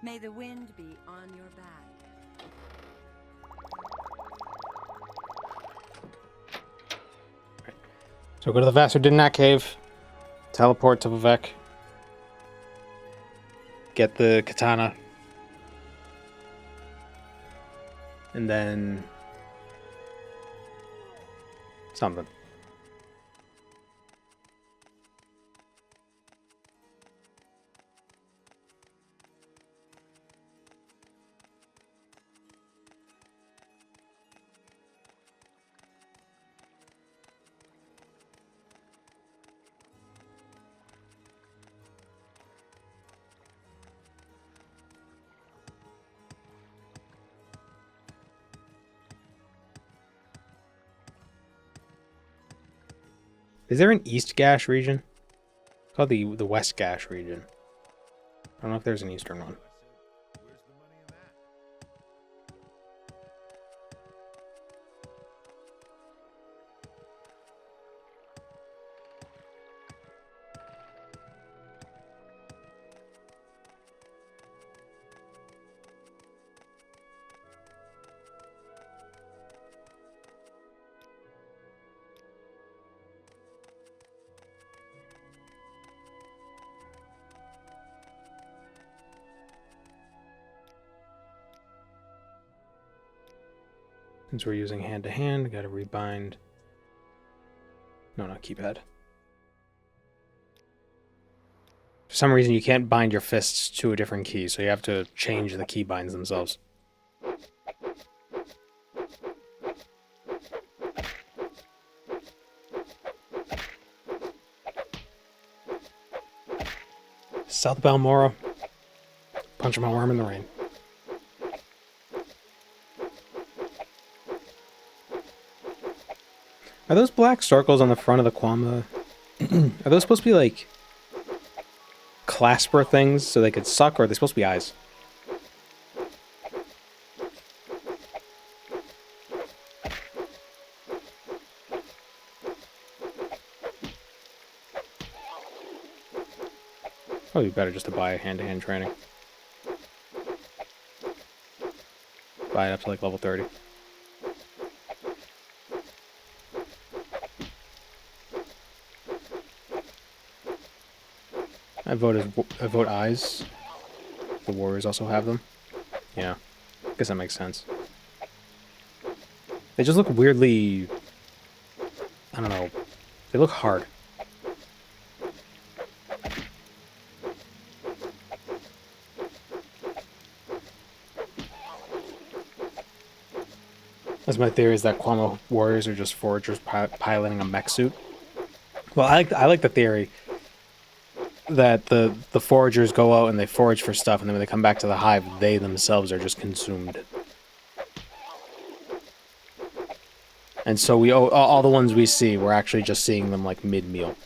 May the wind be on your back. So go to the Vassar Dinnak Cave. Teleport to Vivek. Get the katana. And then... something. Is there an East Gash region? It's called the West Gash region. I don't know if there's an Eastern one. Since we're using hand-to-hand, gotta rebind. No, not keypad. For some reason, you can't bind your fists to a different key, so you have to change the key binds themselves. South Balmora. Punch my worm in the rain. Are those black circles on the front of the Kwama? Are those supposed to be like clasper things so they could suck, or are they supposed to be eyes? Probably better just to buy hand-to-hand training. Buy it up to like level 30. I vote eyes. The warriors also have them. Yeah, I guess that makes sense. They just look weirdly, I don't know, they look hard. That's my theory, is that Kwama warriors are just foragers piloting a mech suit. Well, I like the theory that the foragers go out and they forage for stuff, and then when they come back to the hive, they themselves are just consumed. And so we all the ones we see, we're actually just seeing them like mid-meal.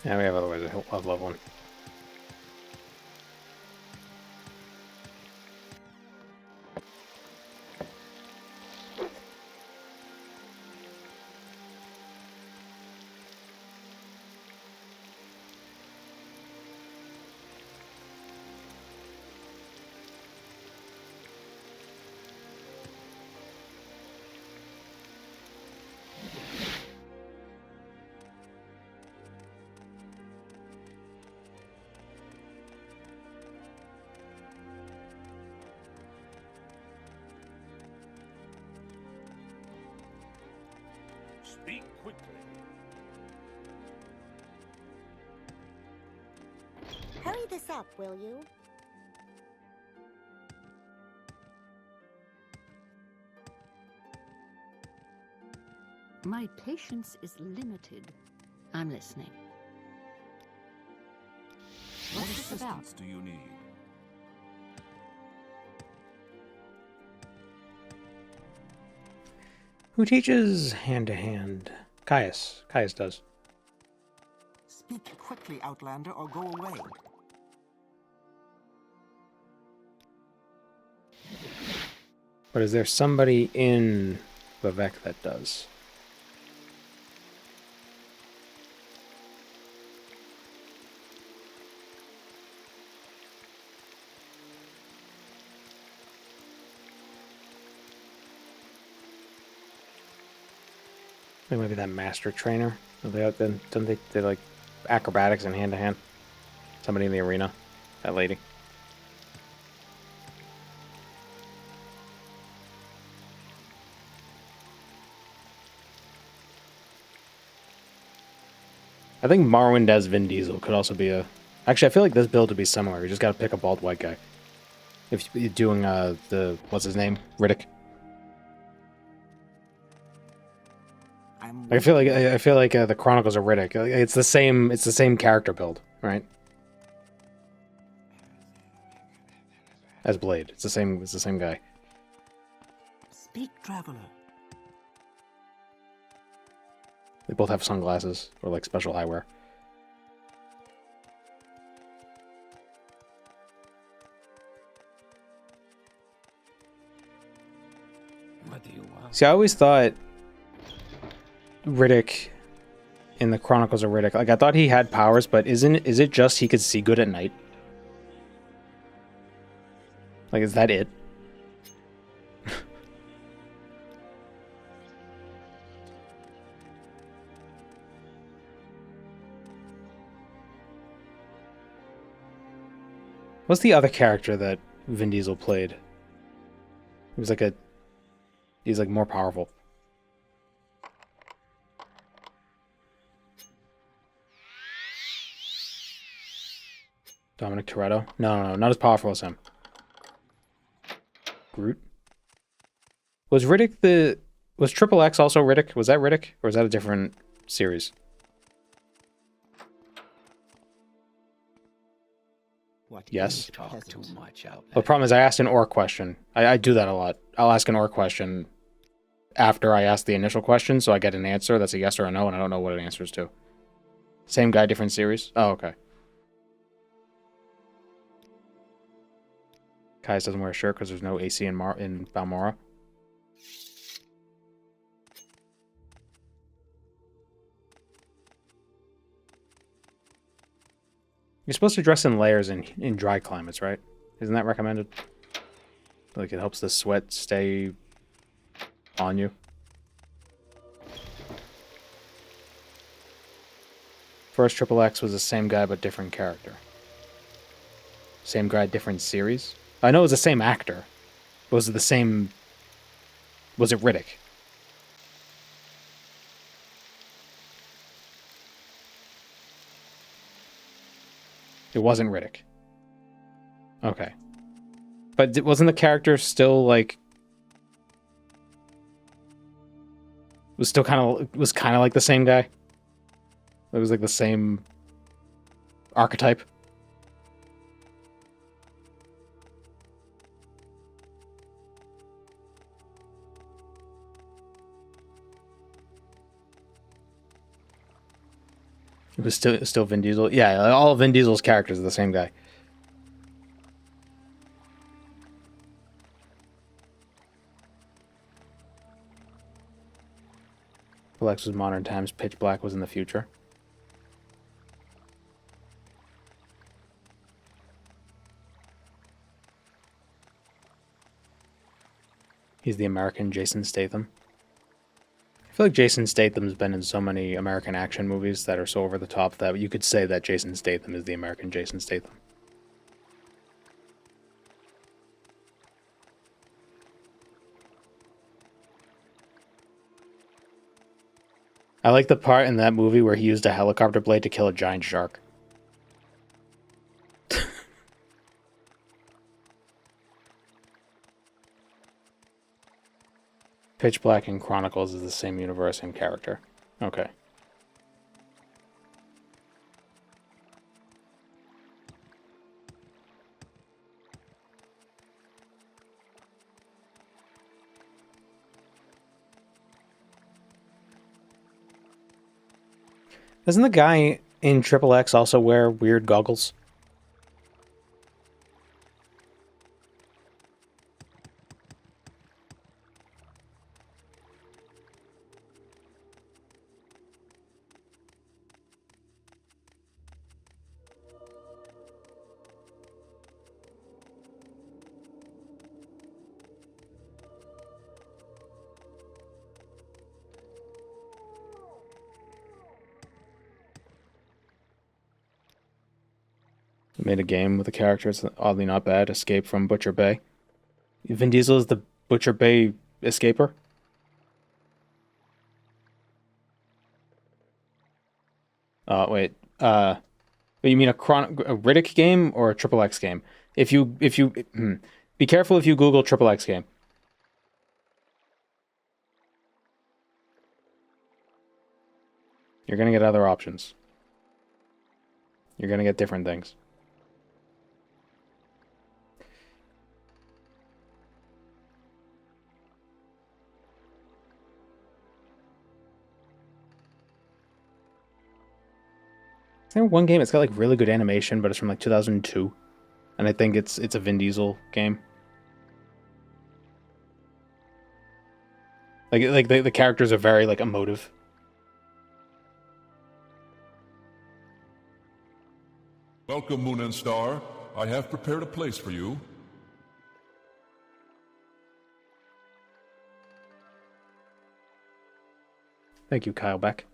Yeah, we have otherwise of level 1. Speak quickly. Hurry this up, will you? My patience is limited. I'm listening. What What's this about? assistance do you need? Who teaches hand-to-hand? Caius. Caius does. Speak quickly, Outlander, or go away. But is there somebody in Vivek that does? Maybe that master trainer. Are they out then? Don't they like acrobatics and hand to hand? Somebody in the arena. That lady. I think Morrowind as Vin Diesel could also be a... Actually, I feel like this build would be similar. You just gotta pick a bald white guy. If you're doing, the... What's his name? Riddick. I feel like the Chronicles of Riddick. It's the same character build, right? As Blade. It's the same guy. Speak, traveler. They both have sunglasses or like special eyewear. What do you want? See, I always thought Riddick in the Chronicles of Riddick, like I thought he had powers, but is it just he could see good at night? Like, is that it? What's the other character that Vin Diesel played? He was like he's like more powerful. Dominic Toretto? No, not as powerful as him. Groot? Was Triple X also Riddick? Was that Riddick? Or was that a different series? What? Yes. Talk too much out. The problem is I asked an orc question. I do that a lot. I'll ask an orc question after I ask the initial question, so I get an answer that's a yes or a no, and I don't know what it answers to. Same guy, different series? Oh, okay. Kais doesn't wear a shirt because there's no AC in Balmora. You're supposed to dress in layers in dry climates, right? Isn't that recommended? Like it helps the sweat stay on you. First Triple X was the same guy but different character. Same guy, different series. I know it was the same actor. But was it the same... Was it Riddick? It wasn't Riddick. Okay. But wasn't the character still, like... Was kind of like the same guy? It was like the same archetype? It was still Vin Diesel. Yeah, all of Vin Diesel's characters are the same guy. Alex was modern times. Pitch Black was in the future. He's the American Jason Statham. I feel like Jason Statham's been in so many American action movies that are so over the top that you could say that Jason Statham is the American Jason Statham. I like the part in that movie where he used a helicopter blade to kill a giant shark. Pitch Black and Chronicles is the same universe and character. Okay. Doesn't the guy in Triple X also wear weird goggles? Made a game with a character that's oddly not bad. Escape from Butcher Bay. Vin Diesel is the Butcher Bay escaper. Wait. You mean a Riddick game or a Triple X game? If you be careful if you Google Triple X game. You're gonna get other options. You're gonna get different things. Is there one game? It's got like really good animation, but it's from like 2002, and I think it's a Vin Diesel game. Like the characters are very like emotive. Welcome, Moon and Star. I have prepared a place for you. Thank you, Kyle Beck.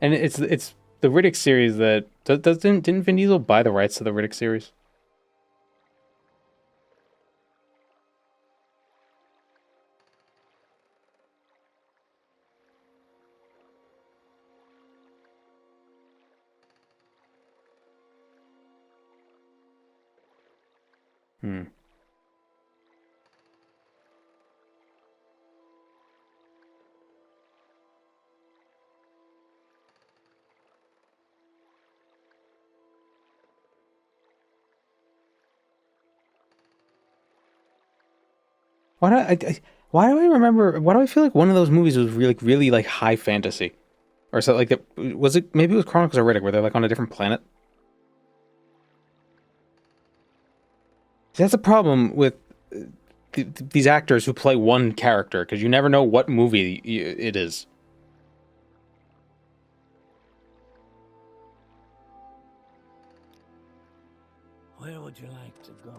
And it's the Riddick series that didn't Vin Diesel buy the rights to the Riddick series? Why do I remember? Why do I feel like one of those movies was really like high fantasy, or so like that? Was it maybe it was Chronicles of Riddick where they're like on a different planet? See, that's a problem with these actors who play one character because you never know what movie it is. Where would you like to go?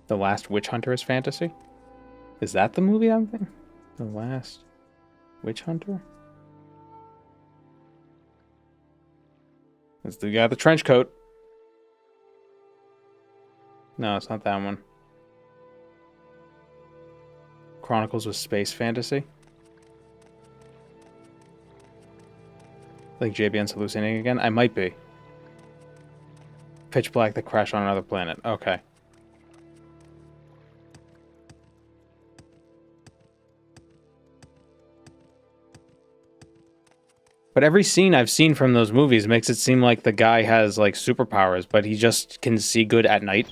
The Last Witch Hunter is fantasy? Is that the movie I'm thinking? The Last Witch Hunter? It's the guy with the trench coat. No, it's not that one. Chronicles of Space Fantasy? Like JBN's hallucinating again? I might be. Pitch Black, The Crash on Another Planet. Okay. But every scene I've seen from those movies makes it seem like the guy has, like, superpowers, but he just can see good at night.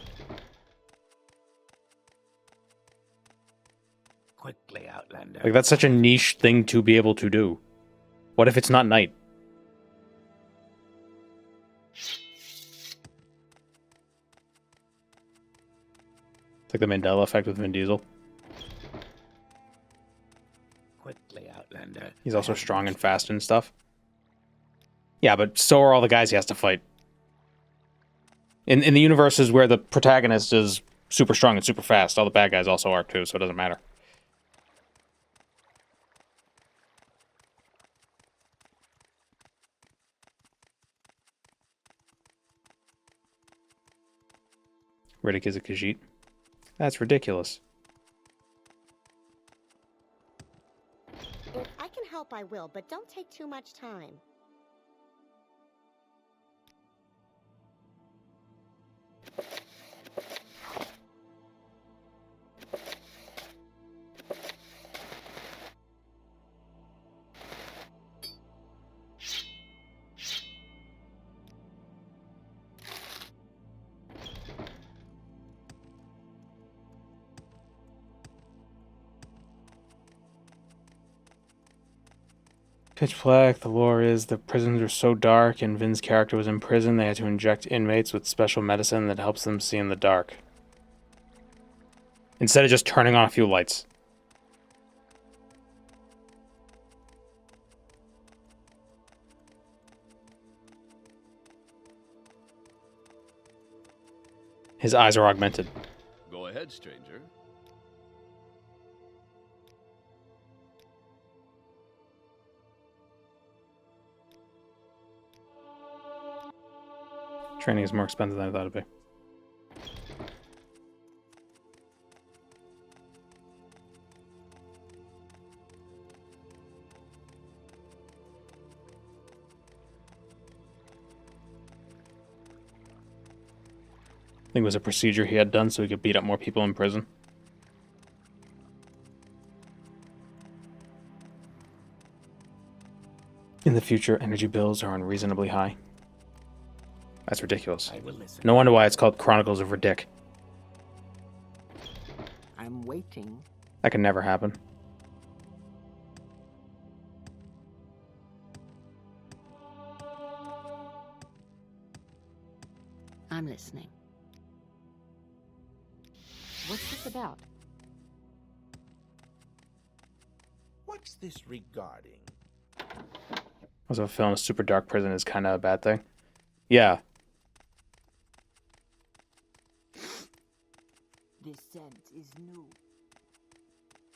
Quickly, Outlander. Like, that's such a niche thing to be able to do. What if it's not night? It's like the Mandela effect with Vin Diesel. Quickly, Outlander. He's also strong and fast and stuff. Yeah, but so are all the guys he has to fight. In the universes where the protagonist is super strong and super fast, all the bad guys also are too, so it doesn't matter. Riddick is a Khajiit. That's ridiculous. If I can help, I will, but don't take too much time. Pitch Black, the lore is the prisons are so dark and Vin's character was in prison, they had to inject inmates with special medicine that helps them see in the dark. Instead of just turning on a few lights. His eyes are augmented. Go ahead, stranger. Training is more expensive than I thought it'd be. I think it was a procedure he had done so he could beat up more people in prison. In the future, energy bills are unreasonably high. That's ridiculous. I will listen. No wonder why it's called Chronicles of Riddick. I'm waiting. That can never happen. I'm listening. What's this about? What's this regarding? Also, filling a super dark prison is kind of a bad thing. Yeah. This scent is new.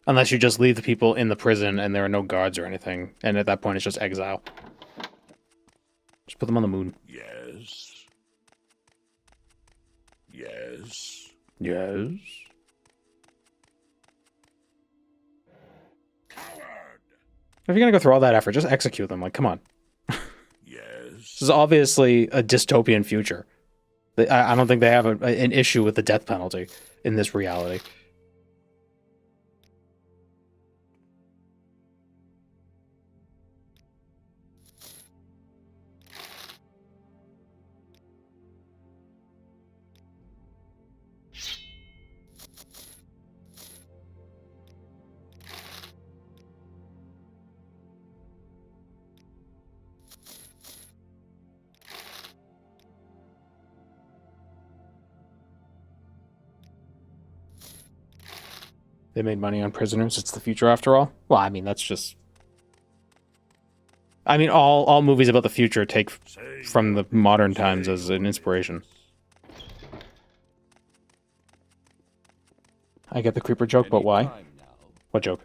Unless you just leave the people in the prison and there are no guards or anything. And at that point, it's just exile. Just put them on the moon. Yes. Yes. Yes. If you're gonna go through all that effort, just execute them. Like, come on. Yes. This is obviously a dystopian future. I don't think they have an issue with the death penalty in this reality. They made money on prisoners. It's the future after all. Well, I mean, that's just... I mean, all movies about the future take from the modern times as an inspiration. I get the creeper joke, but why? What joke?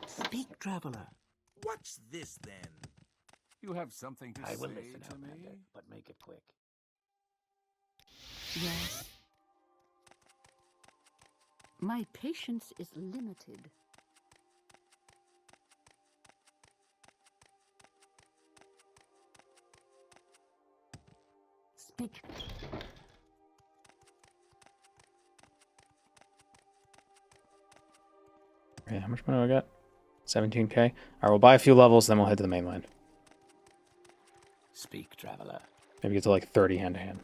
Speak, traveler. What's this then? You have something to I will say listen, to me? Outlander, but make it quick. Yes. My patience is limited. Speak. Okay, how much money do I got? 17k. Alright, we'll buy a few levels, then we'll head to the mainland. Speak, traveler. Maybe get to like 30 hand-to-hand.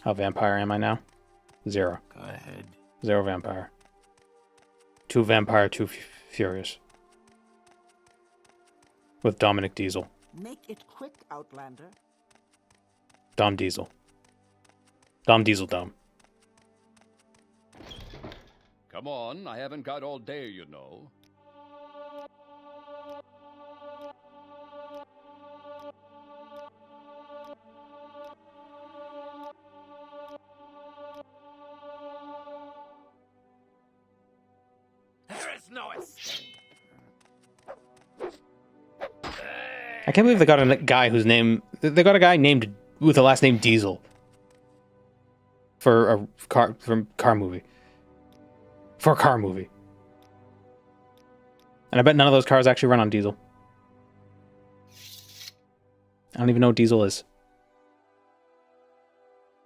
How vampire am I now? 0. Go ahead. 0 vampire. 2 vampire, 2 furious. With Dominic Diesel. Make it quick, Outlander. Dom Diesel. Dom Diesel Dom. Come on, I haven't got all day, you know. There is no escape. I can't believe they got a guy whose name... They got a guy named with the last name Diesel. For a car movie. For a car movie. And I bet none of those cars actually run on diesel. I don't even know what diesel is.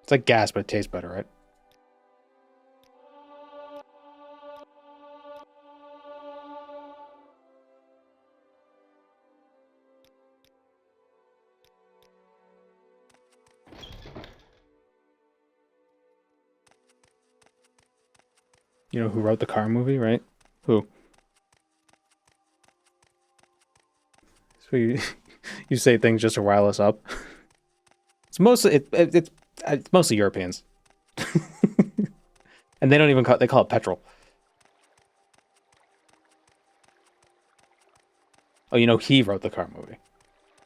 It's like gas, but it tastes better, right? You know who wrote the car movie, right? Who? So you say things just to rile us up. It's mostly it's mostly Europeans, and they don't even they call it petrol. Oh, you know he wrote the car movie.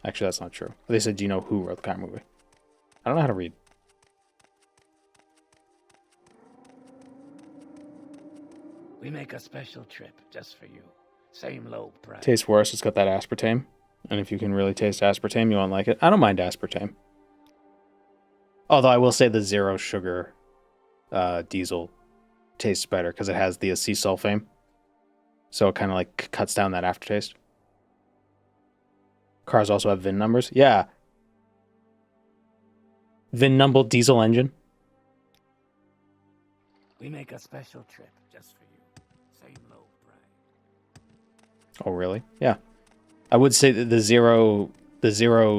Actually, that's not true. They said, do you know who wrote the car movie? I don't know how to read. We make a special trip just for you. Same low price. Tastes worse. It's got that aspartame. And if you can really taste aspartame, you won't like it. I don't mind aspartame. Although I will say the zero sugar diesel tastes better because it has the acesulfame. So it kind of like cuts down that aftertaste. Cars also have VIN numbers. Yeah. VIN number diesel engine. We make a special trip just for you. Same low price. Oh, really? Yeah. I would say that the zero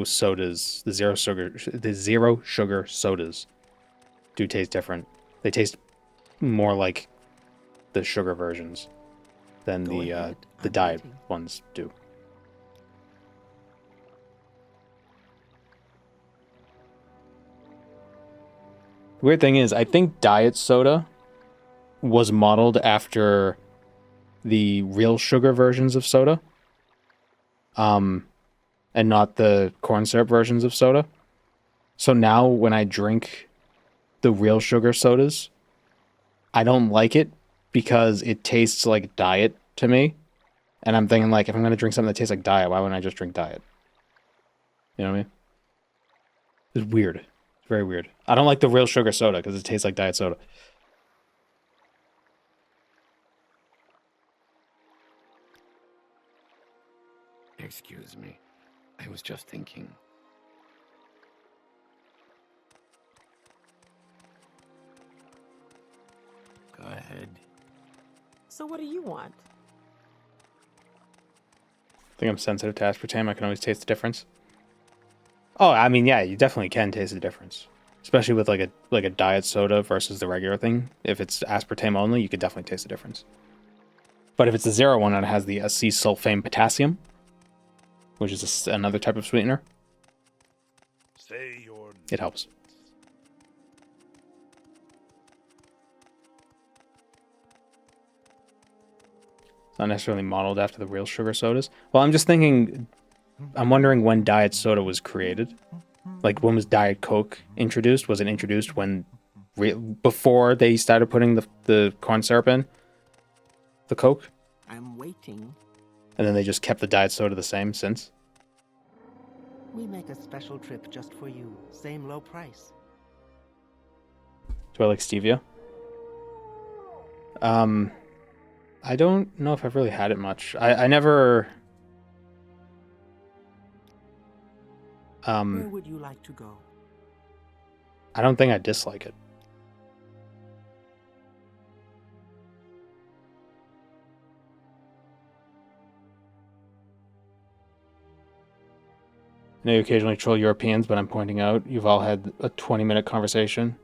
sodas, the zero sugar sodas do taste different. They taste more like the sugar versions than the diet ones do. The weird thing is, I think diet soda was modeled after the real sugar versions of soda. And not the corn syrup versions of soda. So now when I drink the real sugar sodas, I don't like it because it tastes like diet to me. And I'm thinking, like, if I'm going to drink something that tastes like diet, why wouldn't I just drink diet? You know what I mean? It's weird. It's very weird. I don't like the real sugar soda because it tastes like diet soda. Excuse me. I was just thinking. Go ahead. So what do you want? I think I'm sensitive to aspartame. I can always taste the difference. Oh, I mean, yeah, you definitely can taste the difference. Especially with like a diet soda versus the regular thing. If it's aspartame only, you could definitely taste the difference. But if it's the zero one and it has the acesulfame potassium, which is another type of sweetener, Say your it helps. It's not necessarily modeled after the real sugar sodas. Well, I'm just thinking, I'm wondering when diet soda was created. Like, when was Diet Coke introduced? Was it introduced when, before they started putting the corn syrup in? The Coke? I'm waiting. And then they just kept the diet soda the same since? We make a special trip just for you. Same low price. Do I like stevia? I don't know if I've really had it much. I never... Where would you like to go? I don't think I dislike it. I know you occasionally troll Europeans, but I'm pointing out you've all had a 20-minute conversation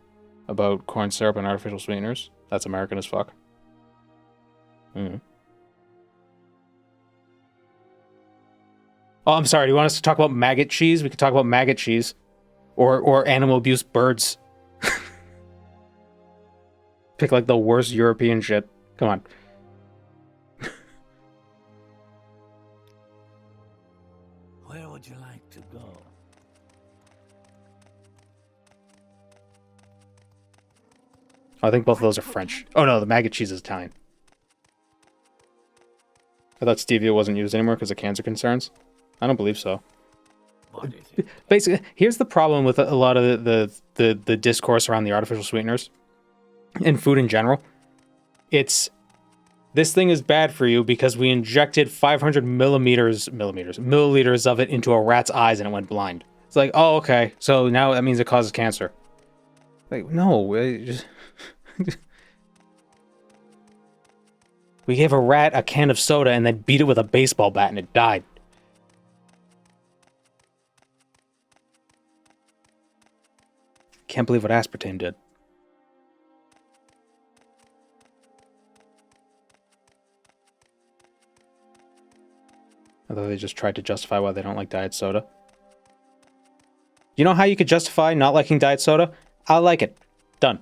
about corn syrup and artificial sweeteners. That's American as fuck. Mm. Oh, I'm sorry. Do you want us to talk about maggot cheese? We could talk about maggot cheese. Or animal abuse birds. Pick like the worst European shit. Come on. Where would you like to go? I think both of those are French. Oh no, the maggot cheese is Italian. I thought stevia wasn't used anymore because of cancer concerns. I don't believe so. Basically, here's the problem with a lot of the discourse around the artificial sweeteners and food in general. It's, this thing is bad for you because we injected 500 milliliters of it into a rat's eyes and it went blind. It's like, oh, okay, so now that means it causes cancer. Like, no, we gave a rat a can of soda and then beat it with a baseball bat and it died. Can't believe what aspartame did. Although they just tried to justify why they don't like diet soda. You know how you could justify not liking diet soda? I like it. Done.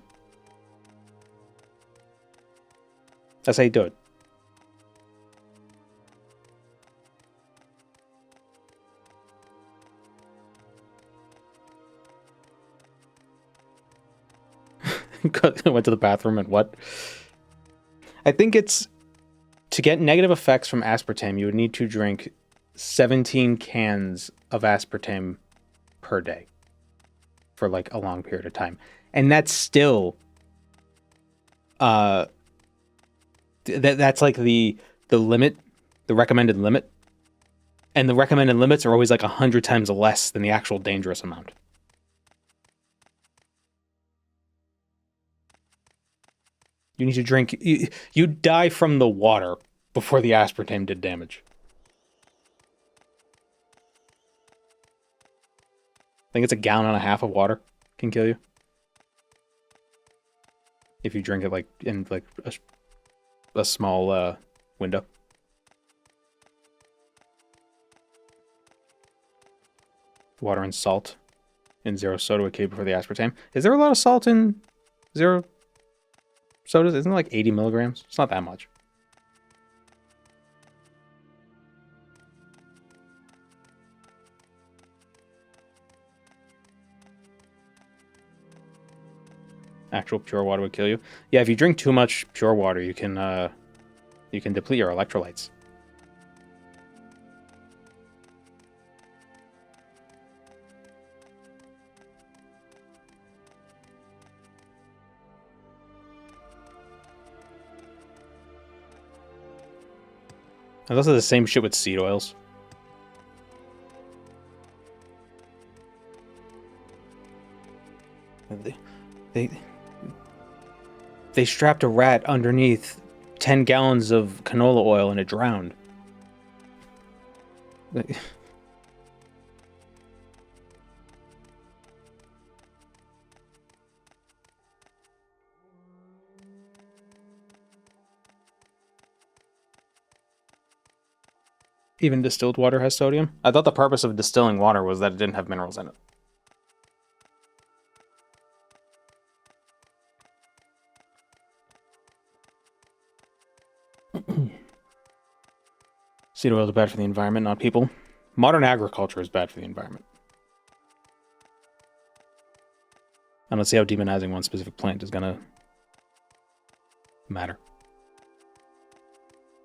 That's how you do it. Went to the bathroom and what? I think it's to get negative effects from aspartame, you would need to drink 17 cans of aspartame per day for like a long period of time. And that's still that's like the limit, the recommended limit. And the recommended limits are always like 100 times less than the actual dangerous amount. You need to drink... You die from the water before the aspartame did damage. I think it's 1.5 gallons of water can kill you. If you drink it like in like a small window. Water and salt in zero soda would kill you before the aspartame. Is there a lot of salt in zero sodas? Isn't it like 80 milligrams? It's not that much. Actual pure water would kill you. Yeah, if you drink too much pure water, you can deplete your electrolytes. It's also the same shit with seed oils. They strapped a rat underneath 10 gallons of canola oil and it drowned. Even distilled water has sodium? I thought the purpose of distilling water was that it didn't have minerals in it. Seed oil is bad for the environment, not people. Modern agriculture is bad for the environment. I don't see how demonizing one specific plant is gonna matter.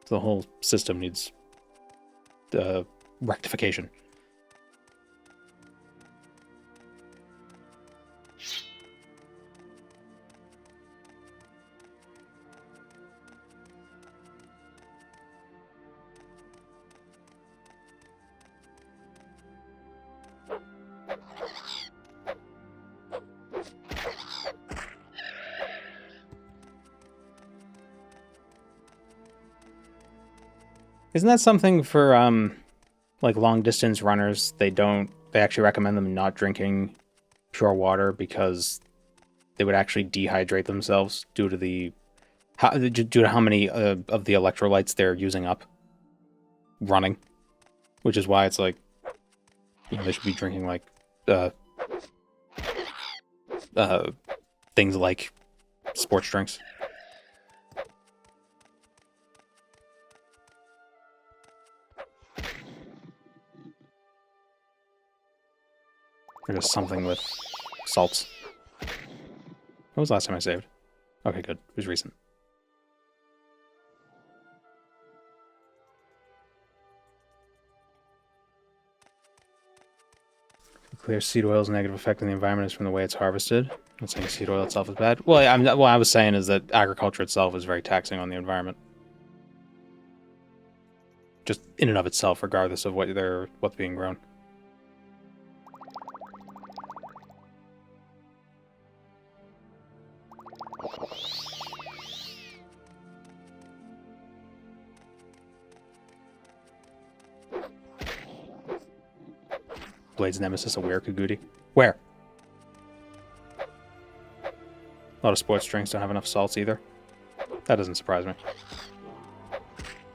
The whole system needs rectification. Isn't that something for like long distance runners? They actually recommend them not drinking pure water because they would actually dehydrate themselves due to how many of the electrolytes they're using up running, which is why it's like, you know, they should be drinking like things like sports drinks. Or just something with salts. When was the last time I saved? Okay, good. It was recent. Clear seed oil's negative effect on the environment is from the way it's harvested. I'm not saying seed oil itself is bad. Well, what I was saying is that agriculture itself is very taxing on the environment. Just in and of itself, regardless of what's being grown. Blade's nemesis, a Were-Kagudi. Where? A lot of sports drinks don't have enough salts either. That doesn't surprise me.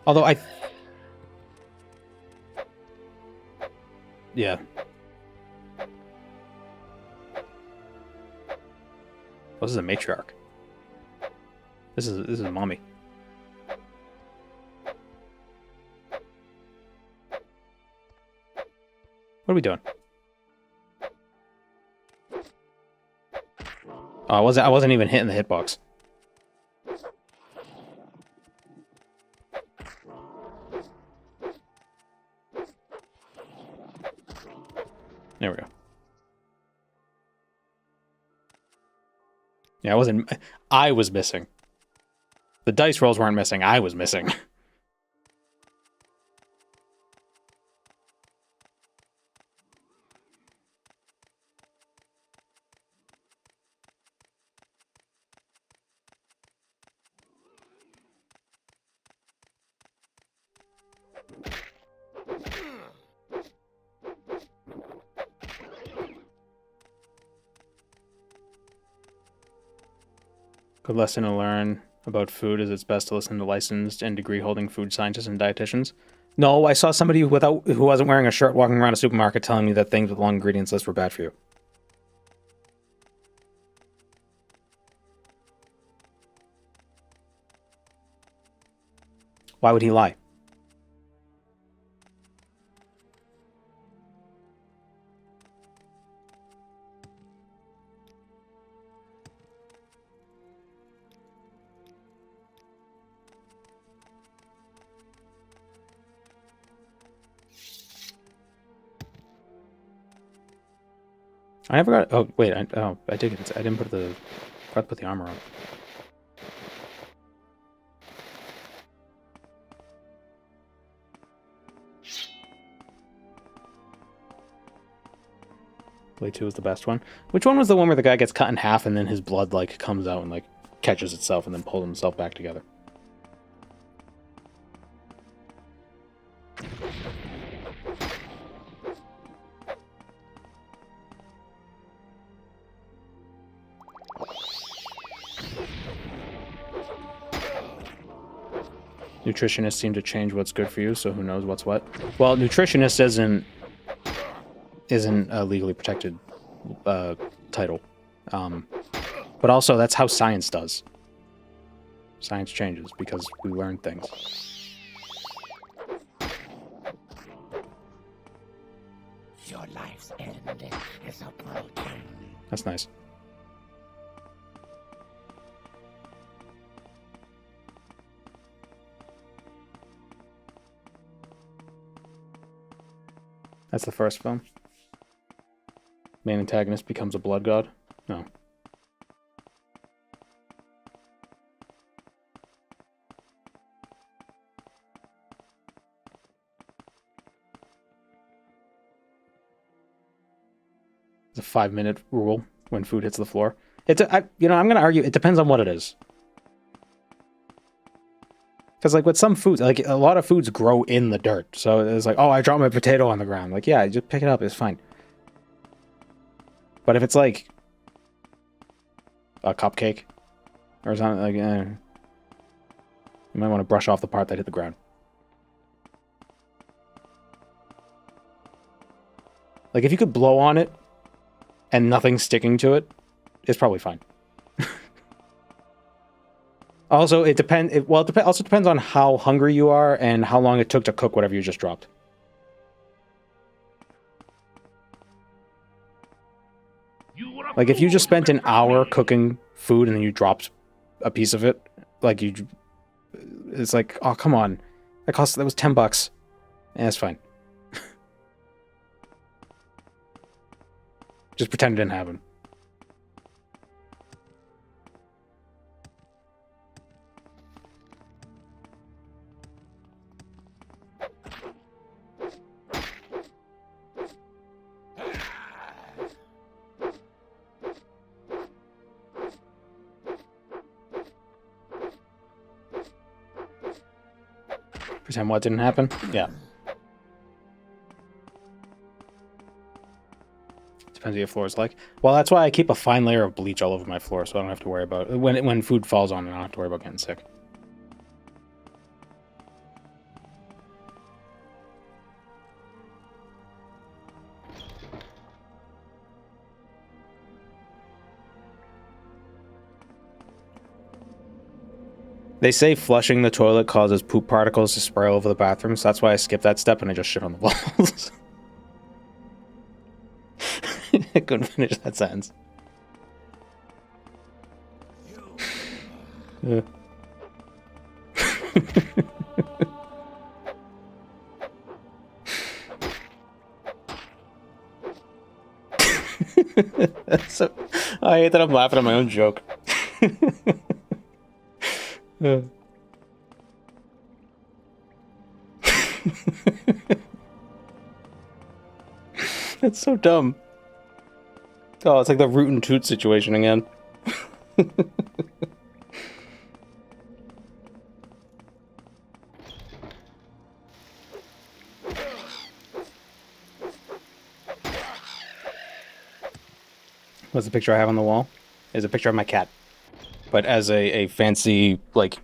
Although yeah. Oh, this is a matriarch. This is a mommy. What are we doing? Oh, I wasn't even hitting the hitbox. There we go. Yeah, I was missing. The dice rolls weren't missing, I was missing. Good lesson to learn about food is it's best to listen to licensed and degree-holding food scientists and dietitians. No, I saw somebody who wasn't wearing a shirt walking around a supermarket telling me that things with long ingredients lists were bad for you. Why would he lie? I never got. Oh wait, I did get. I didn't put the. I put the armor on. Blade 2 is the best one. Which one was the one where the guy gets cut in half and then his blood like comes out and like catches itself and then pulls himself back together? Nutritionists seem to change what's good for you, so who knows what's what. Well, nutritionist isn't a legally protected title. But also, that's how science does. Science changes because we learn things. Your life's end is approaching. That's nice. That's the first film. Main antagonist becomes a blood god? No. It's a 5-minute rule when food hits the floor. I'm going to argue it depends on what it is. Because, like, with some foods, like, a lot of foods grow in the dirt. So it's like, oh, I dropped my potato on the ground. Like, yeah, just pick it up. It's fine. But if it's, like, a cupcake or something, like, you might want to brush off the part that hit the ground. Like, if you could blow on it and nothing's sticking to it, it's probably fine. Also, it also depends on how hungry you are and how long it took to cook whatever you just dropped. Like, if you just spent an hour cooking food and then you dropped a piece of it, like, it's like, oh, come on. That was $10. Yeah, that's fine. Just pretend it didn't happen. Pretend what didn't happen? Yeah. Depends what your floor is like. Well, that's why I keep a fine layer of bleach all over my floor, so I don't have to worry about it. When food falls on it, I don't have to worry about getting sick. They say flushing the toilet causes poop particles to spray all over the bathroom, so that's why I skipped that step and I just shit on the walls. I couldn't finish that sentence. So, I hate that I'm laughing at my own joke. That's so dumb. Oh, it's like the root and toot situation again. What's the picture I have on the wall? Is a picture of my cat. But as a fancy, like,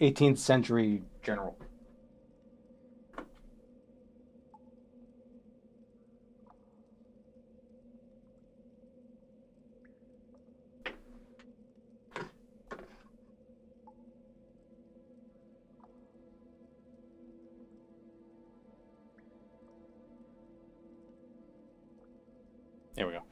18th century general. There we go.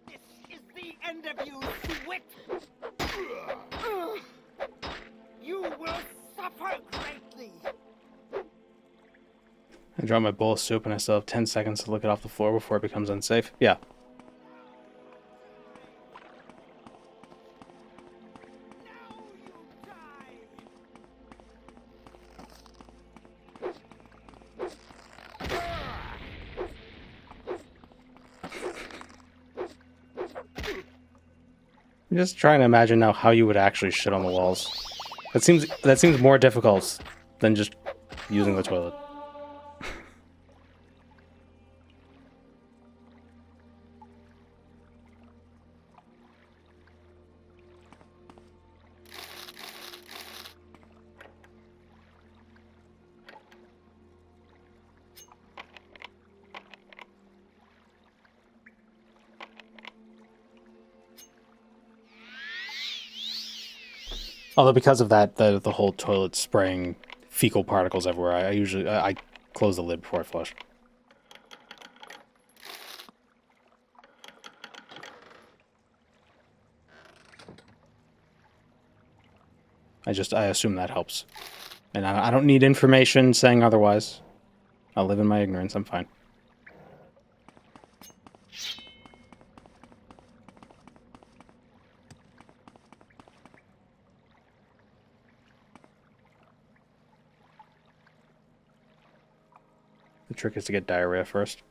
This is the end of you, Swit! You will suffer greatly! I drop my bowl of soup and I still have 10 seconds to lick it off the floor before it becomes unsafe. Yeah. I'm just trying to imagine now how you would actually shit on the walls. That seems more difficult than just using the toilet. Although because of that, the whole toilet spraying fecal particles everywhere, I usually I close the lid before I flush. I assume that helps, and I don't need information saying otherwise. I'll live in my ignorance. I'm fine. The trick is to get diarrhea first.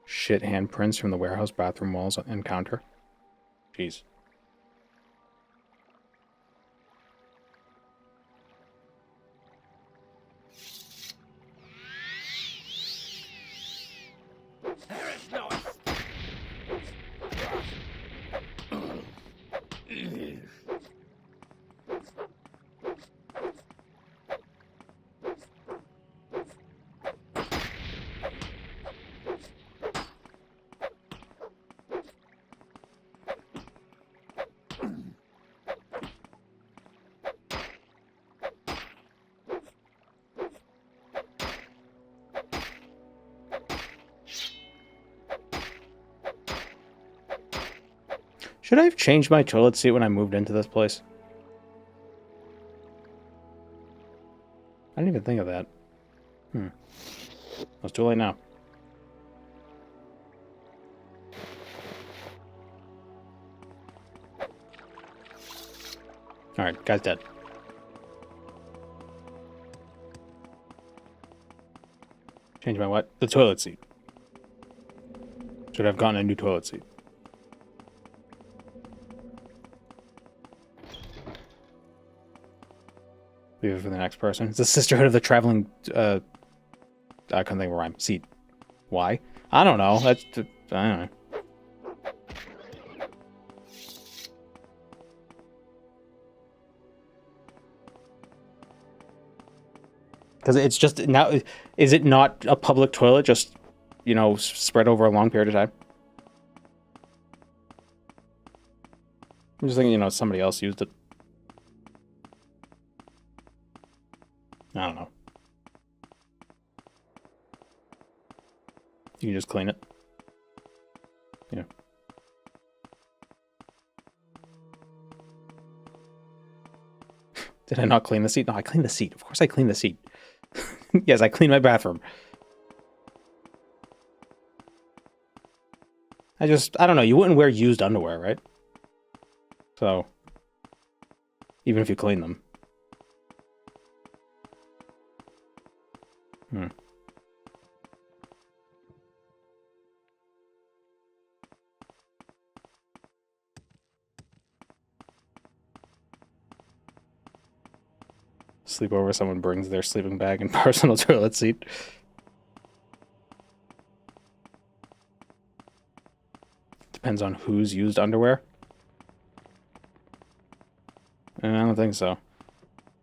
Shit handprints from the warehouse bathroom walls and counter. Jeez. Should I have changed my toilet seat when I moved into this place? I didn't even think of that. It's too late now. Alright, guy's dead. Change my what? The toilet seat. Should have gotten a new toilet seat. Leave it for the next person. It's the Sisterhood of the Traveling I couldn't think of a rhyme. Seat. Why? I don't know. That's... I don't know. Because it's just... Now, is it not a public toilet just, you know, spread over a long period of time? I'm just thinking, you know, somebody else used it. I don't know. You can just clean it. Yeah. Did I not clean the seat? No, I cleaned the seat. Of course I cleaned the seat. Yes, I cleaned my bathroom. I don't know. You wouldn't wear used underwear, right? So, even if you clean them. Sleepover, someone brings their sleeping bag and personal toilet seat. Depends on who's used underwear. I don't think so.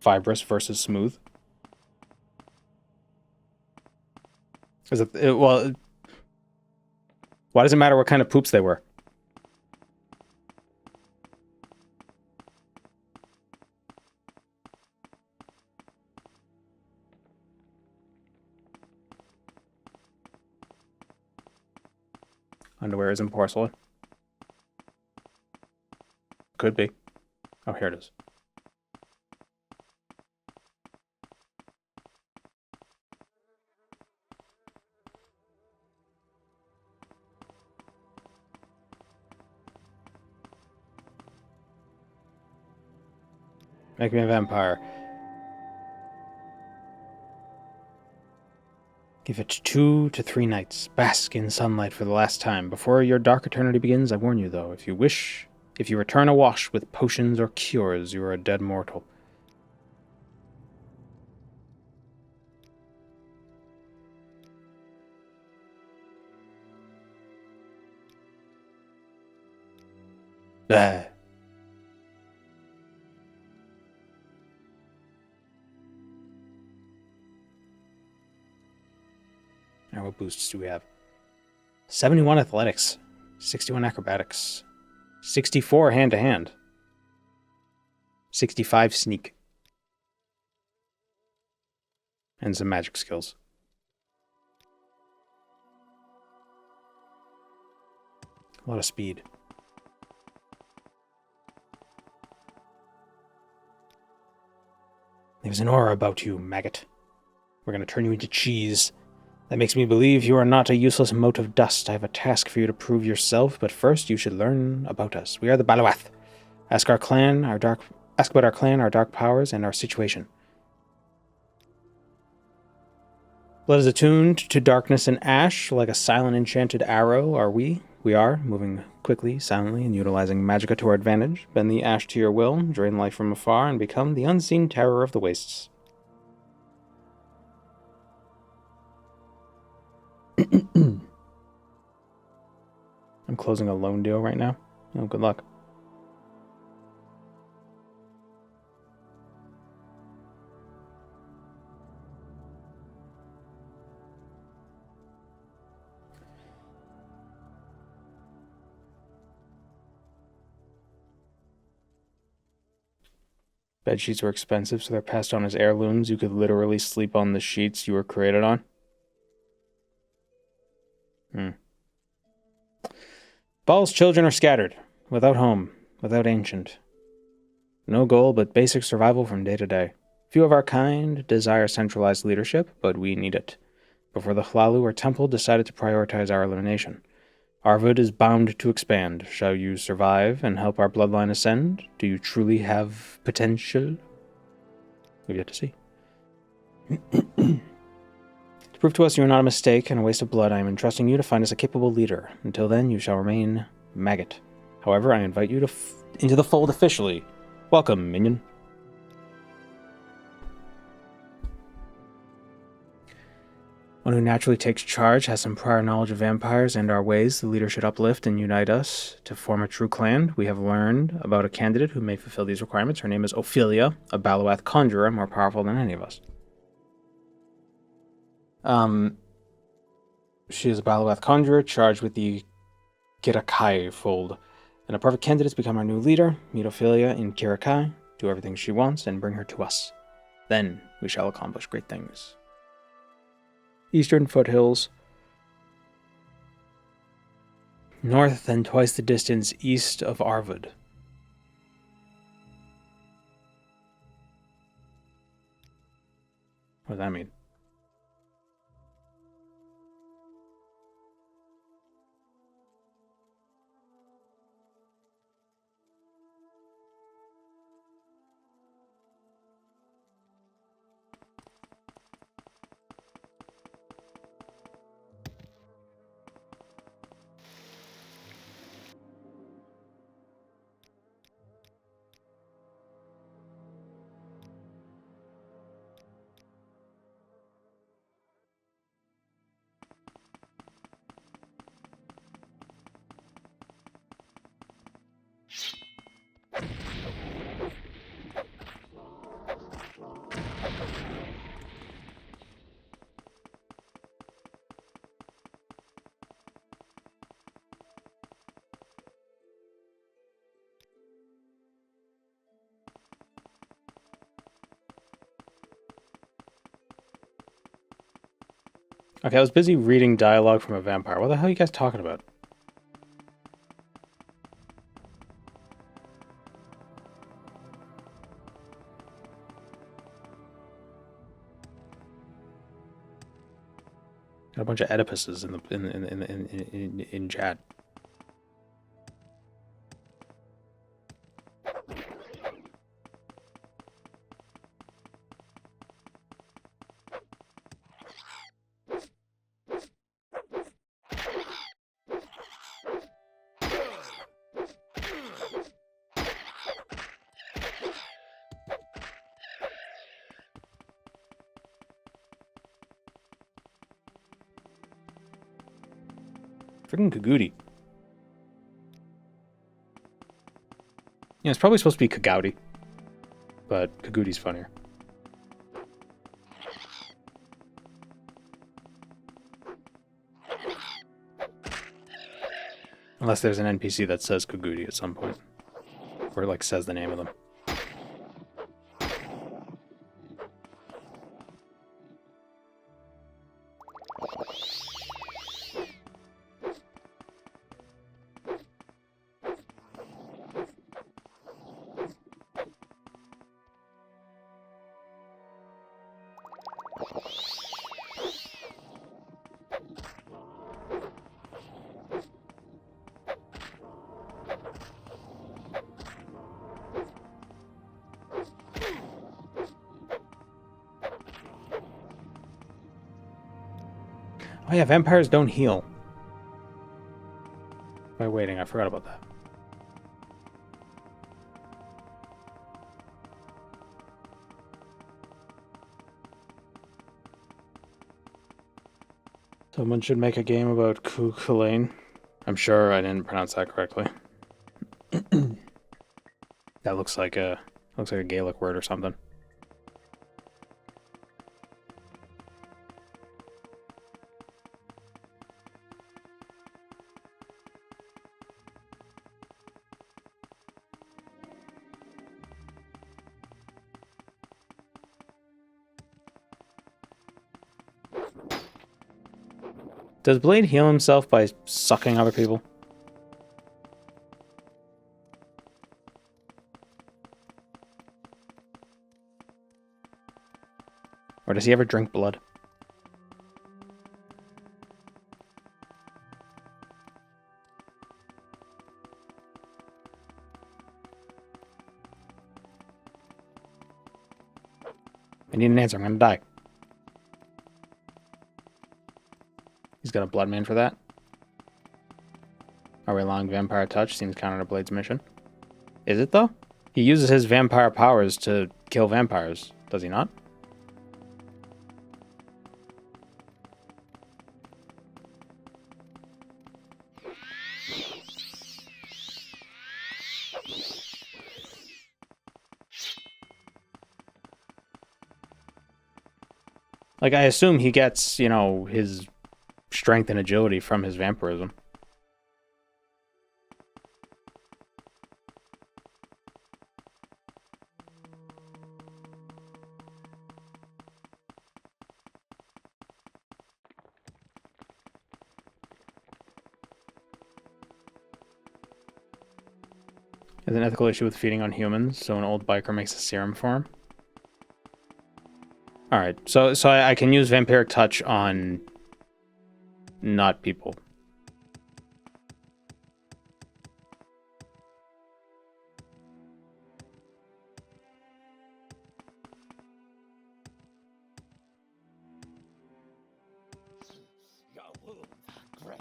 Fibrous versus smooth. Is it well, why does it matter what kind of poops they were? Underwear isn't porcelain. Could be. Oh, here it is. Make me a vampire. Give it 2 to 3 nights. Bask in sunlight for the last time. Before your dark eternity begins, I warn you, though, if you return awash with potions or cures, you are a dead mortal. Ah. Now, what boosts do we have? 71 athletics, 61 acrobatics, 64 hand-to-hand, 65 sneak, and some magic skills. A lot of speed. There's an aura about you, maggot. We're going to turn you into cheese. That makes me believe you are not a useless mote of dust. I have a task for you to prove yourself, but first you should learn about us. We are the Balawath. Ask about our clan, our dark powers, and our situation. Blood is attuned to darkness and ash, like a silent enchanted arrow are we. We are, moving quickly, silently, and utilizing magicka to our advantage. Bend the ash to your will, drain life from afar, and become the unseen terror of the wastes. I'm closing a loan deal right now. Oh, good luck. Bed sheets were expensive, so they're passed on as heirlooms. You could literally sleep on the sheets you were created on. Baal's children are scattered, without home, without ancient. No goal but basic survival from day to day. Few of our kind desire centralized leadership, but we need it. Before the Hlalu or Temple decided to prioritize our elimination. Arvud is bound to expand. Shall you survive and help our bloodline ascend? Do you truly have potential? We've yet to see. To prove to us you are not a mistake and a waste of blood, I am entrusting you to find us a capable leader. Until then, you shall remain maggot. However, I invite you into the fold officially. Welcome, minion. One who naturally takes charge, has some prior knowledge of vampires and our ways. The leader should uplift and unite us to form a true clan. We have learned about a candidate who may fulfill these requirements. Her name is Ophelia, a Balawath conjurer, more powerful than any of us. She is a Balawath conjurer charged with the Kirakai fold. And a perfect candidate to become our new leader. Meet Ophelia in Kirakai, do everything she wants, and bring her to us. Then we shall accomplish great things. Eastern foothills. North and twice the distance east of Arvud. What does that mean? Okay, I was busy reading dialogue from a vampire. What the hell are you guys talking about? Got a bunch of Oedipuses in chat. Freaking Kagouti. Yeah, it's probably supposed to be Kagouti, but Kagouti's funnier. Unless there's an NPC that says Kagouti at some point, or like says the name of them. Oh yeah, vampires don't heal. By waiting, I forgot about that. Someone should make a game about Cuchulainn. I'm sure I didn't pronounce that correctly. That looks like a Gaelic word or something. Does Blade heal himself by sucking other people? Or does he ever drink blood? I need an answer. I'm gonna die. He's got a blood main for that. Are we allowing vampire touch? Seems counter to Blade's mission. Is it though? He uses his vampire powers to kill vampires, does he not? Like, I assume he gets, you know, his strength and agility from his vampirism. There's an ethical issue with feeding on humans, so an old biker makes a serum for him. Alright, so I can use Vampiric Touch on not people. Your wounds are great.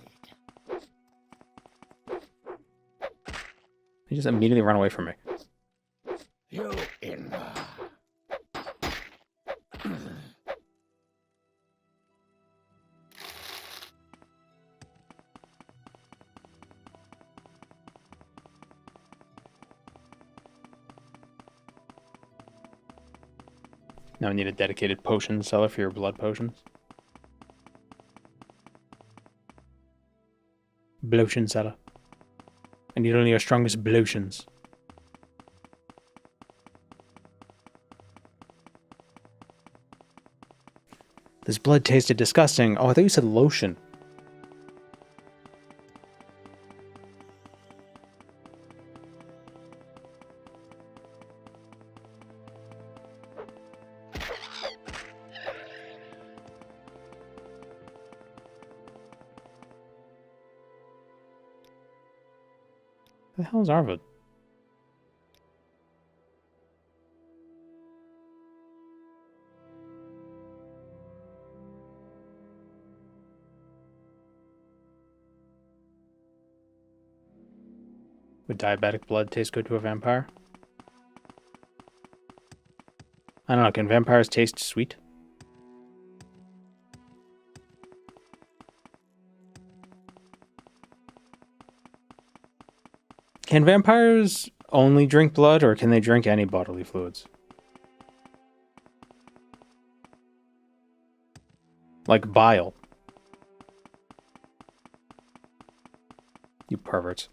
He just immediately run away from me. You in. Now I need a dedicated potion seller for your blood potions. Blotion seller. I need only your strongest blotions. This blood tasted disgusting. Oh, I thought you said lotion. Where the hell is Arvid? Would diabetic blood taste good to a vampire? I don't know, can vampires taste sweet? Can vampires only drink blood, or can they drink any bodily fluids? Like bile. You perverts.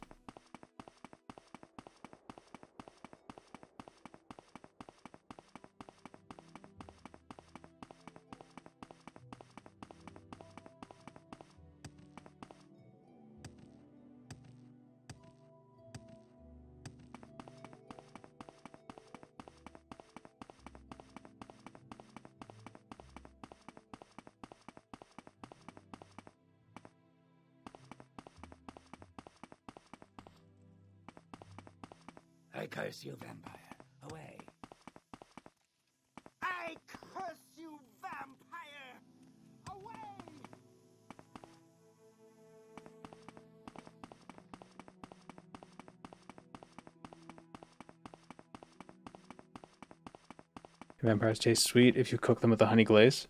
I curse you, vampire. Away. I curse you, vampire! Away! Vampires taste sweet if you cook them with a honey glaze.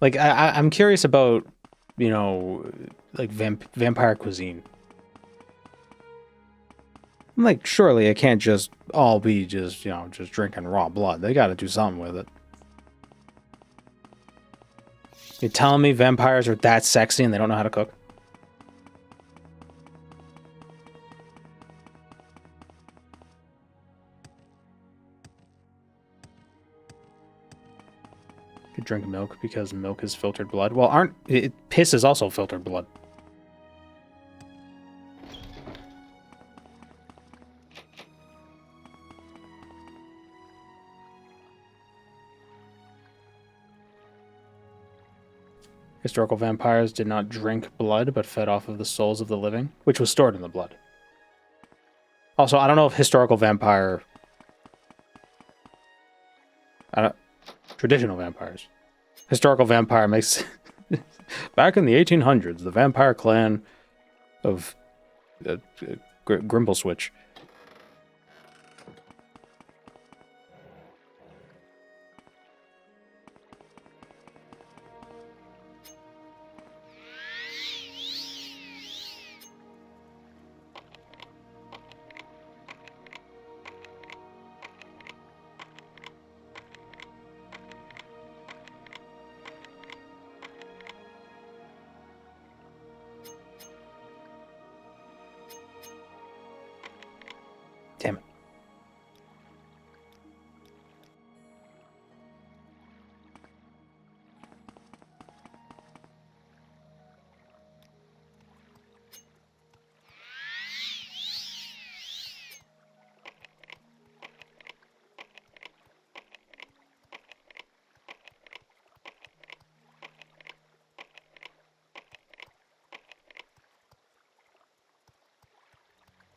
Like, I'm curious about, you know, like vampire cuisine. I'm like, surely it can't just all be just, you know, just drinking raw blood. They gotta do something with it. You're telling me vampires are that sexy and they don't know how to cook? You drink milk because milk is filtered blood. Well, piss is also filtered blood. Historical vampires did not drink blood, but fed off of the souls of the living, which was stored in the blood. Also, I don't know if historical vampire... traditional vampires. Historical vampire makes... Back in the 1800s, the vampire clan of Grimbleswitch.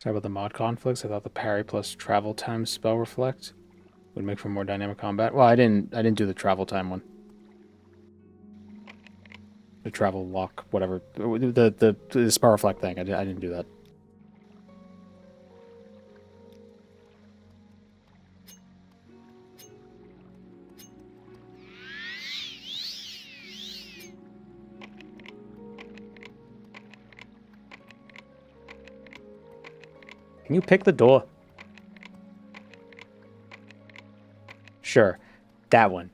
Sorry about the mod conflicts. I thought the parry plus travel time spell reflect would make for more dynamic combat. Well, I didn't do the travel time one. The travel lock, whatever. The spell reflect thing. I didn't do that. Can you pick the door? Sure. That one.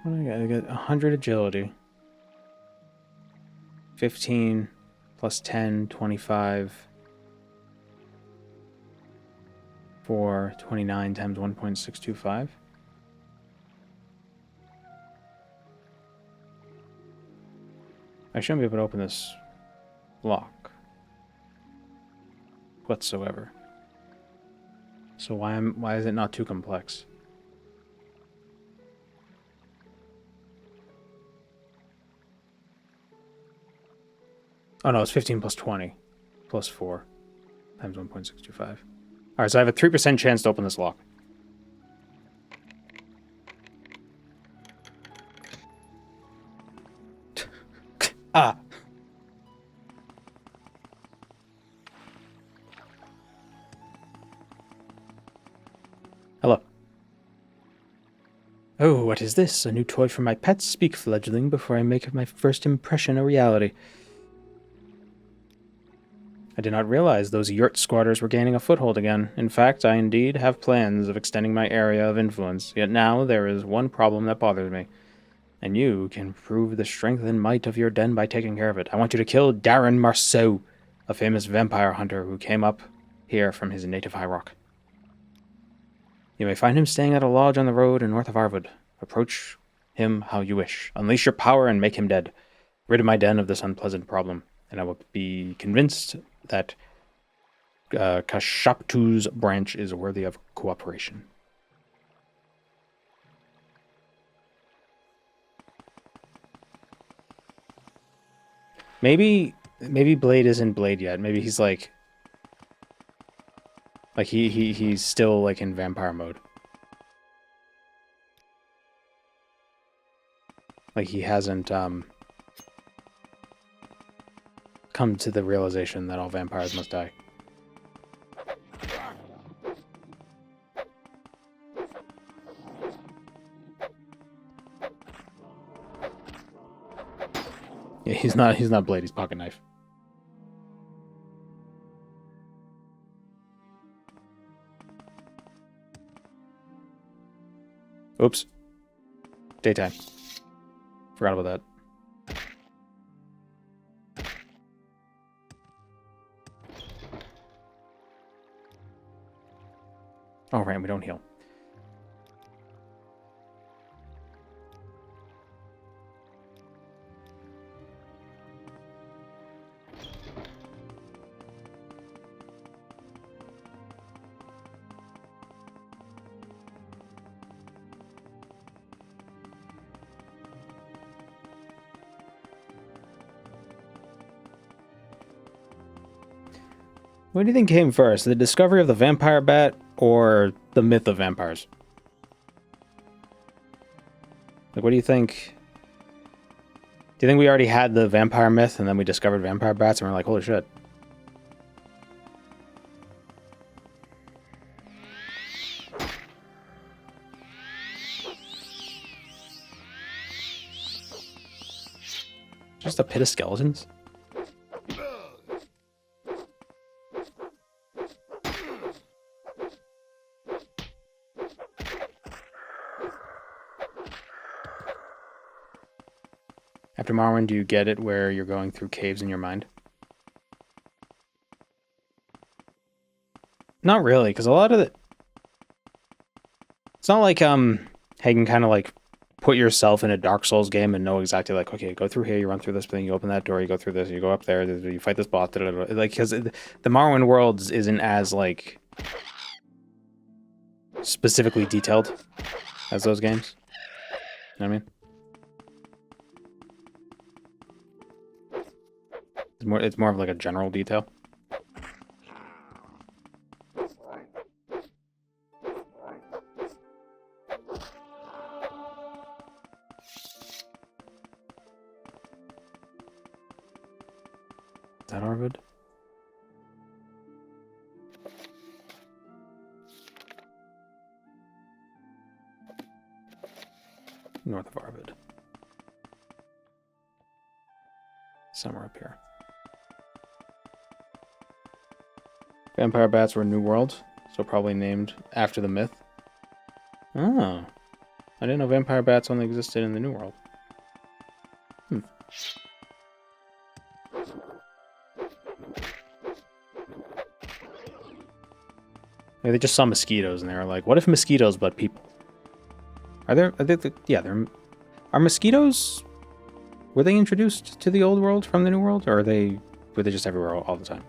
What do I got? I got 100 agility. 15 plus 10, 25. 4, 29 times 1.625. I shouldn't be able to open this lock whatsoever. So why is it not too complex? Oh no, it's 15 plus 20 plus 4 times 1.625. Alright, so I have a 3% chance to open this lock. Ah! Hello. Oh, what is this? A new toy for my pets? Speak, fledgling, before I make my first impression a reality. I did not realize those yurt squatters were gaining a foothold again. In fact, I indeed have plans of extending my area of influence. Yet now there is one problem that bothers me. And you can prove the strength and might of your den by taking care of it. I want you to kill Darren Marceau, a famous vampire hunter who came up here from his native High Rock. You may find him staying at a lodge on the road north of Arwood. Approach him how you wish. Unleash your power and make him dead. Rid my den of this unpleasant problem, and I will be convinced that Kashaptu's branch is worthy of cooperation. Maybe Blade isn't Blade yet. Maybe he's like he's still like in vampire mode. Like he hasn't come to the realization that all vampires must die. Yeah, he's not Blade, he's Pocket Knife. Oops. Daytime. Forgot about that. Oh, right, we don't heal. What do you think came first, the discovery of the vampire bat or the myth of vampires? Like, what do you think? Do you think we already had the vampire myth and then we discovered vampire bats and we're like, holy shit? Just a pit of skeletons? After Morrowind, do you get it where you're going through caves in your mind? Not really, because a lot of it... It's not like, how you can kind of, like, put yourself in a Dark Souls game and know exactly, like, okay, go through here, you run through this thing, you open that door, you go through this, you go up there, you fight this boss, like, because the Morrowind worlds isn't as, like... specifically detailed as those games. You know what I mean? It's more of like a general detail. Is that Arvid? North of Arvid. Somewhere up here. Vampire bats were New World, so probably named after the myth. Oh. I didn't know vampire bats only existed in the New World. Maybe they just saw mosquitoes and they were like, what if mosquitoes but people? Are mosquitoes, were they introduced to the old world from the New World, or were they just everywhere all the time?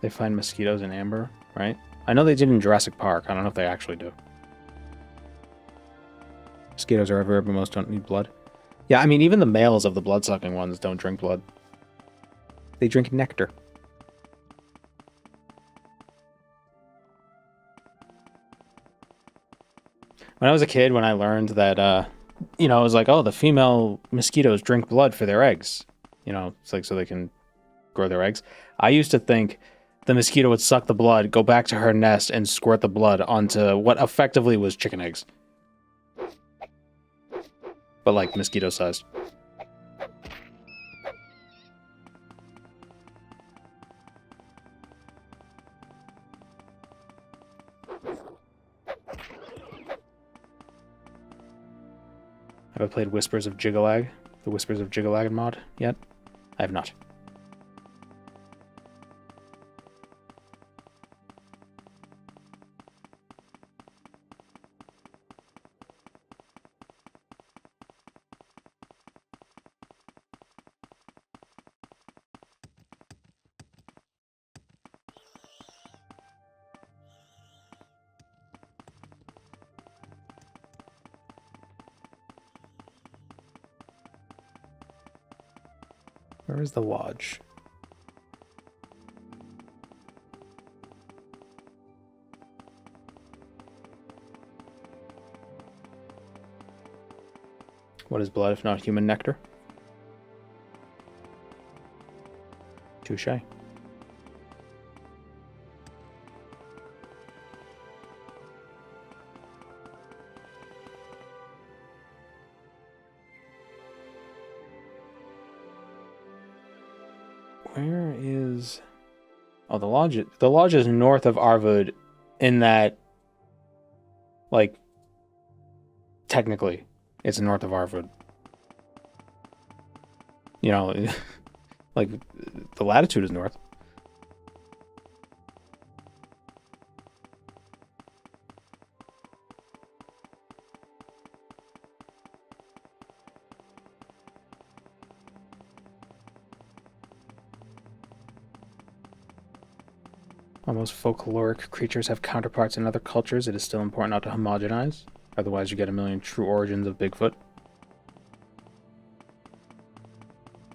They find mosquitoes in amber, right? I know they did in Jurassic Park. I don't know if they actually do. Mosquitoes are everywhere, but most don't need blood. Yeah, I mean, even the males of the blood-sucking ones don't drink blood. They drink nectar. When I was a kid, when I learned that, you know, I was like, oh, the female mosquitoes drink blood for their eggs. You know, it's like so they can grow their eggs. I used to think the mosquito would suck the blood, go back to her nest, and squirt the blood onto what effectively was chicken eggs. But like mosquito-sized. Have I played Whispers of Jigalag? The Whispers of Jigalag mod yet? I have not. Where is the lodge? What is blood if not human nectar? Touché. Where is... Oh, the lodge. The lodge is north of Arvid in that, like, technically, it's north of Arvid. You know, like, the latitude is north. While most folkloric creatures have counterparts in other cultures, it is still important not to homogenize. Otherwise, you get a million true origins of Bigfoot.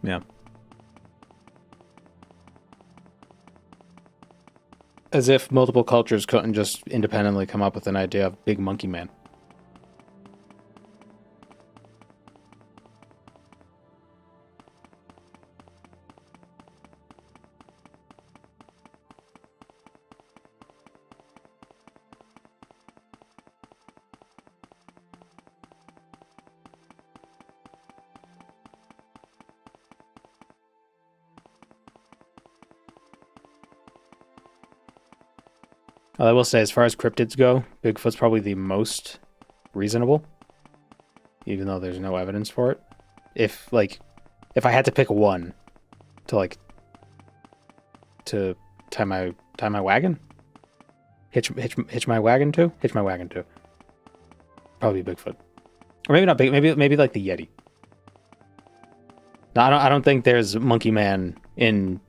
Yeah. As if multiple cultures couldn't just independently come up with an idea of Big Monkey Man. I will say, as far as cryptids go, Bigfoot's probably the most reasonable, even though there's no evidence for it. If I had to pick one to tie my wagon, Hitch my wagon to? Hitch my wagon to. Probably Bigfoot. Or maybe not big. Maybe like the Yeti. No, I don't think there's Monkey Man in,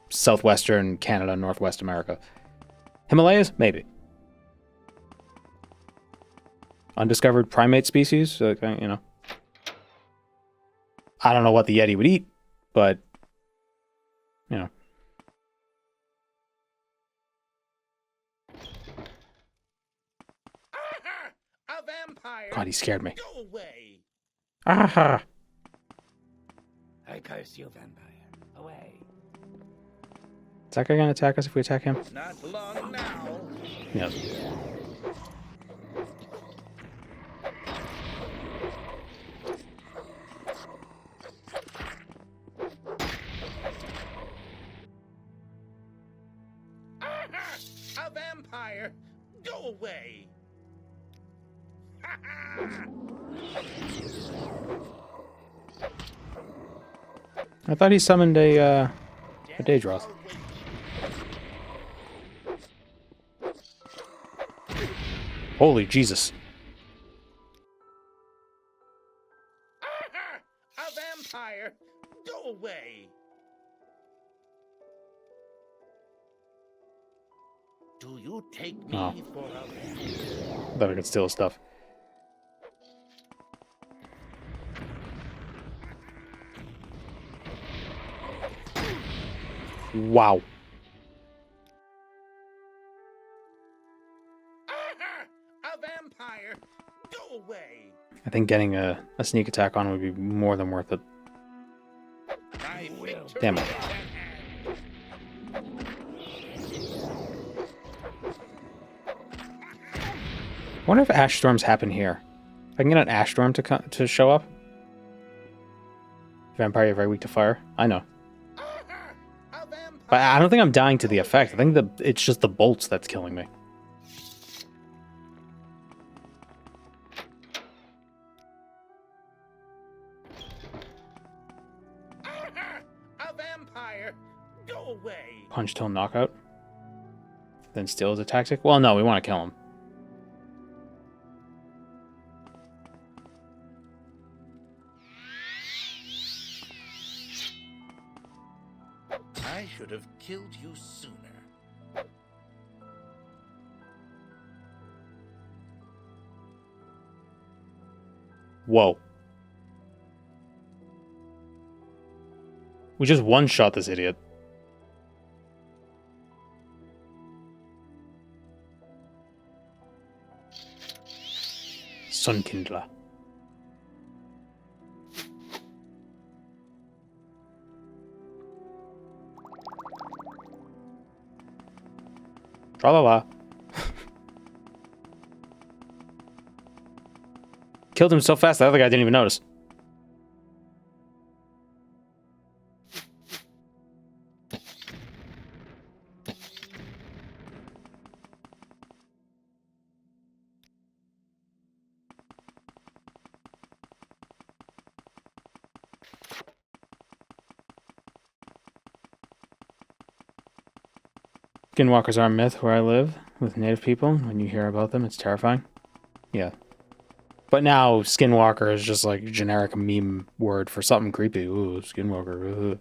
southwestern Canada, Northwest America. Himalayas, maybe. Undiscovered primate species, so, I don't know what the Yeti would eat, but A vampire! God, he scared me. Go away! Aha! I curse you, vampire. Away. Is that guy gonna attack us if we attack him? Not long now. Yes. A vampire! Go away! I thought he summoned a Daedroth. Holy Jesus. A vampire! Go away! Do you take me for a vampire? Thought I could steal his stuff. Wow. A vampire! Go away! I think getting a sneak attack on would be more than worth it. Damn it. I wonder if ash storms happen here. I can get an ash storm to show up. Vampire, you're very weak to fire. I know. But I don't think I'm dying to the effect. I think it's just the bolts that's killing me. A vampire! Go away! Punch till knockout. Then steal is a tactic. Well, no, we want to kill him. I should have killed you sooner. Whoa. We just one-shot this idiot. Sunkindler. Tra-la-la. Killed him so fast, the other guy didn't even notice. Skinwalkers are a myth where I live with native people. When you hear about them, it's terrifying. Yeah. But now, Skinwalker is just like a generic meme word for something creepy. Ooh, Skinwalker.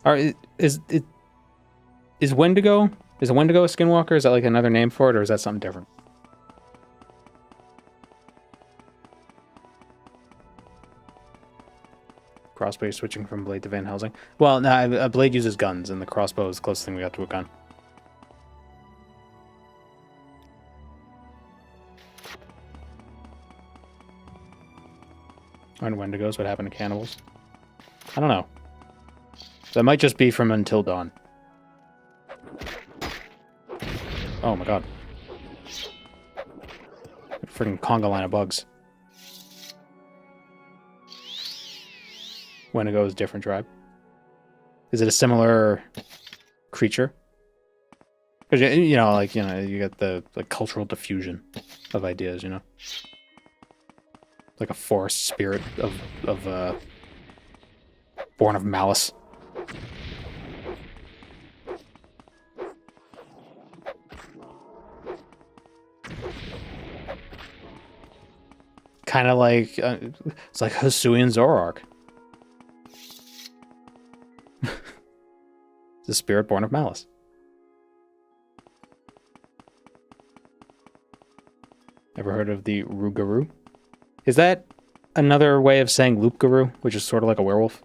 Alright, is Wendigo? Is a Wendigo a Skinwalker? Is that like another name for it, or is that something different? Crossbow switching from blade to Van Helsing. Well, no, a blade uses guns, and the crossbow is the closest thing we got to a gun. On Wendigos, what happened to cannibals? I don't know. That might just be from Until Dawn. Oh my god. Freaking conga line of bugs. Wendigo is a different tribe. Is it a similar creature? Because you get the cultural diffusion of ideas, Like a forest spirit born of malice. Kind of like it's like Hisuian Zoroark. It's a spirit born of malice. Ever heard of the Rougarou? Is that another way of saying Loup-garou, which is sort of like a werewolf?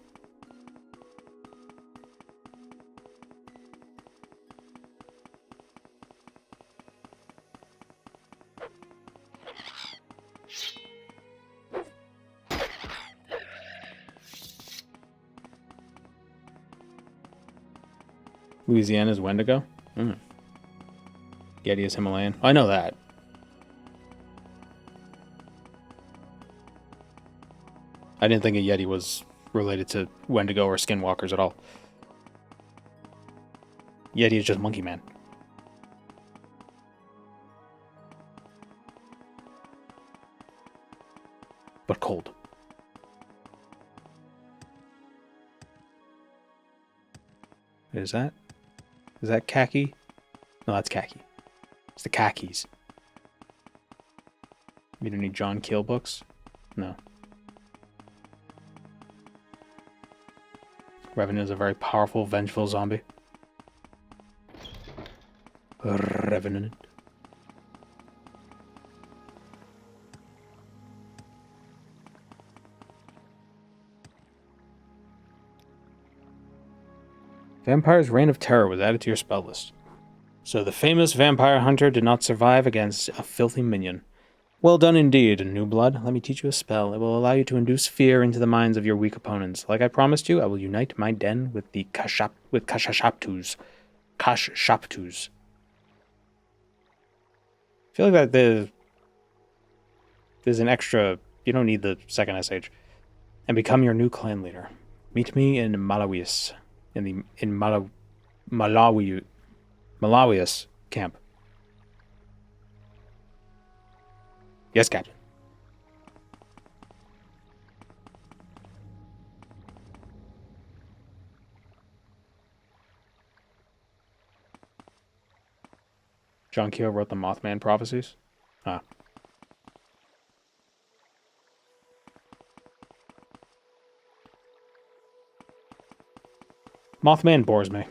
Louisiana's Wendigo? Mm. Yeti is Himalayan. I know that. I didn't think a Yeti was related to Wendigo or Skinwalkers at all. Yeti is just Monkey Man. But cold. Is that khaki? No, that's khaki. It's the khakis. You don't need John Keel books? No. Revenant is a very powerful, vengeful zombie. Revenant. Vampire's Reign of Terror was added to your spell list. So the famous vampire hunter did not survive against a filthy minion. Well done indeed, new blood. Let me teach you a spell. It will allow you to induce fear into the minds of your weak opponents. Like I promised you, I will unite my den with the Kashaptus. Kashaptus. I feel like that there's an extra. You don't need the second SH. And become your new clan leader. Meet me in Malawius. In Malawius camp. Yes, Captain. John Keel wrote the Mothman prophecies? Ah. Mothman bores me.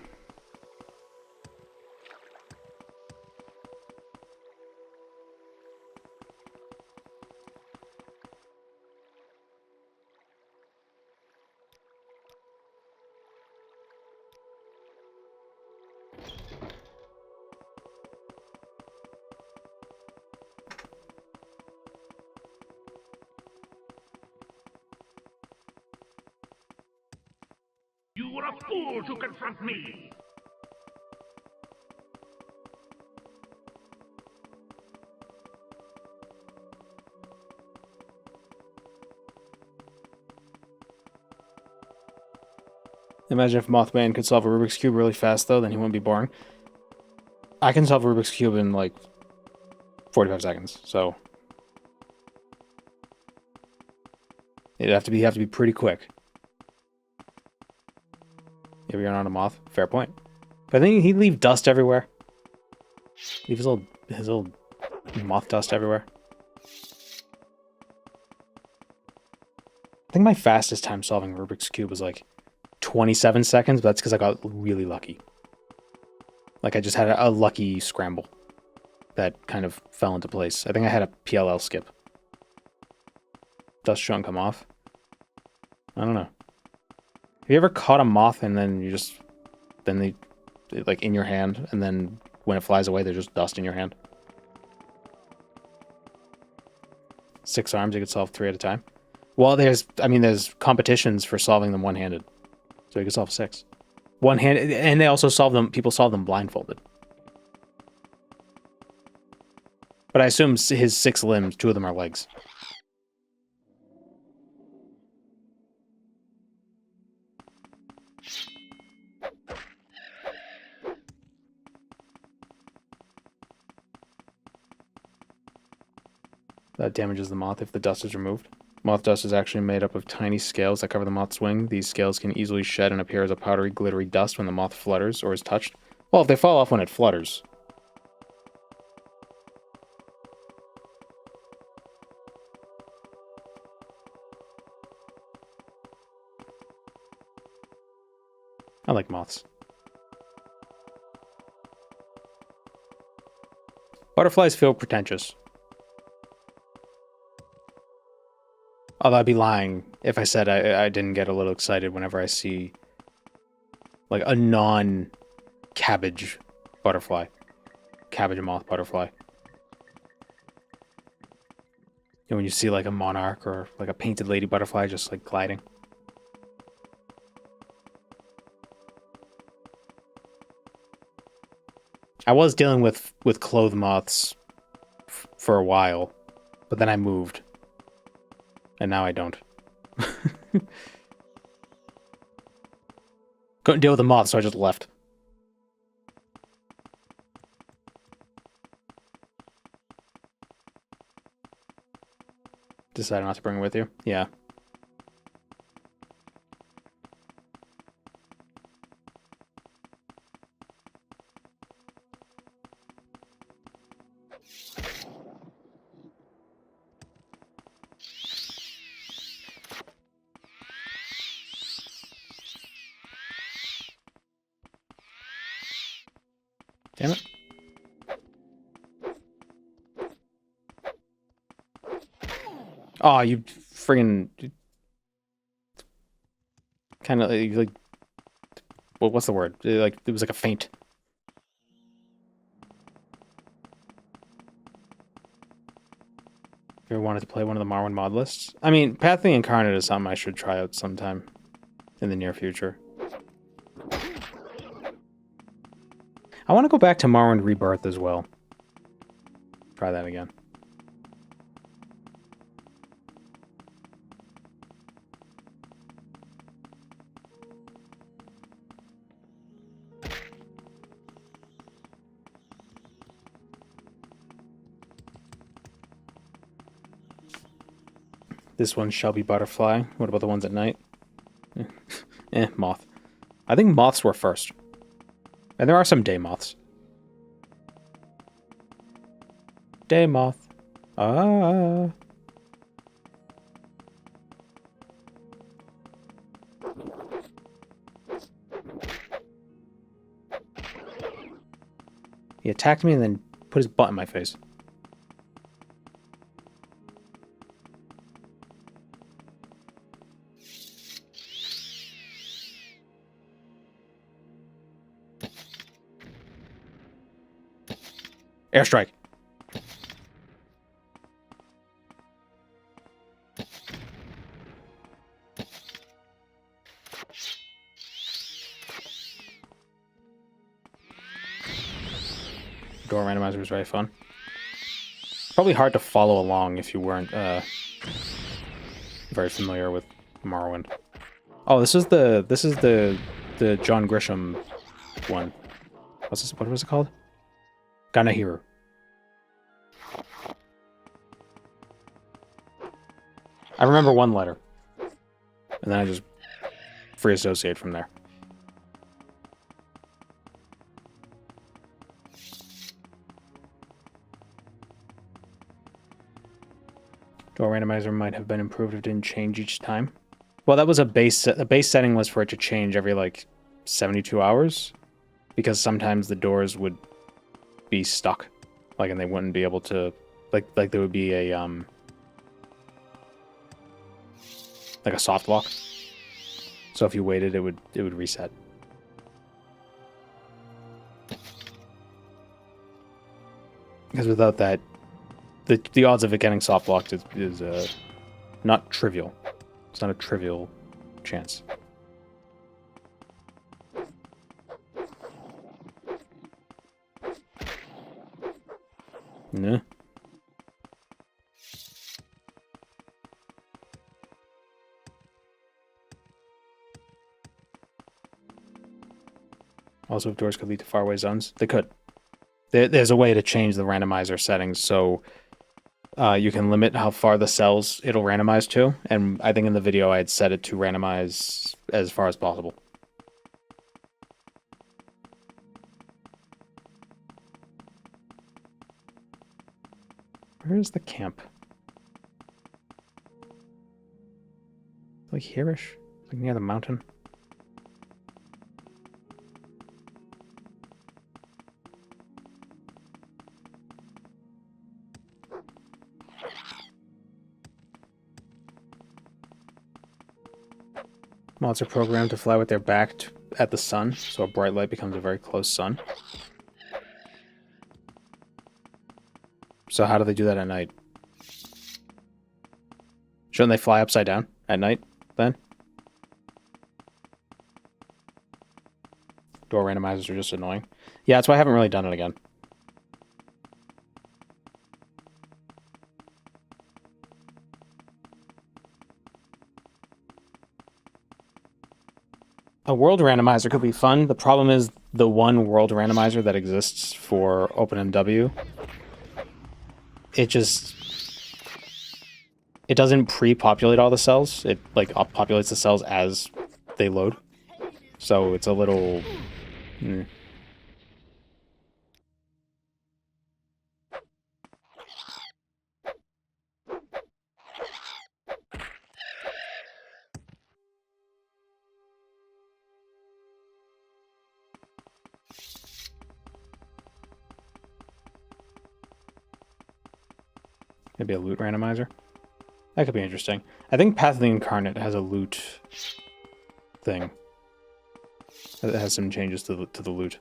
You were a fool to confront me! Imagine if Mothman could solve a Rubik's Cube really fast, though, then he wouldn't be boring. I can solve a Rubik's Cube in, like, 45 seconds, so... You have to be pretty quick. If you're not a moth, fair point. But I think he'd leave dust everywhere. Leave his old moth dust everywhere. I think my fastest time solving Rubik's Cube was like 27 seconds, but that's because I got really lucky. Like I just had a lucky scramble that kind of fell into place. I think I had a PLL skip. Dust shouldn't come off. I don't know. Have you ever caught a moth and then they like in your hand, and then when it flies away, there's just dust in your hand? 6 arms, you could solve 3 at a time. Well, there's competitions for solving them one-handed, so you could solve 6. One-handed, and they also people solve them blindfolded. But I assume his 6 limbs, 2 of them are legs. That damages the moth if the dust is removed. Moth dust is actually made up of tiny scales that cover the moth's wing. These scales can easily shed and appear as a powdery, glittery dust when the moth flutters or is touched. Well, if they fall off when it flutters. I like moths. Butterflies feel pretentious. Although I'd be lying if I said I didn't get a little excited whenever I see like a non-cabbage butterfly. Cabbage moth butterfly. And when you see like a monarch or like a painted lady butterfly just like gliding. I was dealing with clothes moths for a while, but then I moved. And now I don't. Couldn't deal with the moths, so I just left. Decided not to bring it with you? Yeah. Damn it. Oh, you friggin' kind of like what's the word? Like it was like a feint. If you ever wanted to play one of the Morrowind mod lists, I mean, Path of the Incarnate is something I should try out sometime in the near future. I want to go back to Morrowind Rebirth as well. Try that again. This one's Shelby Butterfly. What about the ones at night? Moth. I think moths were first. And there are some day moths. Day moth. Ah. He attacked me and then put his butt in my face. Airstrike. Door randomizer was very fun. Probably hard to follow along if you weren't very familiar with Morrowind. Oh, this is the John Grisham one. What's this? What was it called? Ganahiru. I remember one letter. And then I just free associate from there. Door randomizer might have been improved if it didn't change each time. Well, that was a base setting was for it to change every like 72 hours. Because sometimes the doors would be stuck, like, and they wouldn't be able to, like there would be a like a soft lock. So if you waited, it would reset. Because without that, the odds of it getting soft locked is not trivial. It's not a trivial chance. Nah. Also, if doors could lead to faraway zones, they could. There's a way to change the randomizer settings so you can limit how far the cells it'll randomize to, and I think in the video I had set it to randomize as far as possible. Where's the camp? Like here-ish? Like near the mountain? Mods are programmed to fly with their back at the sun, so a bright light becomes a very close sun. So how do they do that at night? Shouldn't they fly upside down at night, then? Door randomizers are just annoying. Yeah, that's why I haven't really done it again. A world randomizer could be fun. The problem is the one world randomizer that exists for OpenMW. It doesn't pre-populate all the cells. It like populates the cells as they load. So it's a little... Maybe a loot randomizer. That could be interesting. I think Path of the Incarnate has a loot thing. It has some changes to the loot.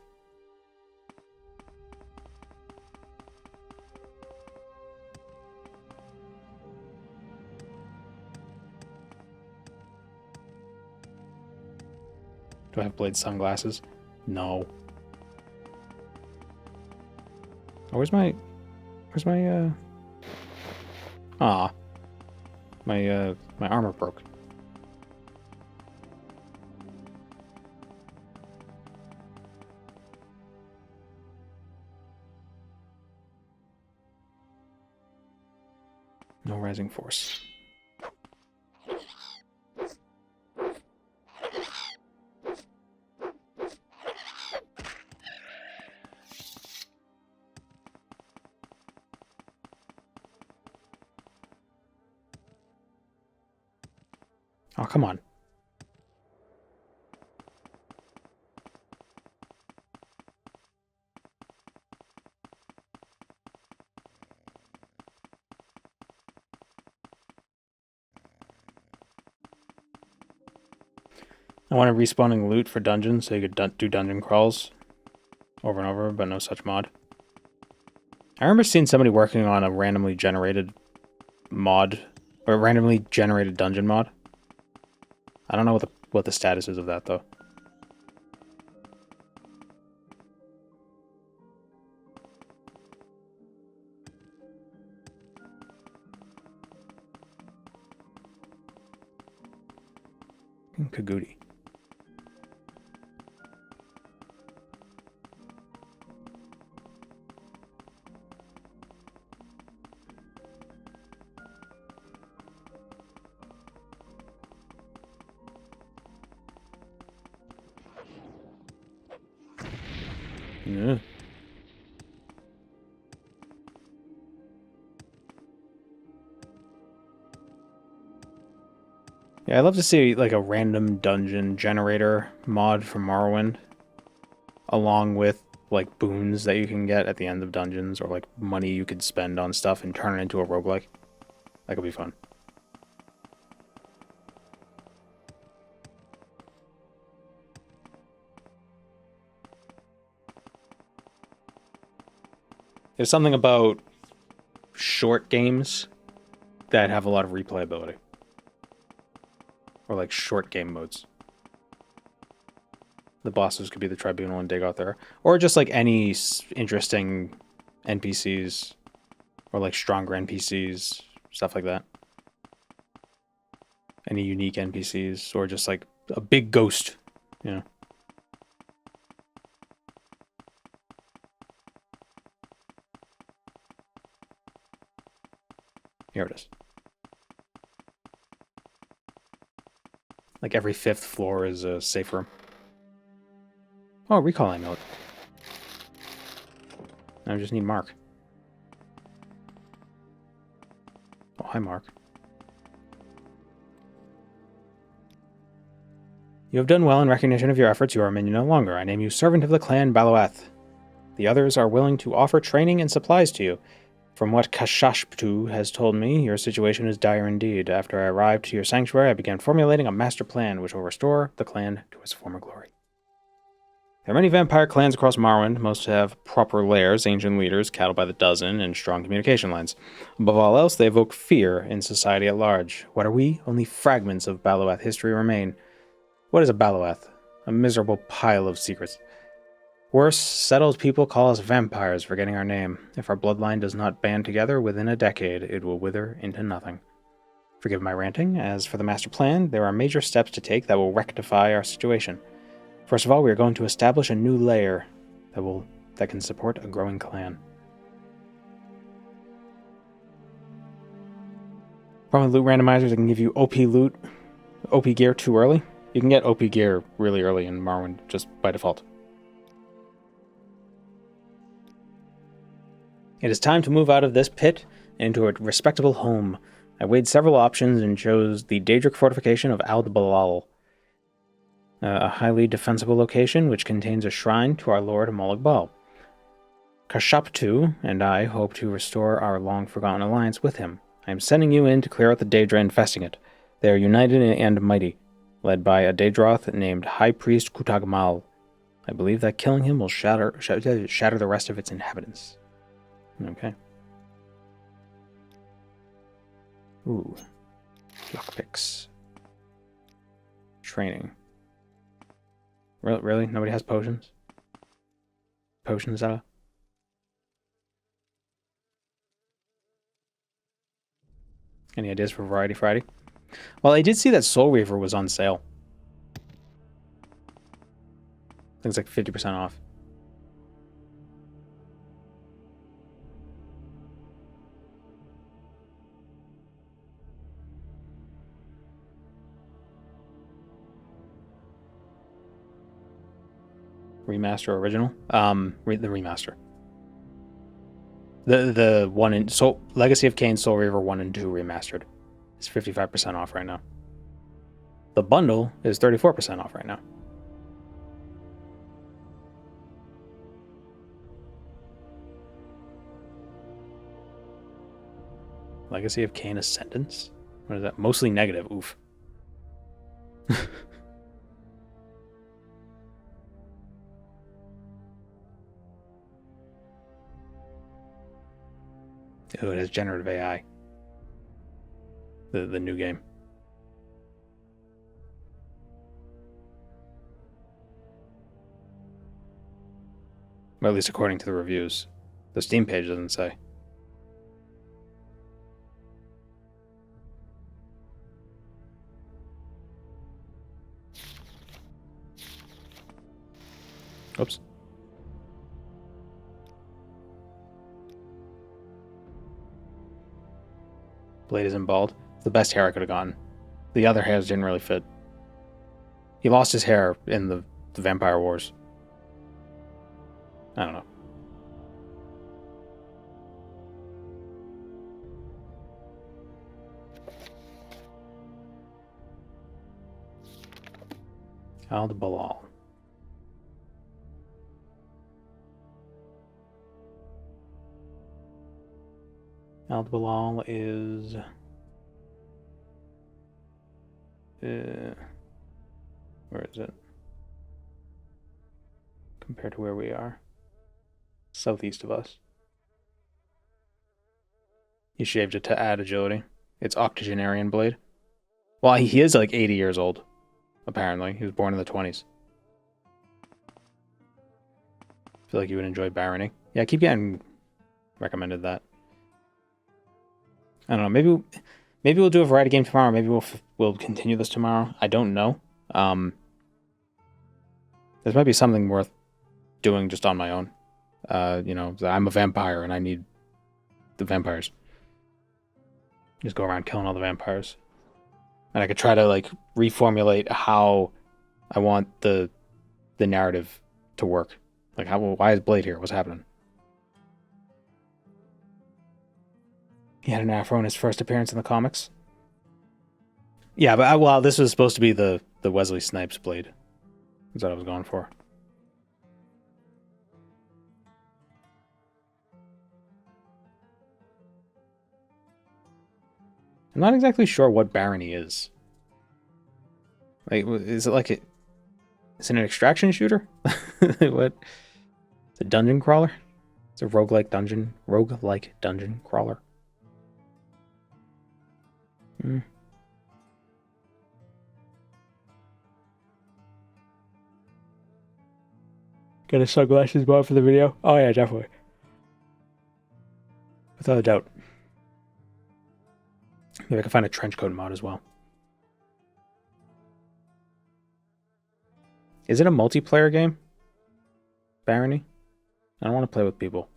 Do I have blade sunglasses? No. Oh, where's my my armor broke. No rising force. Oh, come on. I wanted respawning loot for dungeons so you could do dungeon crawls over and over, but no such mod. I remember seeing somebody working on a randomly generated mod, or a randomly generated dungeon mod. I don't know what the status is of that, though. Kagudi. Yeah. Yeah, I'd love to see like a random dungeon generator mod from Morrowind, along with like boons that you can get at the end of dungeons, or like money you could spend on stuff and turn it into a roguelike. That could be fun. There's something about short games that have a lot of replayability. Or like short game modes. The bosses could be the Tribunal and Dig out there. Or just like any interesting NPCs. Or like stronger NPCs. Stuff like that. Any unique NPCs. Or just like a big ghost. You know. Here it is. Like every 5th floor is a safe room. Oh, recall note. I just need Mark. Oh, hi, Mark. You have done well in recognition of your efforts. You are a minion no longer. I name you servant of the clan Baloeth. The others are willing to offer training and supplies to you. From what Kashashptu has told me, your situation is dire indeed. After I arrived to your sanctuary, I began formulating a master plan which will restore the clan to its former glory. There are many vampire clans across Morrowind. Most have proper lairs, ancient leaders, cattle by the dozen, and strong communication lines. Above all else, they evoke fear in society at large. What are we? Only fragments of Baloeth history remain. What is a Baloeth? A miserable pile of secrets. Worse, settled people call us vampires, forgetting our name. If our bloodline does not band together within a decade, it will wither into nothing. Forgive my ranting. As for the master plan, there are major steps to take that will rectify our situation. First of all, we are going to establish a new layer that can support a growing clan. From the loot randomizers, they can give you OP loot, OP gear too early. You can get OP gear really early in Morrowind, just by default. It is time to move out of this pit into a respectable home. I weighed several options and chose the Daedric fortification of Aldbalal, a highly defensible location which contains a shrine to our lord Molag Bal. Kashaptu and I hope to restore our long-forgotten alliance with him. I am sending you in to clear out the Daedra infesting it. They are united and mighty, led by a Daedroth named High Priest Kutagmal. I believe that killing him will shatter the rest of its inhabitants. Okay. Ooh. Lockpicks. Training. Really? Nobody has potions? Potions, Ella? Any ideas for Variety Friday? Well, I did see that Soul Reaver was on sale. I think it's like 50% off. Remaster original? The remaster. The one in Legacy of Kain Soul Reaver 1 and 2 remastered. It's 55% off right now. The bundle is 34% off right now. Legacy of Kain Ascendance? What is that? Mostly negative. Oof. Oh, it has generative AI. The new game. Well, at least according to the reviews. The Steam page doesn't say. Oops. Blade isn't bald. It's the best hair I could have gotten. The other hairs didn't really fit. He lost his hair in the Vampire Wars. I don't know. Aldbalal. Aldbalal is... where is it? Compared to where we are. Southeast of us. He shaved it to add agility. It's octogenarian blade. Well, he is like 80 years old. Apparently. He was born in the 20s. I feel like you would enjoy barony. Yeah, I keep getting recommended that. I don't know. Maybe we'll do a variety game tomorrow. Maybe we'll continue this tomorrow. I don't know. This might be something worth doing just on my own. You know, I'm a vampire and I need the vampires. Just go around killing all the vampires. And I could try to, like, reformulate how I want the narrative to work. Like, why is Blade here? What's happening? He had an afro in his first appearance in the comics. Yeah, but, well, this was supposed to be the Wesley Snipes Blade. That's what I was going for. I'm not exactly sure what barony is. Like, is it like it? Is it an extraction shooter? What? It's a dungeon crawler? It's a roguelike dungeon crawler. Get a sunglasses mod for the video? Oh yeah, definitely. Without a doubt. Maybe I can find a trench coat mod as well. Is it a multiplayer game? Barony? I don't want to play with people.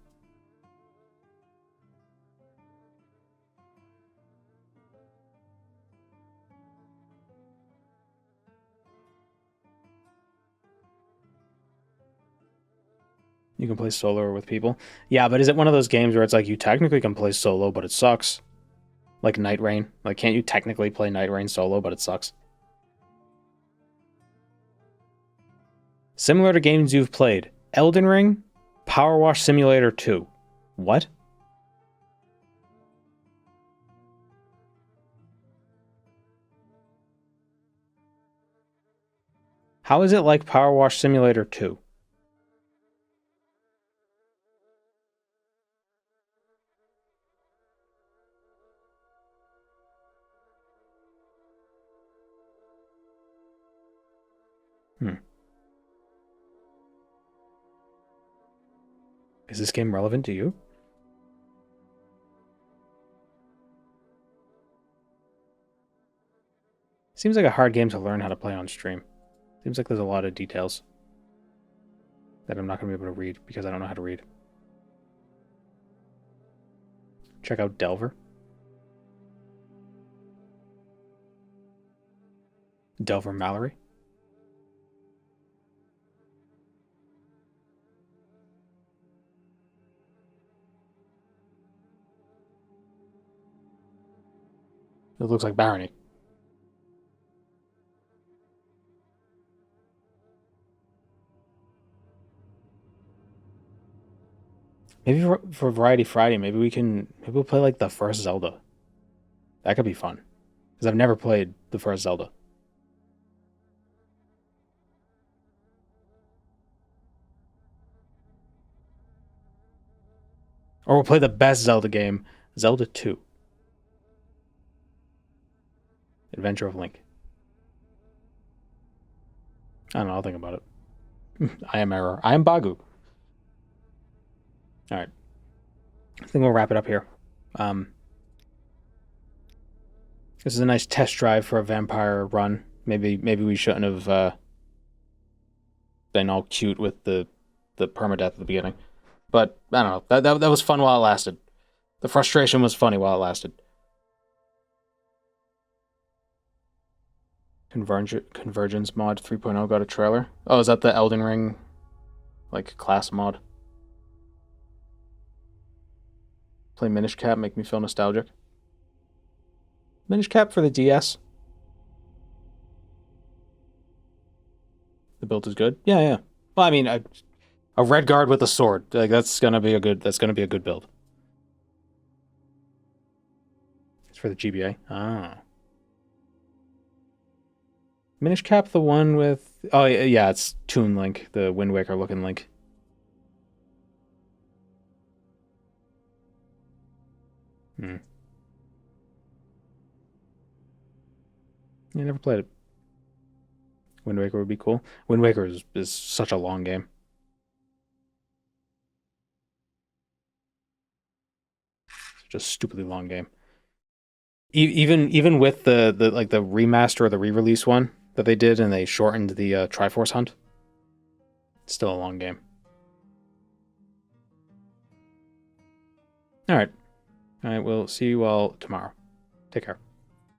You can play solo or with people. Yeah, but is it one of those games where it's like you technically can play solo, but it sucks? Like Night Rain? Like, can't you technically play Night Rain solo, but it sucks? Similar to games you've played. Elden Ring, Power Wash Simulator 2. What? How is it like Power Wash Simulator 2? Is this game relevant to you? Seems like a hard game to learn how to play on stream. Seems like there's a lot of details that I'm not going to be able to read because I don't know how to read. Check out Delver. Delver Mallory. It looks like Barony. Maybe for Variety Friday, maybe we'll play like the first Zelda. That could be fun. Because I've never played the first Zelda. Or we'll play the best Zelda game, Zelda 2. Adventure of Link. I don't know, I'll think about it. I am Error. I am Bagu. Alright. I think we'll wrap it up here. This is a nice test drive for a vampire run. Maybe we shouldn't have been all cute with the permadeath at the beginning. But, I don't know. That was fun while it lasted. The frustration was funny while it lasted. Convergence mod 3.0 got a trailer. Oh, is that the Elden Ring, like, class mod? Play Minish Cap, make me feel nostalgic. Minish Cap for the DS. The build is good. Yeah. Well, I mean, a red guard with a sword. Like that's gonna be a good build. It's for the GBA. Ah. Minish Cap, the one with... Oh, yeah, it's Toon Link, the Wind Waker looking Link. I never played it. Wind Waker would be cool. Wind Waker is such a long game. Such a stupidly long game. Even with the remaster or the re-release one that they did, and they shortened the Triforce Hunt, it's still a long game. All right, we'll see you all tomorrow. Take care.